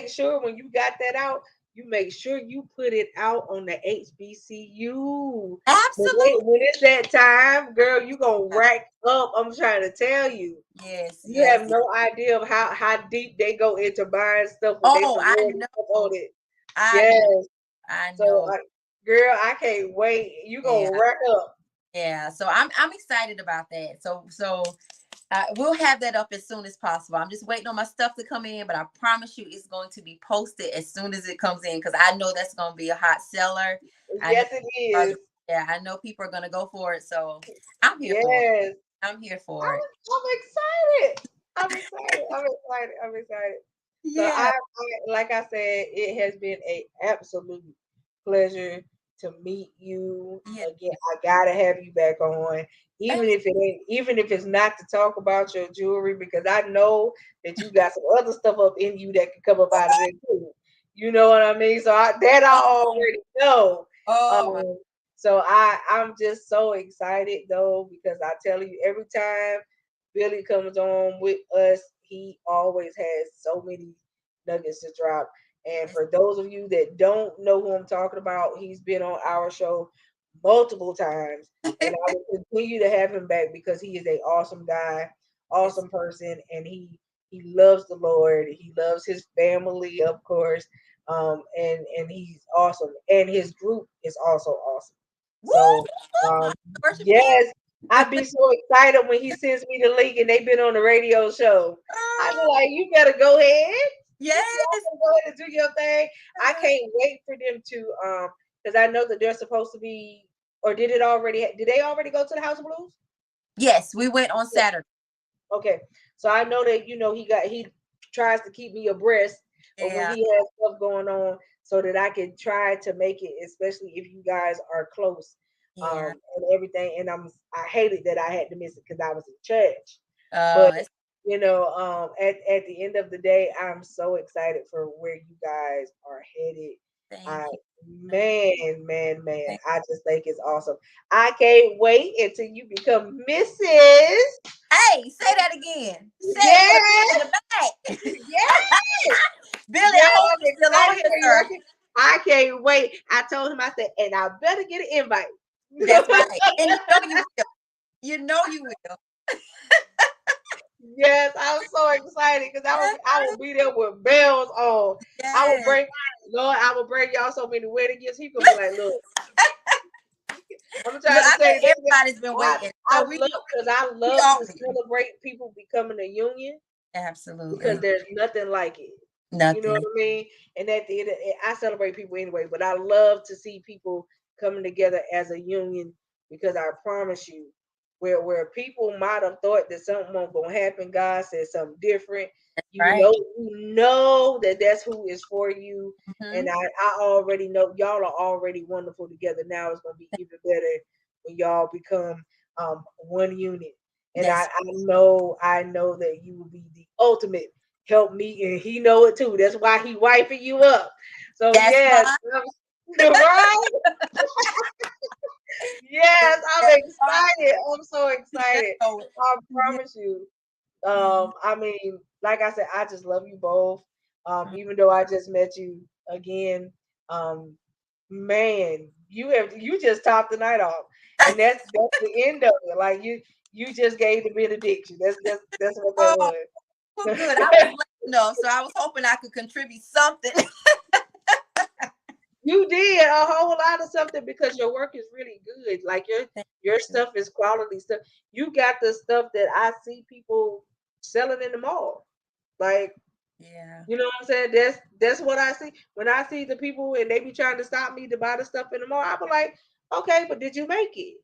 sure when you got that out, you make sure you put it out on the HBCU. absolutely. When it's that time, girl, you gonna rack up. I'm trying to tell you. Yes, You yes, have yes. no idea of how deep they go into buying stuff with their Oh, I sorority stuff on know. it. I Yes. know. I So, know. girl, I can't wait. You gonna Yeah. rack up. Yeah. So I'm excited about that. So we'll have that up as soon as possible. I'm just waiting on my stuff to come in, but I promise you it's going to be posted as soon as it comes in because I know that's going to be a hot seller. I know, Yes, it is. yeah, I know people are going to go for it. So I'm here for it. Yes. I'm here for it. I'm excited. I'm excited. So Yeah. like I said, it has been a absolute pleasure to meet you Yeah. again. I gotta have you back on, even if it's not to talk about your jewelry, because I know that you got some other stuff up in you that can come up out of there too. You know what I mean? So I Oh, already know. oh my. Um, so I'm just so excited though because I tell you every time Billy comes on with us, he always has so many nuggets to drop. And for those of you that don't know who I'm talking about, he's been on our show multiple times. And I will continue to have him back because he is an awesome guy, Yes. awesome person, and he loves the Lord. He loves his family, of course. And he's awesome. And his group is also awesome. Woo! So Worship team. yes, I'd be so excited when he sends me the link and they've been on the radio show. I'd be like, you better go ahead. Yes. Y'all can go ahead and do your thing. I can't wait for them to because I know that they're supposed to be or did they already go to the House of Blues? Yes, we went on Yeah. Saturday. Okay. So I know that he tries to keep me abreast of when Yeah. he has stuff going on. so that I can try to make it, especially if you guys are close, Yeah. and everything. And I hated that I had to miss it because I was in church. But It's at the end of the day, I'm so excited for where you guys are headed. thank I you. man, Thank- I just think it's awesome. I can't wait until you become Mrs. Hey, say that again. Say it for the people in Yes, the back. yes, Billy, yes. I hope I'm you're still on excited here, for you. sir. I can't wait. I told him, I said, and I better get an invite. That's right. And you know you will. You know you will. Yes, I'm so excited because I will be there with bells on. I will Yes. bring, Lord, I will bring y'all so many wedding gifts. He gonna be like, look, I'm Look, trying to I tell think you, everybody's been waiting. I So love because I we love all to celebrate people becoming a union because absolutely there's nothing like it. You know what nothing. I mean? And at the end, I celebrate people anyway, but I love to see people coming together as a union because I promise you, where people might have thought that something wasn't gonna happen, God said something different. Right. You know that that's who is for you, Mhm. and I already know y'all are already wonderful together. Now it's gonna be even better when y'all become one unit. And That's I know that you will be the ultimate help me, and he know it too. That's why he wiping you up. So that's yes, why. right? Yes, I'm That's why. excited. I'm so You just excited. know it. I Yeah. promise you. Mhm. I mean, like I said, I just love you both. Even though I just met you again, um, man, you just topped the night off, and that's the end of it. Like you just gave the benediction. That's what that Oh, was. well, good. I was late enough, so I was hoping I could contribute something. You did a whole lot of something because your work is really good. Like your stuff is quality stuff. You got the stuff that I see people selling in the mall. Like, Yeah. you know what I'm saying? That's what I see. When I see the people and they be trying to stop me to buy the stuff in the mall, I be like, okay, but did you make it?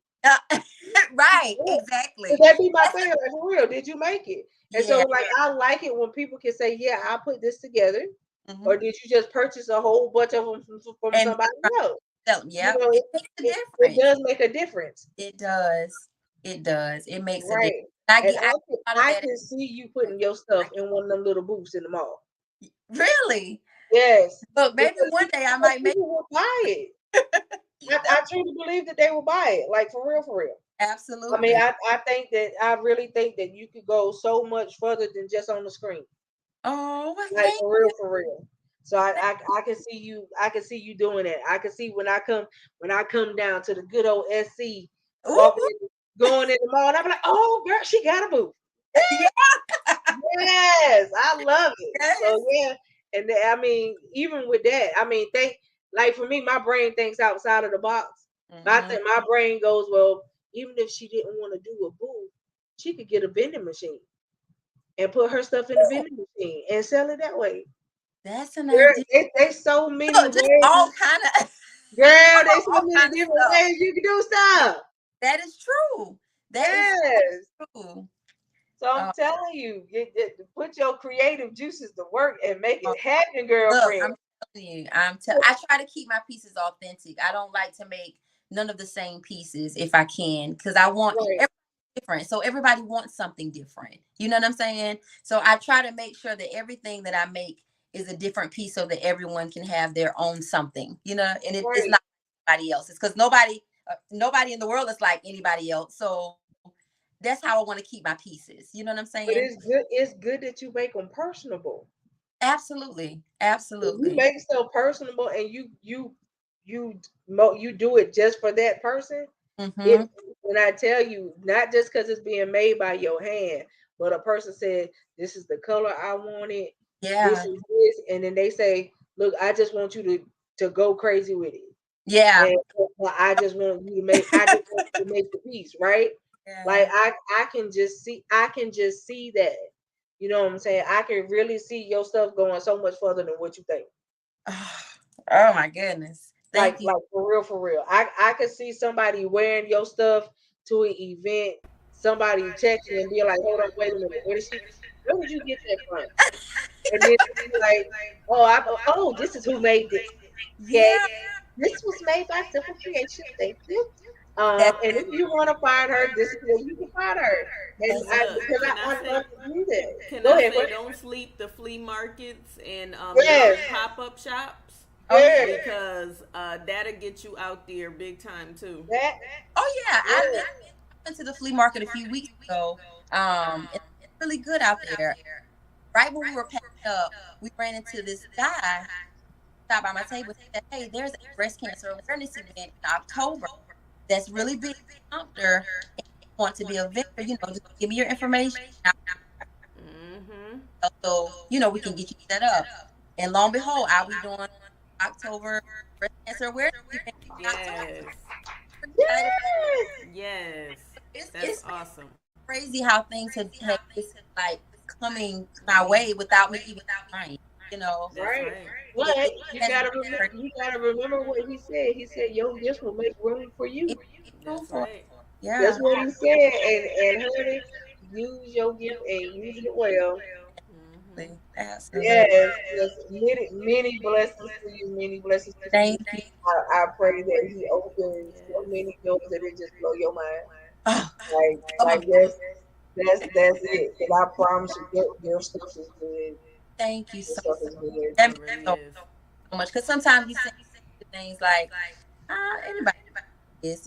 Right. Yeah. Exactly. That be my That's thing, like for real. Did you make it? And so yeah. like I like it when people can say, yeah, I put this together. Mhm. Or did you just purchase a whole bunch of them from And somebody else? You yep, know, it makes a it difference. does make a difference. It does. It does. It makes a difference. Right. I And get I get a lot of I that. can see you putting your stuff in one of them little booths in the mall. Really? Yes. Look, maybe Because one day I might make people will buy it. you know. I truly believe that they will buy it. Like for real, for real. I mean, Absolutely. I think that I really think that you could go so much further than just on the screen. Oh, well, Like thank for real, for real. So I can see you doing that. I can see when I come down to the good old SC walking ooh, in, going in the mall, and I'm like, oh girl, she got a booth. yeah, Yes, I love it. yes. So yeah, and I mean, even with that, I mean, think like for me, my brain thinks outside of the box. I Mhm. think my brain goes, well, even if she didn't want to do a booth, she could get a vending machine and put her stuff in the Ooh, vending machine and sell it that way. that's an Girl, idea. they so many Look, just all ways. kind of Girl, they so all many kind of different stuff. ways you can do stuff. That is true. That is Yes. true. So I'm Uh, telling you, put your creative juices to work and make uh, it happen, look, girlfriend. I'm telling you, I try to keep my pieces authentic. I don't like to make none of the same pieces if I can, because I want Right. everything different. So everybody wants something different. You know what I'm saying? So I try to make sure that everything that I make is a different piece so that everyone can have their own something, you know, and it's Right. not anybody else's because nobody in the world is like anybody else. So that's how I want to keep my pieces. You know what I'm But saying? it's good that you make them personable. Absolutely. If you Absolutely. make stuff personable and you do it just for that person, it Mm-hmm. when I tell you, not just because it's being made by your hand, but a person said, this is the color I wanted, this Yeah. is this, and then they say, look, I just want you to go crazy with it. Yeah. And I just want you to I just want you to make the piece, right? Like Yeah. I can just see that. You know what I'm saying? I can really see your stuff going so much further than what you think. Oh my goodness. Thank you. Like for real, for real. I could see somebody wearing your stuff to an event, somebody checking and be like, hold on, wait a minute, where did you get that from? And then be like, oh, this is who made this. Yeah, Yeah, this was made by Simple Creation. Thank you. that, And if you want to find her, this is where you can find her. And that's I, Look, because can I I say? do that. Can Go I ahead, say Chris. don't sleep the flea markets and Yes, different pop up shops oh yeah. yes, because that'll get you out there big time too. that, Oh yeah. yes, I went to the flea market a few weeks ago. It's really good out there. Right when we were packing up, we ran into this guy stopped by my table and said, "Hey, there's a breast cancer awareness event in October that's really big in Sumter. And you want to be a vendor, just give me your information. Mm-hmm. So, we can get you set up." And lo and behold, I'll be doing October breast cancer awareness event in October. Yes. Excited. yes, Yes. That's It's awesome. crazy how things have just like coming my way without me even trying. You know, That's right. right. But it, it you has gotta been remember, crazy. you gotta remember what he said. He said, "Yo, this will make room for you." It, room That's for it. right. That's Yeah, what he said. And honey, use your gift and use it well. Mm-hmm. absolutely. Yes, yes. Many blessings to you. Many blessings to you. Thank you. I pray that he opens so Yes. many doors that it just blow your mind. Oh, Like oh, that's it. And I promise you, your stuff is good. thank you Your so stuff much. is good. That It means really so, is. so much because sometimes we say things like, anybody is,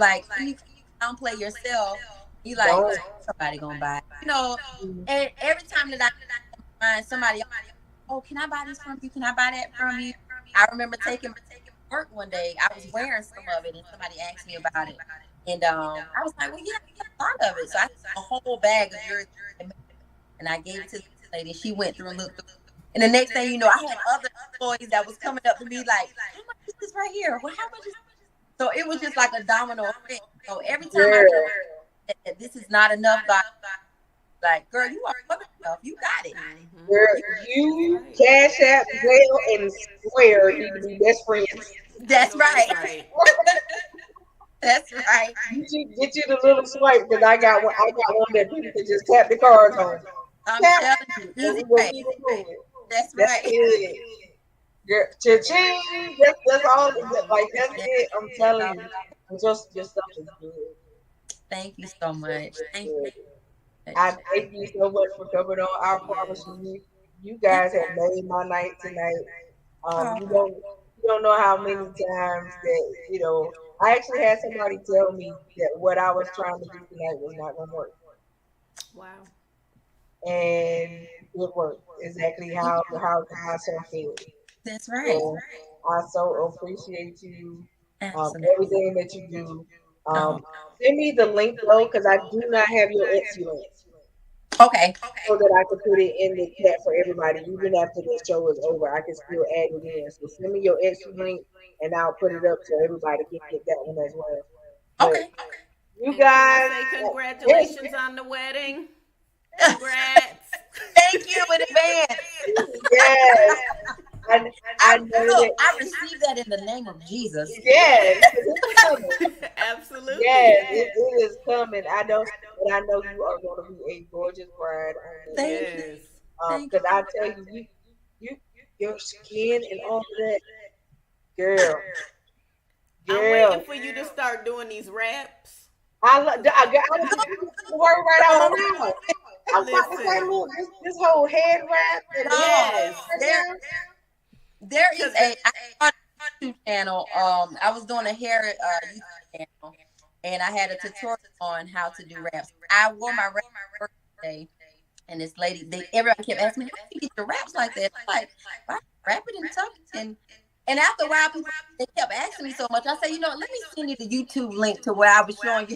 like you downplay yourself. You like Don't. somebody gonna buy, and every time that I find somebody, oh, can I buy this from you? Can I buy that from you? I remember taking my work one day. I was wearing some of it, and somebody asked me about it, and I was like, well, yeah, a lot of it. So I took a whole bag of yours, and I gave it to the lady. She went through and looked through. And the next thing you know, I had other employees that was coming up to me like, how much is this right here? Well, how much is this? So it was just like a domino effect. So every time I Girl, feel that this is not enough, God, like, girl, you are more than enough. You got it. Mm-hmm. girl, That's you right. Cash App, Zelle, and Square need to be best friends. I That's know that's right. right. That's right. Get you the little swipe because I got one. I got one that people can just tap the cards on. I'm Tap, telling you, and easy we gonna pay. keep it moving. That's That's right. it. Girl, cha-ching. That's all. Like that's Yeah. it. I'm telling you. Just your stuff is good. Thank you so much. Thank Good. you. I thank you so much for coming on. I promise Yes. you guys have made my night tonight. Oh, You don't know how many times that I actually had somebody tell me that what I was trying to do tonight was not gonna work, Wow. and it worked exactly how God saw fit. that's right. So I so appreciate you, Absolutely. everything that you do. Oh, Send me the link though, because I do not have your Etsy link, okay. so that I can put it in the chat for everybody. Even after the show is over, I can still add it in. So send me your Etsy link, and I'll put it up so everybody can get that one as well. But Okay. you And can I guys, say yes, congratulations on the wedding? Congrats. Thank you in advance. yes, I know Look, that. I received that in the name of Jesus. Yes, it's coming. Absolutely. Yes, it is coming. But I know you are going to be a gorgeous bride on that Thank day. you. Yes. Thank Because I tell you, you, your skin and all of that, girl, I'm girl. waiting for you to start doing these raps. I was worried right out now. I was about to say, Listen. look, this whole head wrap and No, Yes. there, right there is Cause I saw a YouTube channel. I was doing a hair YouTube channel, and I had a tutorial on how to do raps. I wore my wrap birthday, and this lady, everybody kept asking me, "How do you get your raps like that?" I'm like, "I wrap it and tuck it." And after a while, people they kept asking me so much. I said, let me send you the YouTube link to where I was showing you.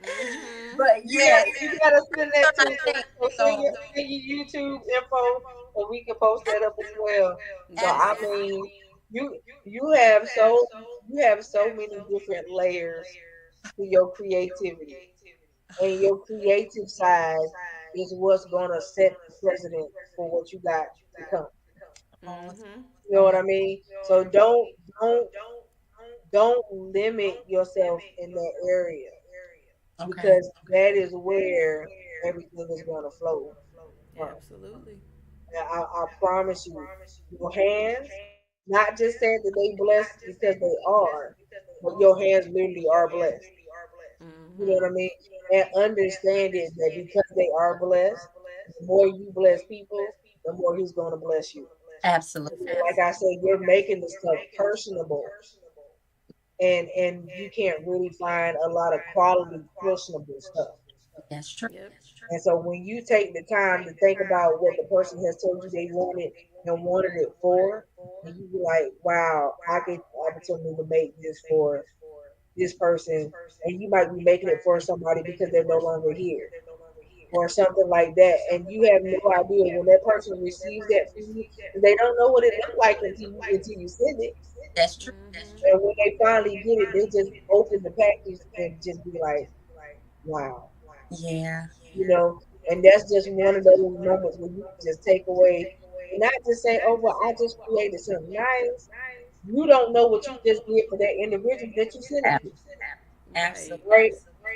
Mhm. But yes, you gotta send that to us. So so send your YouTube info, so we can post that up as well. So I Yes. absolutely. mean, you you have so you have so many different layers to your creativity, and your creative side is what's gonna set the precedent for what you got to come. Oh, Mhm. You know what I mean? So don't don't limit yourself in that area, okay. because that is where everything is gonna flow from. Absolutely. I promise you, your hands, not just saying that they blessed because they are, but your hands literally are blessed. You know what I Mm-hmm. mean? And understanding that because they are blessed, the more you bless people, the more he's going to bless you. Absolutely. Like I said, you're making the stuff personable, and you can't really find a lot of quality personable stuff. That's true. Yep. And so when you take the time to think about what the person has told you they wanted and wanted it for, and you be like, wow, I get the opportunity to make this for this person, and you might be making it for somebody because they're no longer here or something like that, and you have no idea when that person receives that from you, they don't know what it looked like until you send it. That's true. Mm-hmm. And when they finally get it, they just open the package and just be like, wow, Yeah. and that's just one of those moments where you can just take away and not just say, oh, well, I just created something nice. You don't know what you just did for that individual that you sent it Ab- to, Right. Absolutely. right?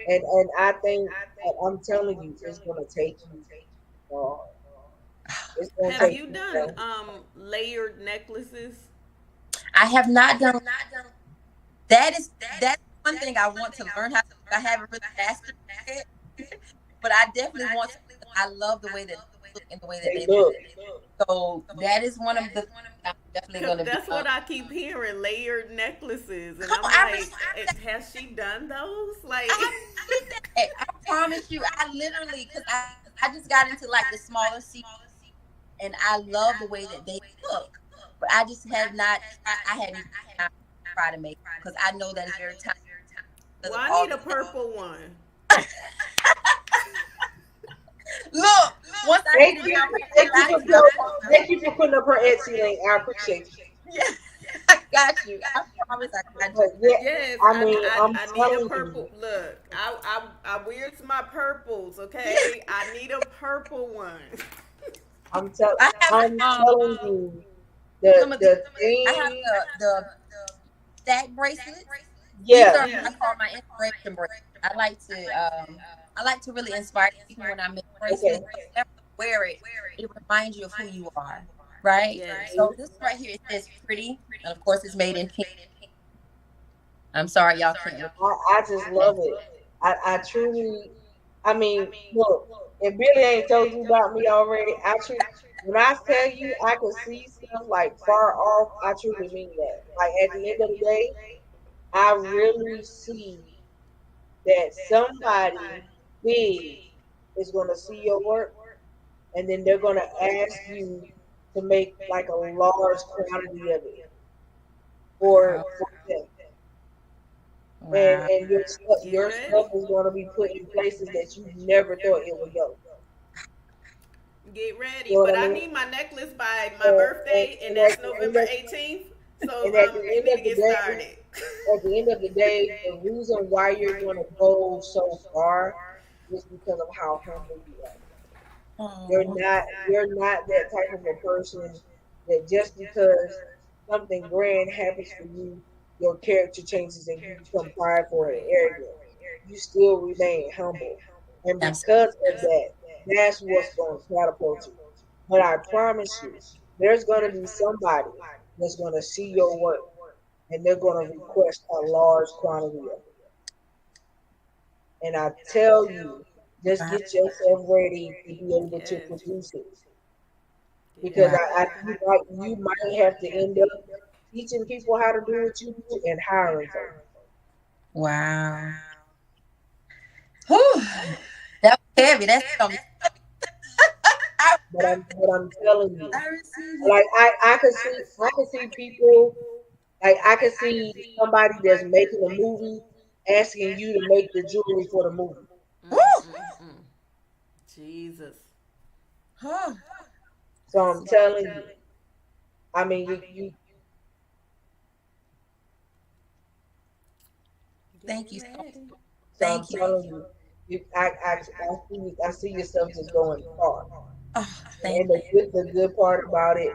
And I think I'm telling you, it's gonna take you. Uh, it's gonna Have take you you. done layered necklaces? I have not done that's one thing I want to learn how to do. I haven't really mastered it, but I definitely want to. I love the way that they look and the way that They they look. look. So that is one of the things I'm definitely Cause going to be. that's what I keep hearing, layered necklaces, and Come I'm on, I like, received has she done those? Like, I received that. I promise you, I literally because I just got into like the smaller seat, and I love the way that they look, but I just have not. I hadn't even tried to make because I know that it's very time because well, of I all need the a purple one. look. Once I Thank get in you. my Thank you I thank you for putting up her Etsy link. I appreciate you. yeah, I got you. I promise I got But you. yeah, Yes, I mean, I'm I need a telling you, purple. Look, I wears my purples. Okay, I need a purple one. I have I'm telling you some of the the I have thing. the stack bracelets. These Yeah, are I call my inspiration bracelets. I like to really inspire people when I make okay. bracelets. Whenever you wear it, it reminds you of who you are, right? Yes. So this right here it says pretty, and of course it's made in pink. I'm sorry y'all can't look I just at love it. I truly, I mean, look, if Billy ain't told you about me already, when I tell you I can see stuff like far off, I truly mean that. Like at the end of the day, I really see that somebody big is going to see your work and then they're going to ask you to make like a large quantity of it wow, for them. wow. And Get your stuff ready. is going to be put in places that you never thought it would go. Get ready. You know But what I I mean? need my necklace by my And, birthday, and and, that's November 18th. So at the you end need to of the get day, started. the reason why you're going to go so far is because of how humble you are. Oh, You're not that type of a person that just because something grand happens for you, your character changes and you become prideful and Right. arrogant. You still remain humble. And absolutely. because of that, that's what's going to catapult you. But I promise you, there's going to be somebody that's going to see your work and they're going to request a large quantity of it. And I tell you, just Wow. get yourself ready to be able to Yes. produce it. Get Because Wow. ready. you might have to end up teaching people how to do what you do and hiring folks. Wow. Whew. That was heavy. That's something. But I'm telling you, I received it. like I can see people, like I can see somebody that's making a movie asking you to make the jewelry for the movie. Mm-mm-mm. Jesus. Huh. So I'm telling you, I mean you Thank Get you so much. ready. so I'm Thank you. telling you, I see yourself just going far. Oh, thank And the good part about it,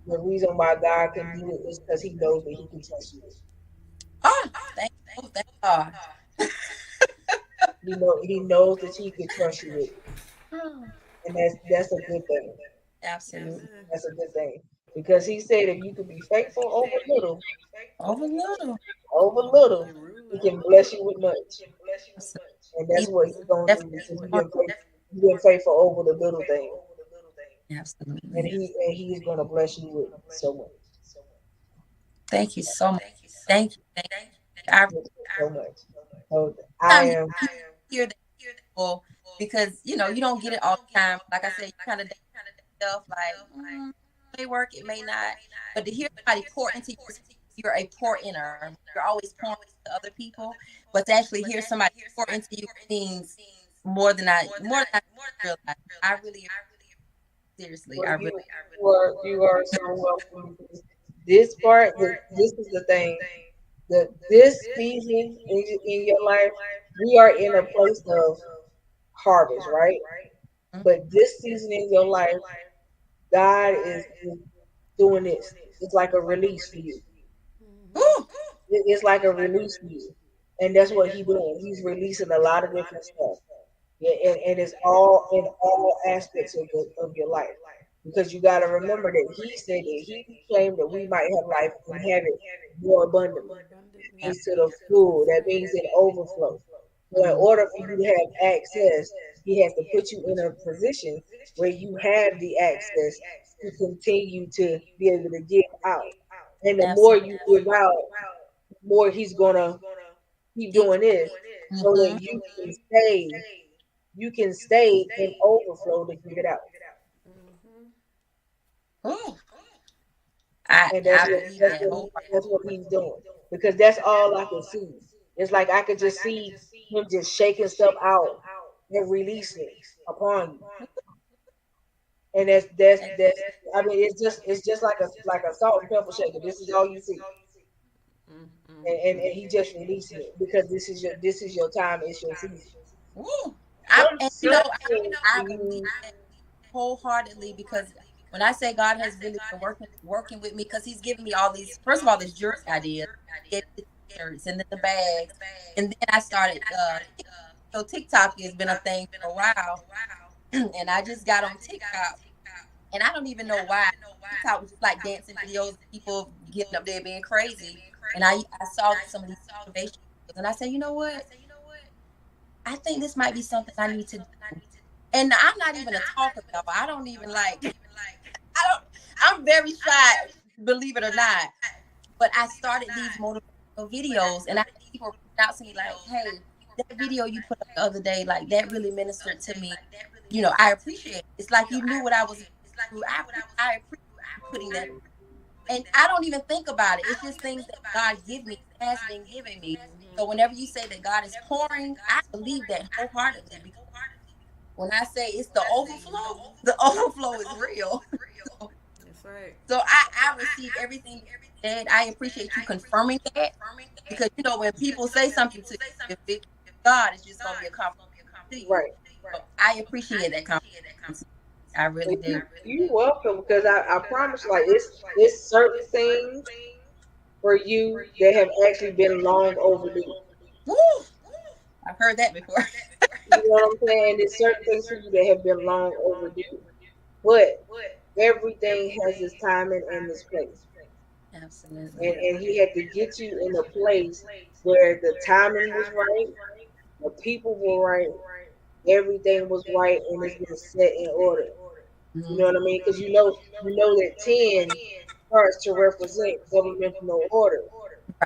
the reason why God can do it is because He knows that He can trust you. oh, thank you. Thank God. He knows that He can trust you with it, Oh, and that's a good thing. Absolutely. That's a good thing. Because he said if you could be faithful Over little. over little, he can bless you with much. Absolutely. And that's what he's going to do Definitely. because you've been faithful over the little thing. And Absolutely. he's going to bless you with so much. Thank you so much. Thank you. Thank you. I So much. So I am. hear that people because you don't get it all the time. Like I said, you kind of stuff like may work, it may not. But to hear somebody pour into you, you're a pour inner. You're always pouring into other people. But to actually hear somebody pour into you means more than I realize. I really seriously, I really You are so welcome. This part, this is the thing. This season in your life, we are in a place of harvest, right? But this season in your life, God is doing this. It's like a release for you. Ooh, It's like a release for you. And that's what he's doing. He's releasing a lot of different stuff. Yeah, and it's all in all aspects of your life. Because you got to remember that he said that he claimed that we might have life and have it more abundantly. Means to the full. That means in overflow. So in order for you to have access, he has to put you in a position where you have the access to continue to be able to give out. And the more you give out, the more he's gonna keep doing this so that you can stay in overflow to give it out. ooh. And that's what he's doing. Because that's all I can see. It's like I could just see him just shaking stuff out and releasing it upon you. And that's I mean it's just like a salt and pepper shaker. This is all you see. And he just releasing it because this is your time, it's your season. Ooh. I believe that wholeheartedly because when I say God has really been working with me because he's giving me all these, first of all, this jersey idea, the shirts and then the bags. And then I started, so TikTok has been a thing for a while. And I just got on TikTok. And I don't even know why. TikTok was just like dancing videos, people getting up there being crazy. And I saw some of these motivation videos. And I said, you know what? I think this might be something I need to do. And I'm not even a talker, though. I don't even I'm very shy, believe it or not. But I started these motivational videos and I had people reach out to me like, hey, that video you put up the other day, like that really ministered to me. I appreciate it. It's like you knew what I was through. I appreciate putting that. And I don't even think about it. It's just things that God has been giving me. So whenever you say that God is pouring, I believe that wholeheartedly. Because when I say it's the overflow is real. That's right. So I receive everything that I appreciate you confirming that because when people say something to you, if it's God, it's just gonna be a compliment. Right. So I appreciate that compliment. I really do. You're welcome because I promise like it's certain things for you that have actually been long overdue. Woo! I've heard that before. You know what I'm saying? There's certain things for you that have been long overdue. But everything has its timing and its place. Absolutely. And he had to get you in a place where the timing was right, the people were right, everything was right, and it's been set in order. You know what I mean? Because you know that 10 starts to represent governmental order.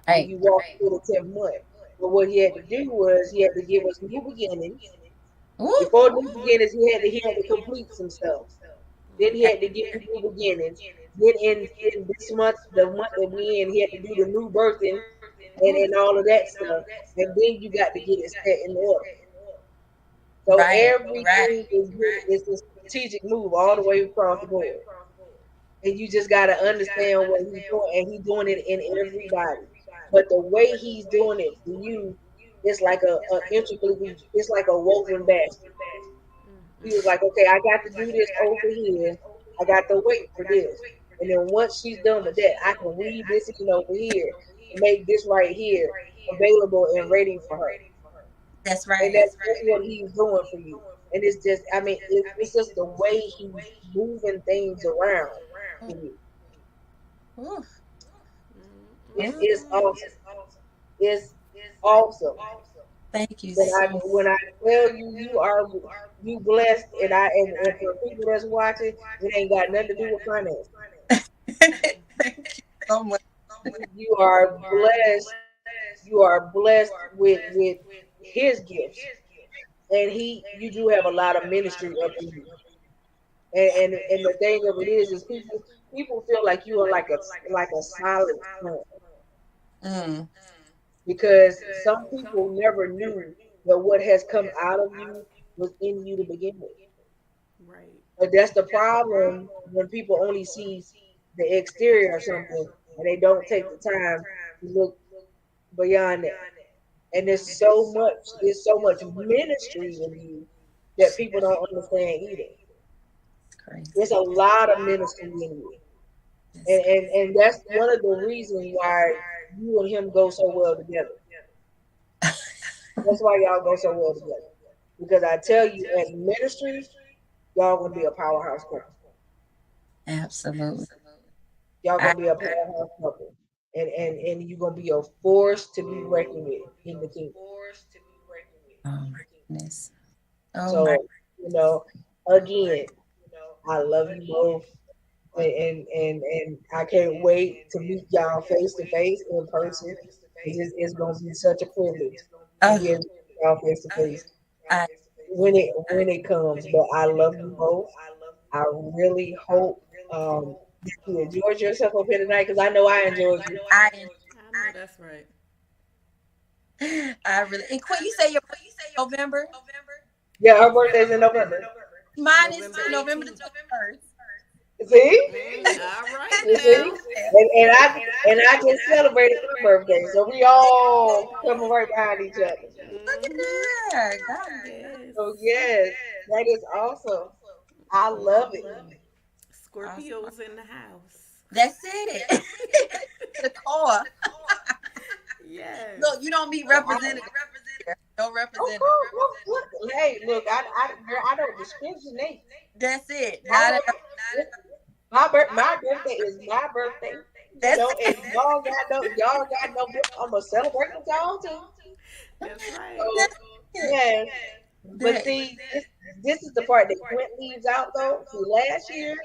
Right. You walk through the 10th month. But what he had to do was he had to give us new beginnings. Before new beginnings, he had to complete some stuff. Then he had to get the new beginnings. Then in this month, the month that we in, he had to do the new birthing and all of that stuff. And then you got to get it set in order. So everything is a strategic move all the way across the board. And you just got to understand what he's doing. And he's doing it in everybody. But the way he's doing it for you, it's like it's like a woven basket. He was like, okay, I got to do this over here. I got to wait for this. And then once she's done with that, I can weave this in over here and make this right here available and ready for her. That's right. And that's what he's doing for you. And it's just, I mean, it's just the way he's moving things around. Ooh. It's awesome. It's awesome. Thank you When so I much. when I tell you you blessed, and for people that's watching, it ain't got nothing to do with finance. Thank you so much. You are blessed. You are blessed with his gifts, and you do have a lot of ministry up in you. And the thing of it is people feel like you are like a solid plant, Mm. because some people never knew that what has come out of you was in you to begin with. Right. But that's the problem when people only see the exterior or something, and they don't take the time to look beyond that. And there's so much ministry in you that people don't understand either. It's crazy. There's a lot of ministry in you. And that's one of the reasons why you and him go so well together. That's why y'all go so well together. Because I tell you, as ministry, y'all gonna be a powerhouse couple. Absolutely. Y'all gonna be a powerhouse couple. And you're gonna be a force to be reckoned with in the kingdom. Oh my goodness. Oh So, my. again, I love you both. And I can't wait to meet y'all face to face in person. It's gonna be such a privilege to be able to meet y'all face to face I, when it comes. But I love you both. I really hope that you enjoyed yourself up here tonight, because I know I enjoyed you. I, I know that's right. I really. And Quinn, you say your November? Yeah, her birthday's in November. Mine is November November the 18th. 21st. See? All right You see? now. And I just celebrated my birthday, so we all coming right behind each other. Look at Mhm. that. God. Yes. So yes, that is awesome. I love it. Scorpios in the house. That's it. The core. Yes. Look, you don't be represented. Don't Oh, represent. look, hey, look, girl, I don't discriminate. That's it. My, Not my birthday is my birthday. That's And y'all got no gift. I'm gonna celebrate with y'all too. That's right. So, yes. But see, this is the part that Quint leaves out though. See, last year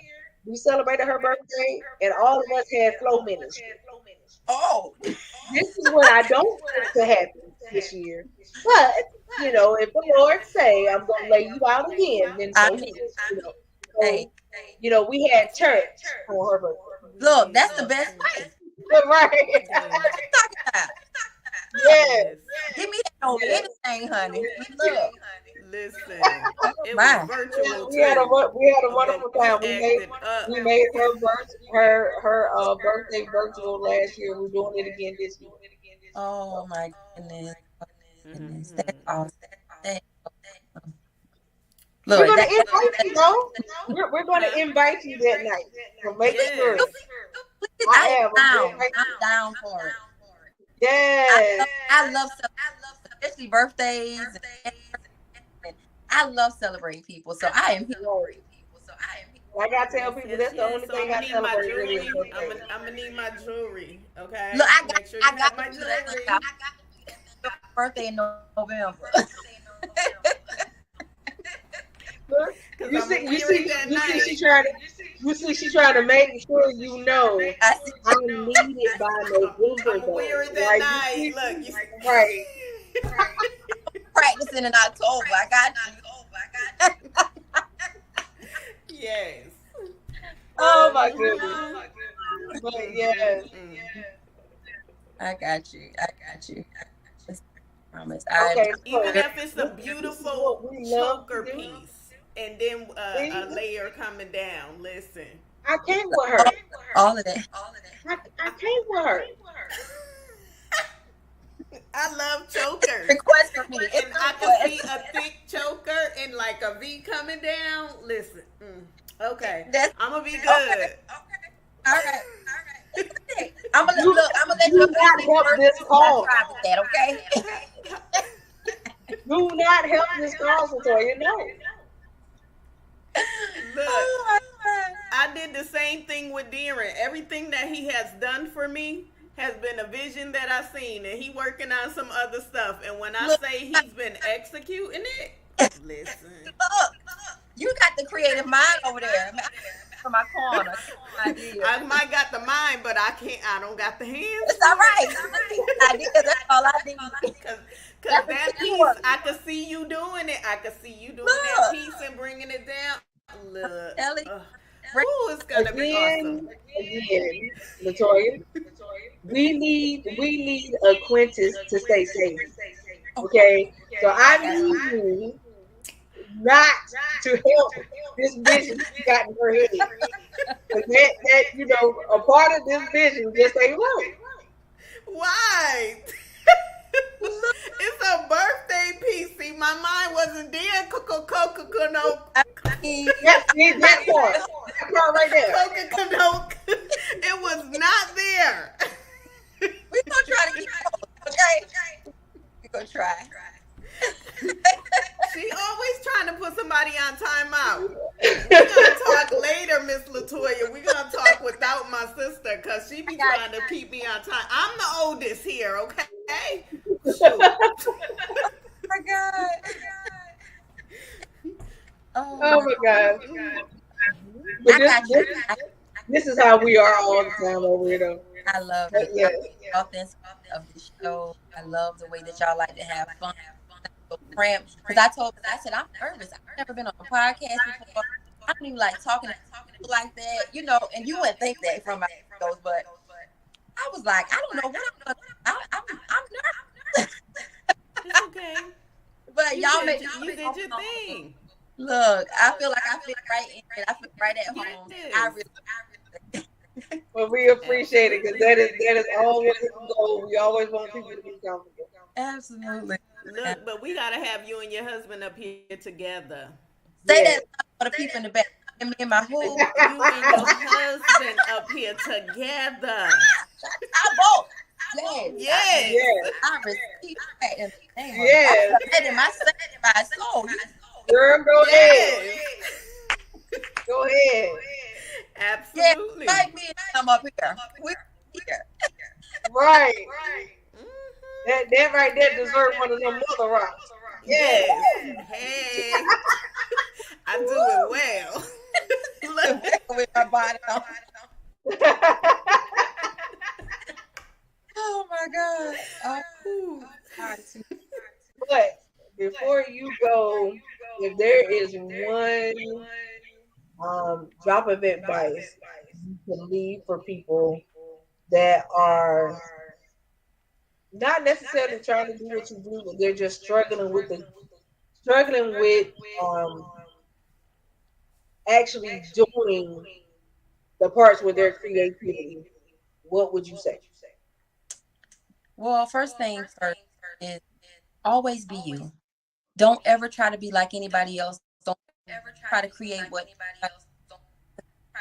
we celebrated her birthday, and all of us had flow ministry. Oh, This is what I don't want to happen this year. But if the Lord say I'm gonna lay you out again, then I so mean, be it. hey, So, we had church on her birthday. look, that's the best way. Right. Yes. What you talking about? Yes. Give me that over anything, honey. Look, Listen, oh it my. was virtual We had a too. wonderful But time. we We acted up. made her birthday virtual last year. We're doing it again this year. Oh my goodness. Oh, my goodness. Mhm. That's awesome. That's awesome. We're Look, gonna that, invite you, though. We're gonna invite you that night. So make sure. Yes. I am. I'm down for it. Yes. I love especially birthdays. And I love celebrating people. So I am here. Like I tell people, that's the only So thing I'm I gonna need my celebrate really jewelry. is birthday. I'm gonna need my jewelry. Okay. Look, Make sure you I got have my to do that. jewelry. I got birthday in November. Look, 'Cause You I'ma see, wear it that night. she trying to make sure you know I see. I need it by November I'ma wear it though. that Like, night. you Look, you see, right. Practicing in October. I got you. Yes. Oh my goodness. But yes. Mm. I got you. I promise. Okay. Even So if it's a this is beautiful what we love to choker do. piece, and then See? a layer coming down. Listen. I came with her. All of that. I came with her. I love chokers. Request for me. And I can see a thick choker and like a V coming down. Listen. Okay. That's I'm gonna be good. okay. All right. I'm gonna let Do you not help this cause. with that, okay? Do not help this cause, Latoya. No. Look, Oh my God. I did the same thing with Darren. Everything that he has done for me has been a vision that I've seen, and he working on some other stuff. And when I Look, say he's been executing it, listen. look, you got the creative mind over there. From my corner. I might got the mind, but I can't. I don't got the hands. It's all right. Idea, that's all I need. Cause That's that what you piece, want. I could see you doing it. I could see you doing Look. that piece and bringing it down. Look, Ellie, ooh, it's gonna be awesome. Again, Latoya, we need a Quintus to stay safe. Okay, so I need you not to help this vision she got in her head. That a part of this vision just ain't right. Why? It's a birthday piece. See, my mind wasn't there. No. That part right there. Coke. It was not there. we gonna try to keep going, okay? We gonna try. She always trying to put somebody on timeout. We're gonna talk later, Miss Latoya. We're gonna talk without my sister because she be trying to keep me on time. I'm the oldest here, okay? Shoot. Oh my God. Oh my God. But I got you. this is how we are all the time over here, though. I love But it. yeah. The authenticity of the show. I love the way that y'all like to have fun. So cramped. Because I said, I'm nervous. I've never been on a podcast before. I don't even like talking to people like that, and you wouldn't think that from my shows, but I was like, I don't know what I'm going to do. I'm nervous. It's okay. But y'all did make your thing. Look, I feel like I fit right in it. I feel right at home. Yes. I really Well, we appreciate it because that is always the goal. We always want people to be comfortable. absolutely. Look, but we gotta have you and your husband up here together. Say Yeah. that for the people in the back. Me and my who? You and your husband up here together. I both. Yes. Yes. Yeah. I receive that in the name of Yes. God. That in my sanctified soul. Girl, go ahead. Yes. Go ahead. Yeah, Absolutely. like me and come up here. We're here. Right. Mhm. That right there deserves one of them mother rocks. Yes. Hey. I do it well. Look. With my body on. Oh my God. Oh, God. But before you go, if there is one drop of advice you can leave for people that are not necessarily trying to do what you do, but they're just struggling with actually doing the parts with their creativity, what would you say? Well, first thing first is always be you. Don't ever try to be like anybody else. Don't ever try to create what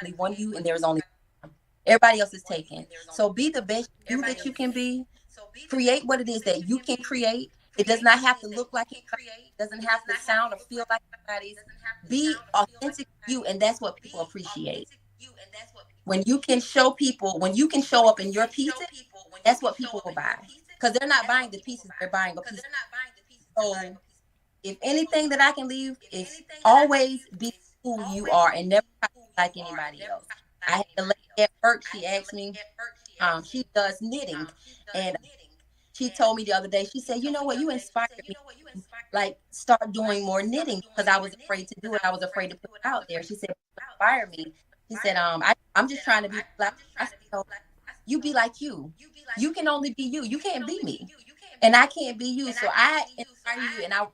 only one you, and there's only one. Everybody else is taken. So be the best you that you can be. Create what it is that you can create. It does not have to look like it. It doesn't have to sound or feel like anybody's. Be authentic you, and that's what people appreciate. When you can show people, when you can show up in your pieces, that's what people will buy. Because they're not buying the pieces, they're buying a piece. So if anything that I can leave is always be who you are and never try to be like anybody else. I had a lady at work, she asked me, she does knitting, and she told me the other day, she said, you know what, you inspired me, like start doing more knitting, because I was afraid to do it. I was afraid to put it out there. She said, inspire me. She said, I'm just trying to be like, I said, no, you be like you. You can only be you. You can't be me. And I can't be you. So I inspire you, and I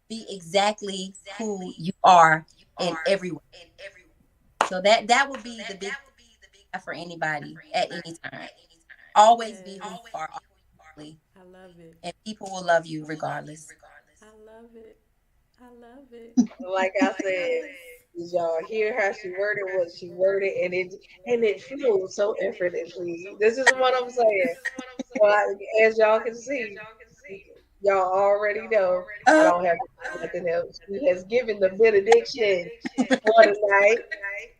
be exactly who you are in every way. So that would be the big for anybody at any time. Always be who you are. I love it. And people will love you regardless. I love it. I love it. Like I said, did y'all hear how she worded what she worded, and it feels so effortlessly. This is what I'm saying. Well, as y'all can see, y'all already know. I don't have to say nothing else. She has given the benediction for the night,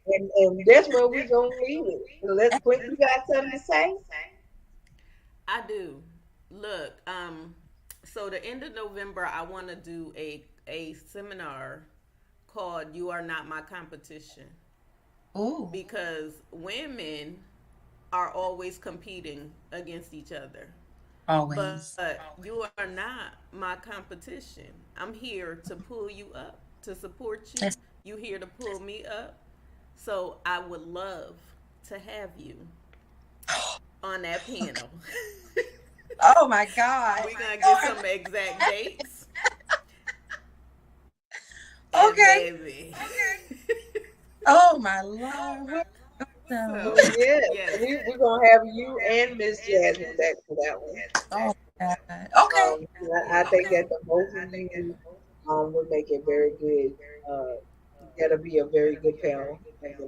and that's where we gonna leave it. So let's Quint, you got something to say? I do. Look, so the end of November, I want to do a seminar called "You Are Not My Competition," Ooh. because women are always competing against each other. Always. But you are not my competition. I'm here to pull you up, to support you. Yes. You here to pull me up. So I would love to have you on that panel. Oh my God. We're gonna get some exact dates. Okay. And baby. Oh my Lord. So, So yeah, yes. we're gonna have you and Miss Jasmine back for that one. Oh my God. Okay. I think that the both of you would make it very good. Uh, that'll be a very good panel of the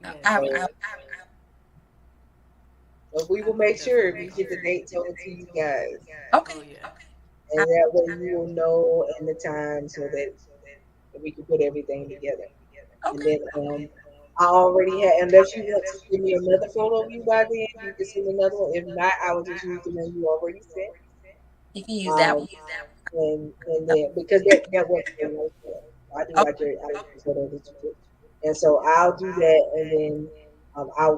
night. Yes. I, But we will make sure we get the dates over to you guys, okay. Oh yeah. and that way you will know and the time so that we can put everything together. And Okay. then I already had, unless you want to give me another photo of you by then, you can send another one. If not, I will just use the one you already sent. You can use that Um, one. and then because that works for me. I do like your photo that you took, and so I'll do that, and then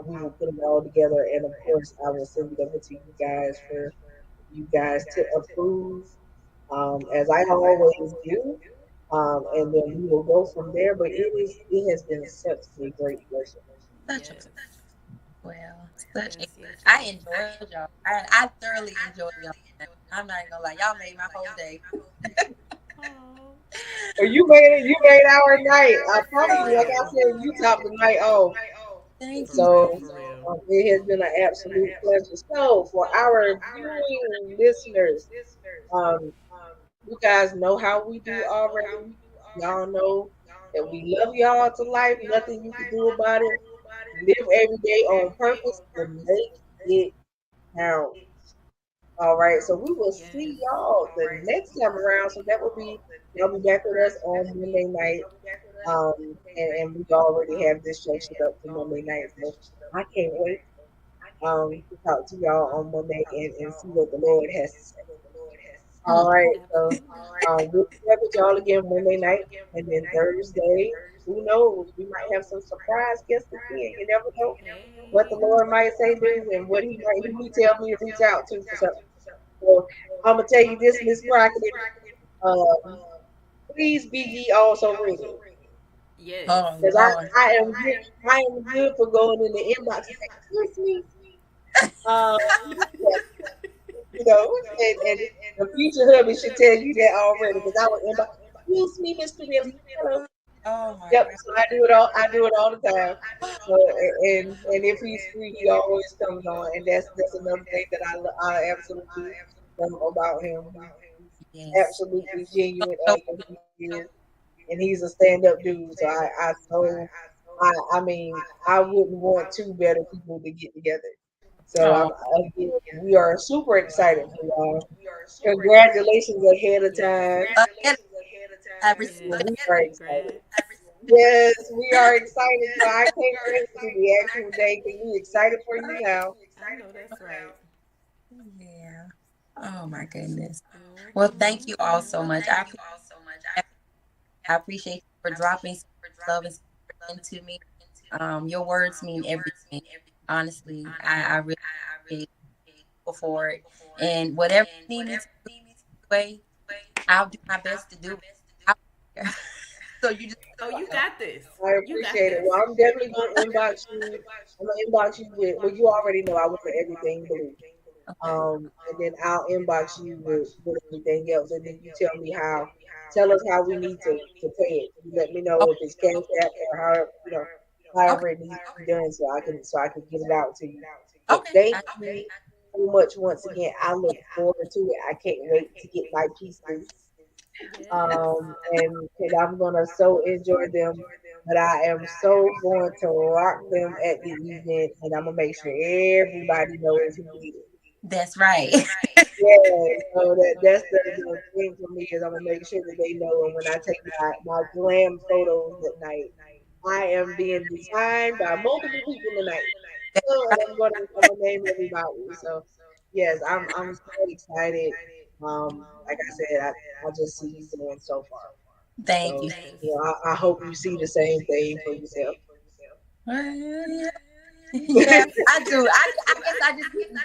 we will put them all together, and of course I will send it over to you guys for you guys to approve, as I always do. And then we will go from there. But it has been such a great pleasure. Such a Yes. well, such a Yes, yes, I yes. enjoyed y'all. I thoroughly enjoyed y'all. I'm not even gonna lie, y'all made my whole day. Oh, Well, you made our night. I promise you, like I said, you topped the night off. Thank for you. real, So for real. it has been an absolute pleasure. So for our viewing listeners, um, you guys know how we do already. Y'all know that we love y'all to life. Nothing you can do about it. Live every day on purpose and make it count. All right. So we will see Yes. y'all the next time around. So that will be y'all be back with us on Monday night. And we already have this show set up for Monday night. So I can't wait to talk to y'all on Monday and see what the Lord has to say. All right, so Absolutely. we'll be back with y'all again Monday night, and then Thursday. Who knows? We might have some surprise guests again. You never know what the Hey. Lord might say do and what He may tell me to reach out to for something. So I'm gonna tell you this, Miss Broccoli. Uh, please be ye also ready, Yes. Oh because Lord. I am good. I am good for going in the inbox and saying, "Excuse me." Um, and the future hubby should tell you that already because I was inbox. Excuse me, Mr. Willie. Hello. Oh my Yep. God. So I do it all. I do it all the time. So, and if he's free, he always comes on, and that's another thing that I absolutely love about him. He's Yes. absolutely genuine So, as he is, and he's a stand up dude. So I mean I wouldn't want two better people to get together. So oh, again, we are super excited for y'all. Congratulations ahead of time. again, I Yes. received We again. are excited. Congrats. Yes, we are excited. So I can't wait to the actual day because we're excited for you now. I know that's right. Yeah. Oh my goodness. Well, thank you all so much. Mm-hmm. I appreciate you for dropping so much love and support into me. Your words mean everything. Honestly, I really appreciate you for it. And whatever you need me to do anyway, I'll do my best to do it. So you just Oh, you got this. I You got appreciate it. this. Well, I'm definitely gonna inbox you. I'm gonna inbox you with. Well, you already know I want everything blue. okay. And then I'll inbox you with everything else, and then you tell me how. Tell us how we need to pay it. You let me know if it's cash app or Okay. however it needs to be done, so I can get it out to you. But Okay. thank you so much once again. I look forward to it. I can't wait to get my pieces. Yes. And I'm gonna so enjoy them. But I am so going to rock them at the event, and I'm gonna make sure everybody knows who did it. That's right. Yeah, so that's the thing for me is I'm gonna make sure that they know. And when I take my glam photos at night, I am being designed by multiple people tonight. And I'm gonna name everybody. So yes, I'm so excited. Like I said, I just see you doing so far. Thank So you. you know, I hope you see the same thing for yourself. Yeah, I do. I guess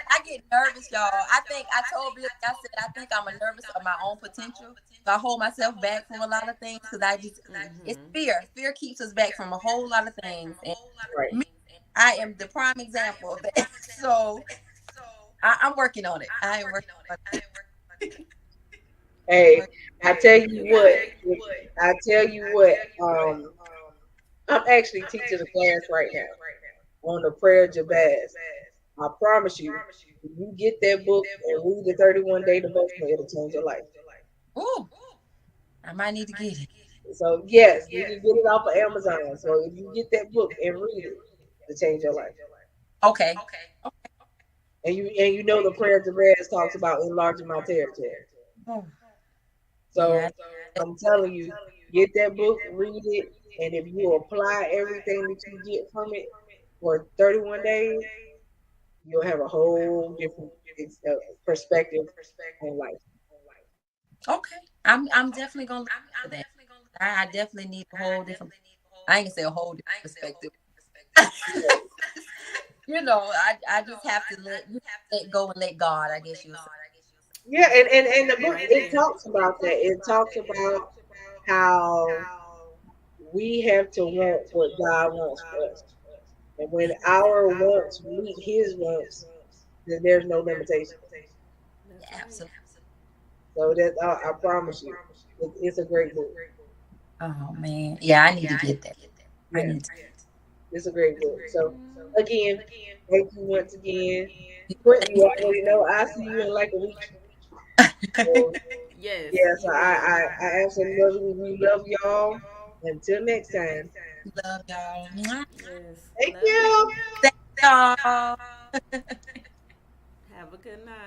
I get nervous, y'all. I think I told Billy, I said I think I'm a nervous of my own potential. So I hold myself back from a lot of things because it's fear. Fear keeps us back from a whole lot of things. And Right. me, I am the prime example of that. So I'm working on it. I am working on it. Hey, I tell you what. I tell you what. I'm actually teaching a class right now on the prayer of Jabez. I promise you, if you get that book and read the 31 day devotional, it'll change your life. Ooh, I might need to get it. So yes, you can get it off of Amazon. So if you get that book and read it, it'll change your life. Okay. And you know the prayer of Jabez talks about enlarging my territory. So Yeah. I'm telling you, get that book, read it, and if you apply everything that you get from it for 31 days, you'll have a whole different perspective on life. Okay. I'm definitely gonna look for that. I definitely need a whole different. I ain't gonna say a whole different perspective. You know, I just have to let go and let God. I guess you. Yeah, and the book it talks about that. It talks about how we have to want what God wants for us. And when our wants meet his wants, then there's no limitation. Absolutely. So that I promise you, it's a great book. Oh man. Yeah, I need to get that. I Yes, need to. it's a great book. So again, thank you once again. Brittany, you already know I see you in like a week. So, Yes, yeah, so you will. I absolutely we love y'all. Until next time. Love y'all. Mwah. Yes, Thank love you. you. Thank y'all. Have a good night.